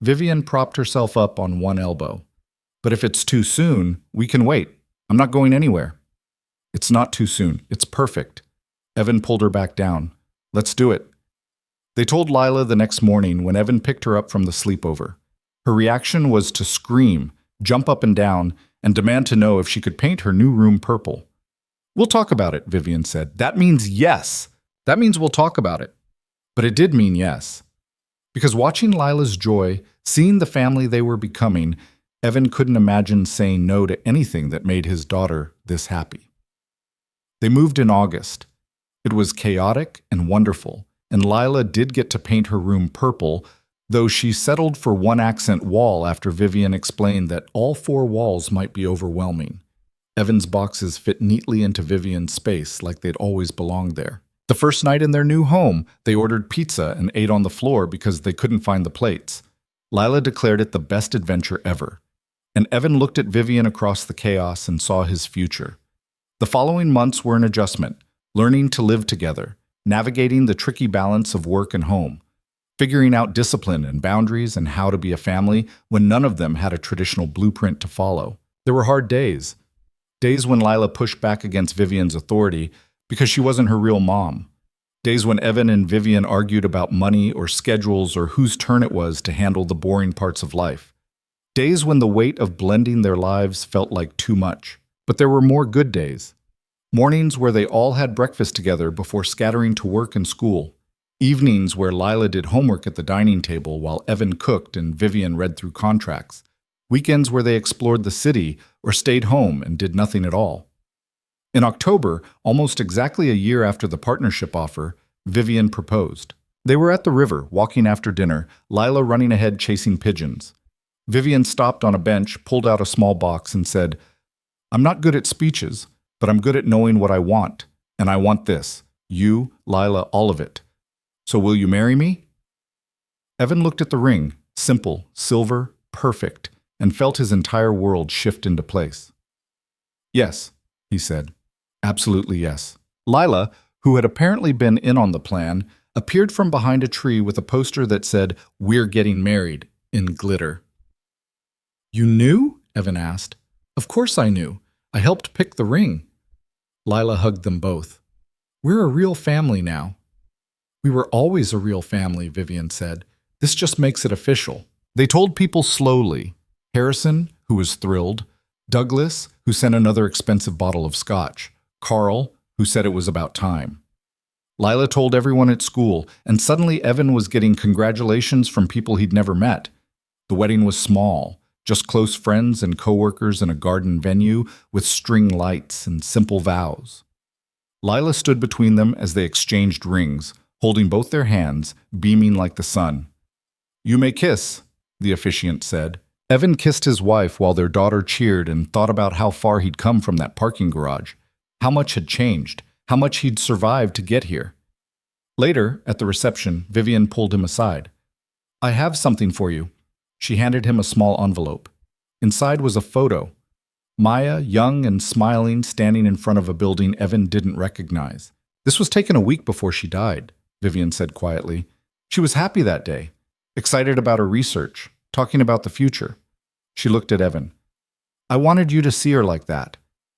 Vivian propped herself up on one elbow. "But if it's too soon, we can wait. I'm not going anywhere." "It's not too soon. It's perfect." Evan pulled her back down. "Let's do it." They told Lila the next morning when Evan picked her up from the sleepover. Her reaction was to scream, jump up and down, and demand to know if she could paint her new room purple. "We'll talk about it," Vivian said. "That means yes. That means we'll talk about it." But it did mean yes. Because watching Lila's joy, seeing the family they were becoming, Evan couldn't imagine saying no to anything that made his daughter this happy. They moved in August. It was chaotic and wonderful, and Lila did get to paint her room purple, though she settled for one accent wall after Vivian explained that all 4 walls might be overwhelming. Evan's boxes fit neatly into Vivian's space like they'd always belonged there. The first night in their new home, they ordered pizza and ate on the floor because they couldn't find the plates. Lila declared it the best adventure ever. And Evan looked at Vivian across the chaos and saw his future. The following months were an adjustment, learning to live together, navigating the tricky balance of work and home, figuring out discipline and boundaries and how to be a family when none of them had a traditional blueprint to follow. There were hard days. Days when Lila pushed back against Vivian's authority because she wasn't her real mom. Days when Evan and Vivian argued about money or schedules or whose turn it was to handle the boring parts of life. Days when the weight of blending their lives felt like too much. But there were more good days. Mornings where they all had breakfast together before scattering to work and school. Evenings where Lila did homework at the dining table while Evan cooked and Vivian read through contracts. Weekends where they explored the city or stayed home and did nothing at all. In October, almost exactly a year after the partnership offer, Vivian proposed. They were at the river, walking after dinner, Lila running ahead chasing pigeons. Vivian stopped on a bench, pulled out a small box, and said, "I'm not good at speeches, but I'm good at knowing what I want, and I want this. You, Lila, all of it. So will you marry me?" Evan looked at the ring, simple, silver, perfect, and felt his entire world shift into place. "Yes," he said. "Absolutely yes." Lila, who had apparently been in on the plan, appeared from behind a tree with a poster that said, "We're getting married," in glitter. "You knew?" Evan asked. "Of course I knew. I helped pick the ring." Lila hugged them both. "We're a real family now." "We were always a real family," Vivian said. "This just makes it official." They told people slowly. Harrison, who was thrilled. Douglas, who sent another expensive bottle of scotch. Carl, who said it was about time. Lila told everyone at school, and suddenly Evan was getting congratulations from people he'd never met. The wedding was small, just close friends and coworkers in a garden venue with string lights and simple vows. Lila stood between them as they exchanged rings, holding both their hands, beaming like the sun. "You may kiss," the officiant said. Evan kissed his wife while their daughter cheered and thought about how far he'd come from that parking garage, how much had changed, how much he'd survived to get here. Later, at the reception, Vivian pulled him aside. "I have something for you." She handed him a small envelope. Inside was a photo. Maya, young and smiling, standing in front of a building Evan didn't recognize. "This was taken a week before she died," Vivian said quietly. "She was happy that day, excited about her research, talking about the future." She looked at Evan. "I wanted you to see her like that,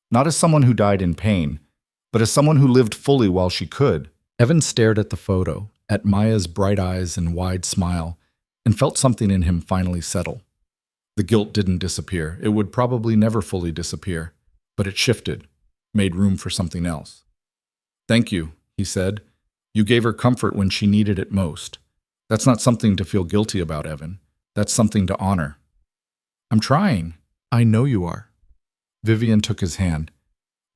not as someone who died in pain, but as someone who lived fully while she could." Evan stared at the photo, at Maya's bright eyes and wide smile, and felt something in him finally settle. The guilt didn't disappear. It would probably never fully disappear, but it shifted, made room for something else. "Thank you," he said. "You gave her comfort when she needed it most. That's not something to feel guilty about, Evan. That's something to honor." "I'm trying. I know you are." Vivian took his hand.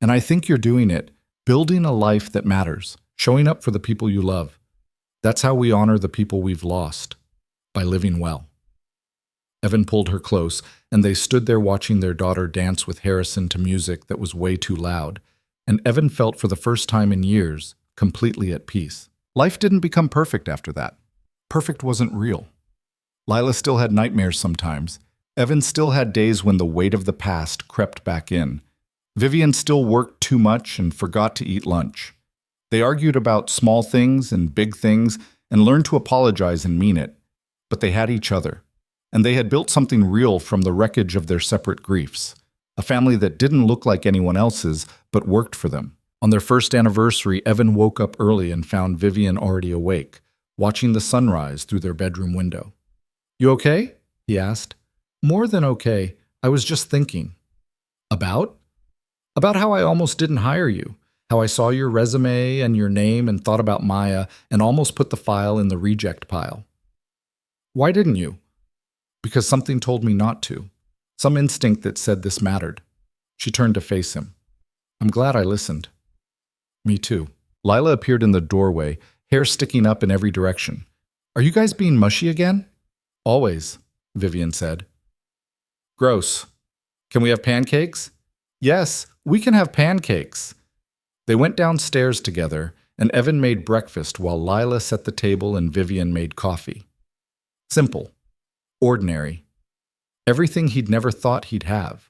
"And I think you're doing it, building a life that matters, showing up for the people you love. That's how we honor the people we've lost, by living well." Evan pulled her close, and they stood there watching their daughter dance with Harrison to music that was way too loud, and Evan felt for the first time in years completely at peace. Life didn't become perfect after that. Perfect wasn't real. Lila still had nightmares sometimes. Evan still had days when the weight of the past crept back in. Vivian still worked too much and forgot to eat lunch. They argued about small things and big things and learned to apologize and mean it. But they had each other. And they had built something real from the wreckage of their separate griefs. A family that didn't look like anyone else's, but worked for them. On their first anniversary, Evan woke up early and found Vivian already awake, watching the sunrise through their bedroom window. "You okay?" he asked. "More than okay. I was just thinking." "About?" "About how I almost didn't hire you. How I saw your resume and your name and thought about Maya and almost put the file in the reject pile." "Why didn't you?" "Because something told me not to. Some instinct that said this mattered." She turned to face him. "I'm glad I listened." "Me too." Lila appeared in the doorway, hair sticking up in every direction. "Are you guys being mushy again?" "Always," Vivian said. "Gross. Can we have pancakes?" "Yes, we can have pancakes." They went downstairs together, and Evan made breakfast while Lila set the table and Vivian made coffee. Simple. Ordinary. Everything he'd never thought he'd have.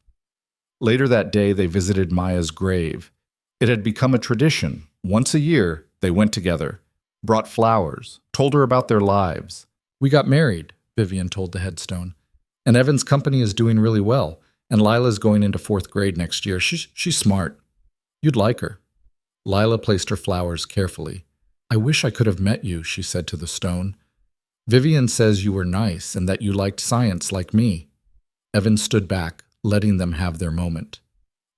Later that day, they visited Maya's grave. It had become a tradition. Once a year, they went together, brought flowers, told her about their lives. "We got married," Vivian told the headstone. "And Evan's company is doing really well, and Lila's going into 4th grade next year. She's smart. You'd like her." Lila placed her flowers carefully. "I wish I could have met you," she said to the stone. "Vivian says you were nice and that you liked science like me." Evan stood back, letting them have their moment.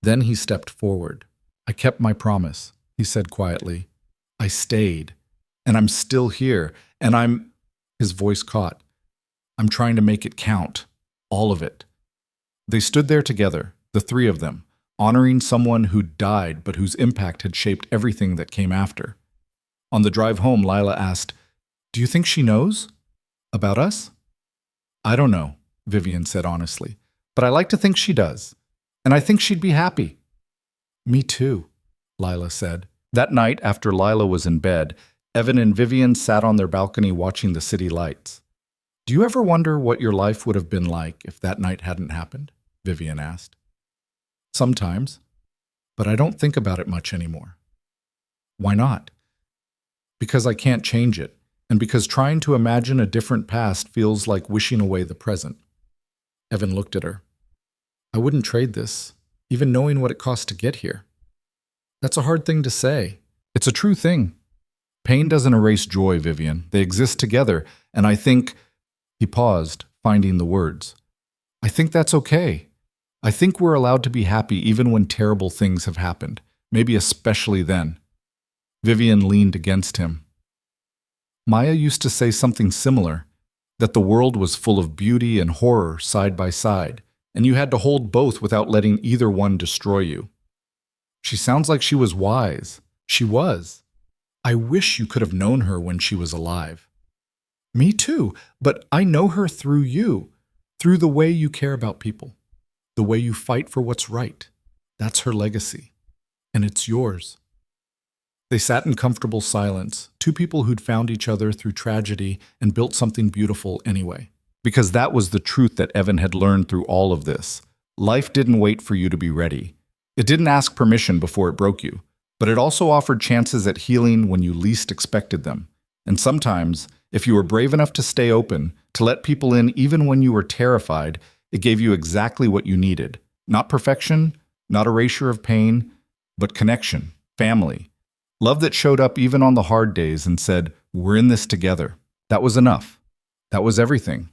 Then he stepped forward. "I kept my promise," he said quietly. "I stayed. And I'm still here. And I'm—" His voice caught. "I'm trying to make it count. All of it." They stood there together, the three of them, honoring someone who'd died but whose impact had shaped everything that came after. On the drive home, Lila asked, "Do you think she knows? About us?" "I don't know," Vivian said honestly, "but I like to think she does. And I think she'd be happy." "Me too," Lila said. That night, after Lila was in bed, Evan and Vivian sat on their balcony watching the city lights. "Do you ever wonder what your life would have been like if that night hadn't happened?" Vivian asked. "Sometimes, but I don't think about it much anymore." "Why not?" "Because I can't change it, and because trying to imagine a different past feels like wishing away the present." Evan looked at her. "I wouldn't trade this, even knowing what it cost to get here." "That's a hard thing to say." "It's a true thing. Pain doesn't erase joy, Vivian. They exist together, and I think—" He paused, finding the words. "I think that's okay. I think we're allowed to be happy even when terrible things have happened, maybe especially then." Vivian leaned against him. "Maya used to say something similar, that the world was full of beauty and horror side by side, and you had to hold both without letting either one destroy you." "She sounds like she was wise." "She was. I wish you could have known her when she was alive." "Me too, but I know her through you, through the way you care about people, the way you fight for what's right. That's her legacy, and it's yours." They sat in comfortable silence, two people who'd found each other through tragedy and built something beautiful anyway. Because that was the truth that Evan had learned through all of this. Life didn't wait for you to be ready. It didn't ask permission before it broke you, but it also offered chances at healing when you least expected them. And sometimes, if you were brave enough to stay open, to let people in even when you were terrified, it gave you exactly what you needed. Not perfection, not erasure of pain, but connection, family. Love that showed up even on the hard days and said, "We're in this together." That was enough. That was everything.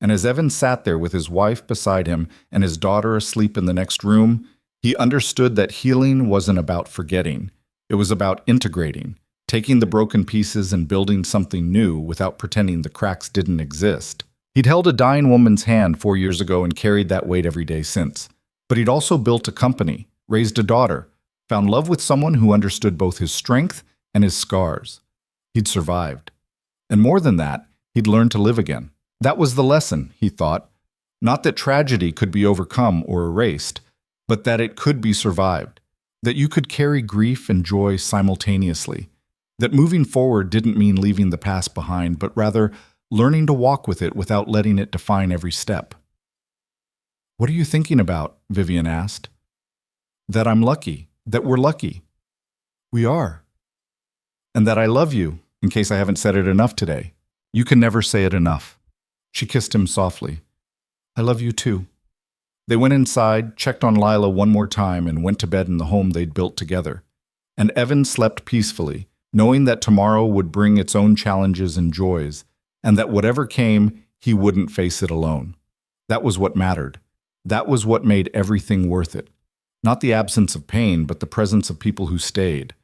And as Evan sat there with his wife beside him and his daughter asleep in the next room, he understood that healing wasn't about forgetting. It was about integrating, taking the broken pieces and building something new without pretending the cracks didn't exist. He'd held a dying woman's hand 4 years ago and carried that weight every day since. But he'd also built a company, raised a daughter, found love with someone who understood both his strength and his scars. He'd survived. And more than that, he'd learned to live again. That was the lesson, he thought. Not that tragedy could be overcome or erased, but that it could be survived. That you could carry grief and joy simultaneously. That moving forward didn't mean leaving the past behind, but rather learning to walk with it without letting it define every step. "What are you thinking about?" Vivian asked. "That I'm lucky. That we're lucky." "We are." "And that I love you, in case I haven't said it enough today. You can never say it enough." She kissed him softly. "I love you too." They went inside, checked on Lila one more time, and went to bed in the home they'd built together. And Evan slept peacefully, knowing that tomorrow would bring its own challenges and joys, and that whatever came, he wouldn't face it alone. That was what mattered. That was what made everything worth it. Not the absence of pain, but the presence of people who stayed.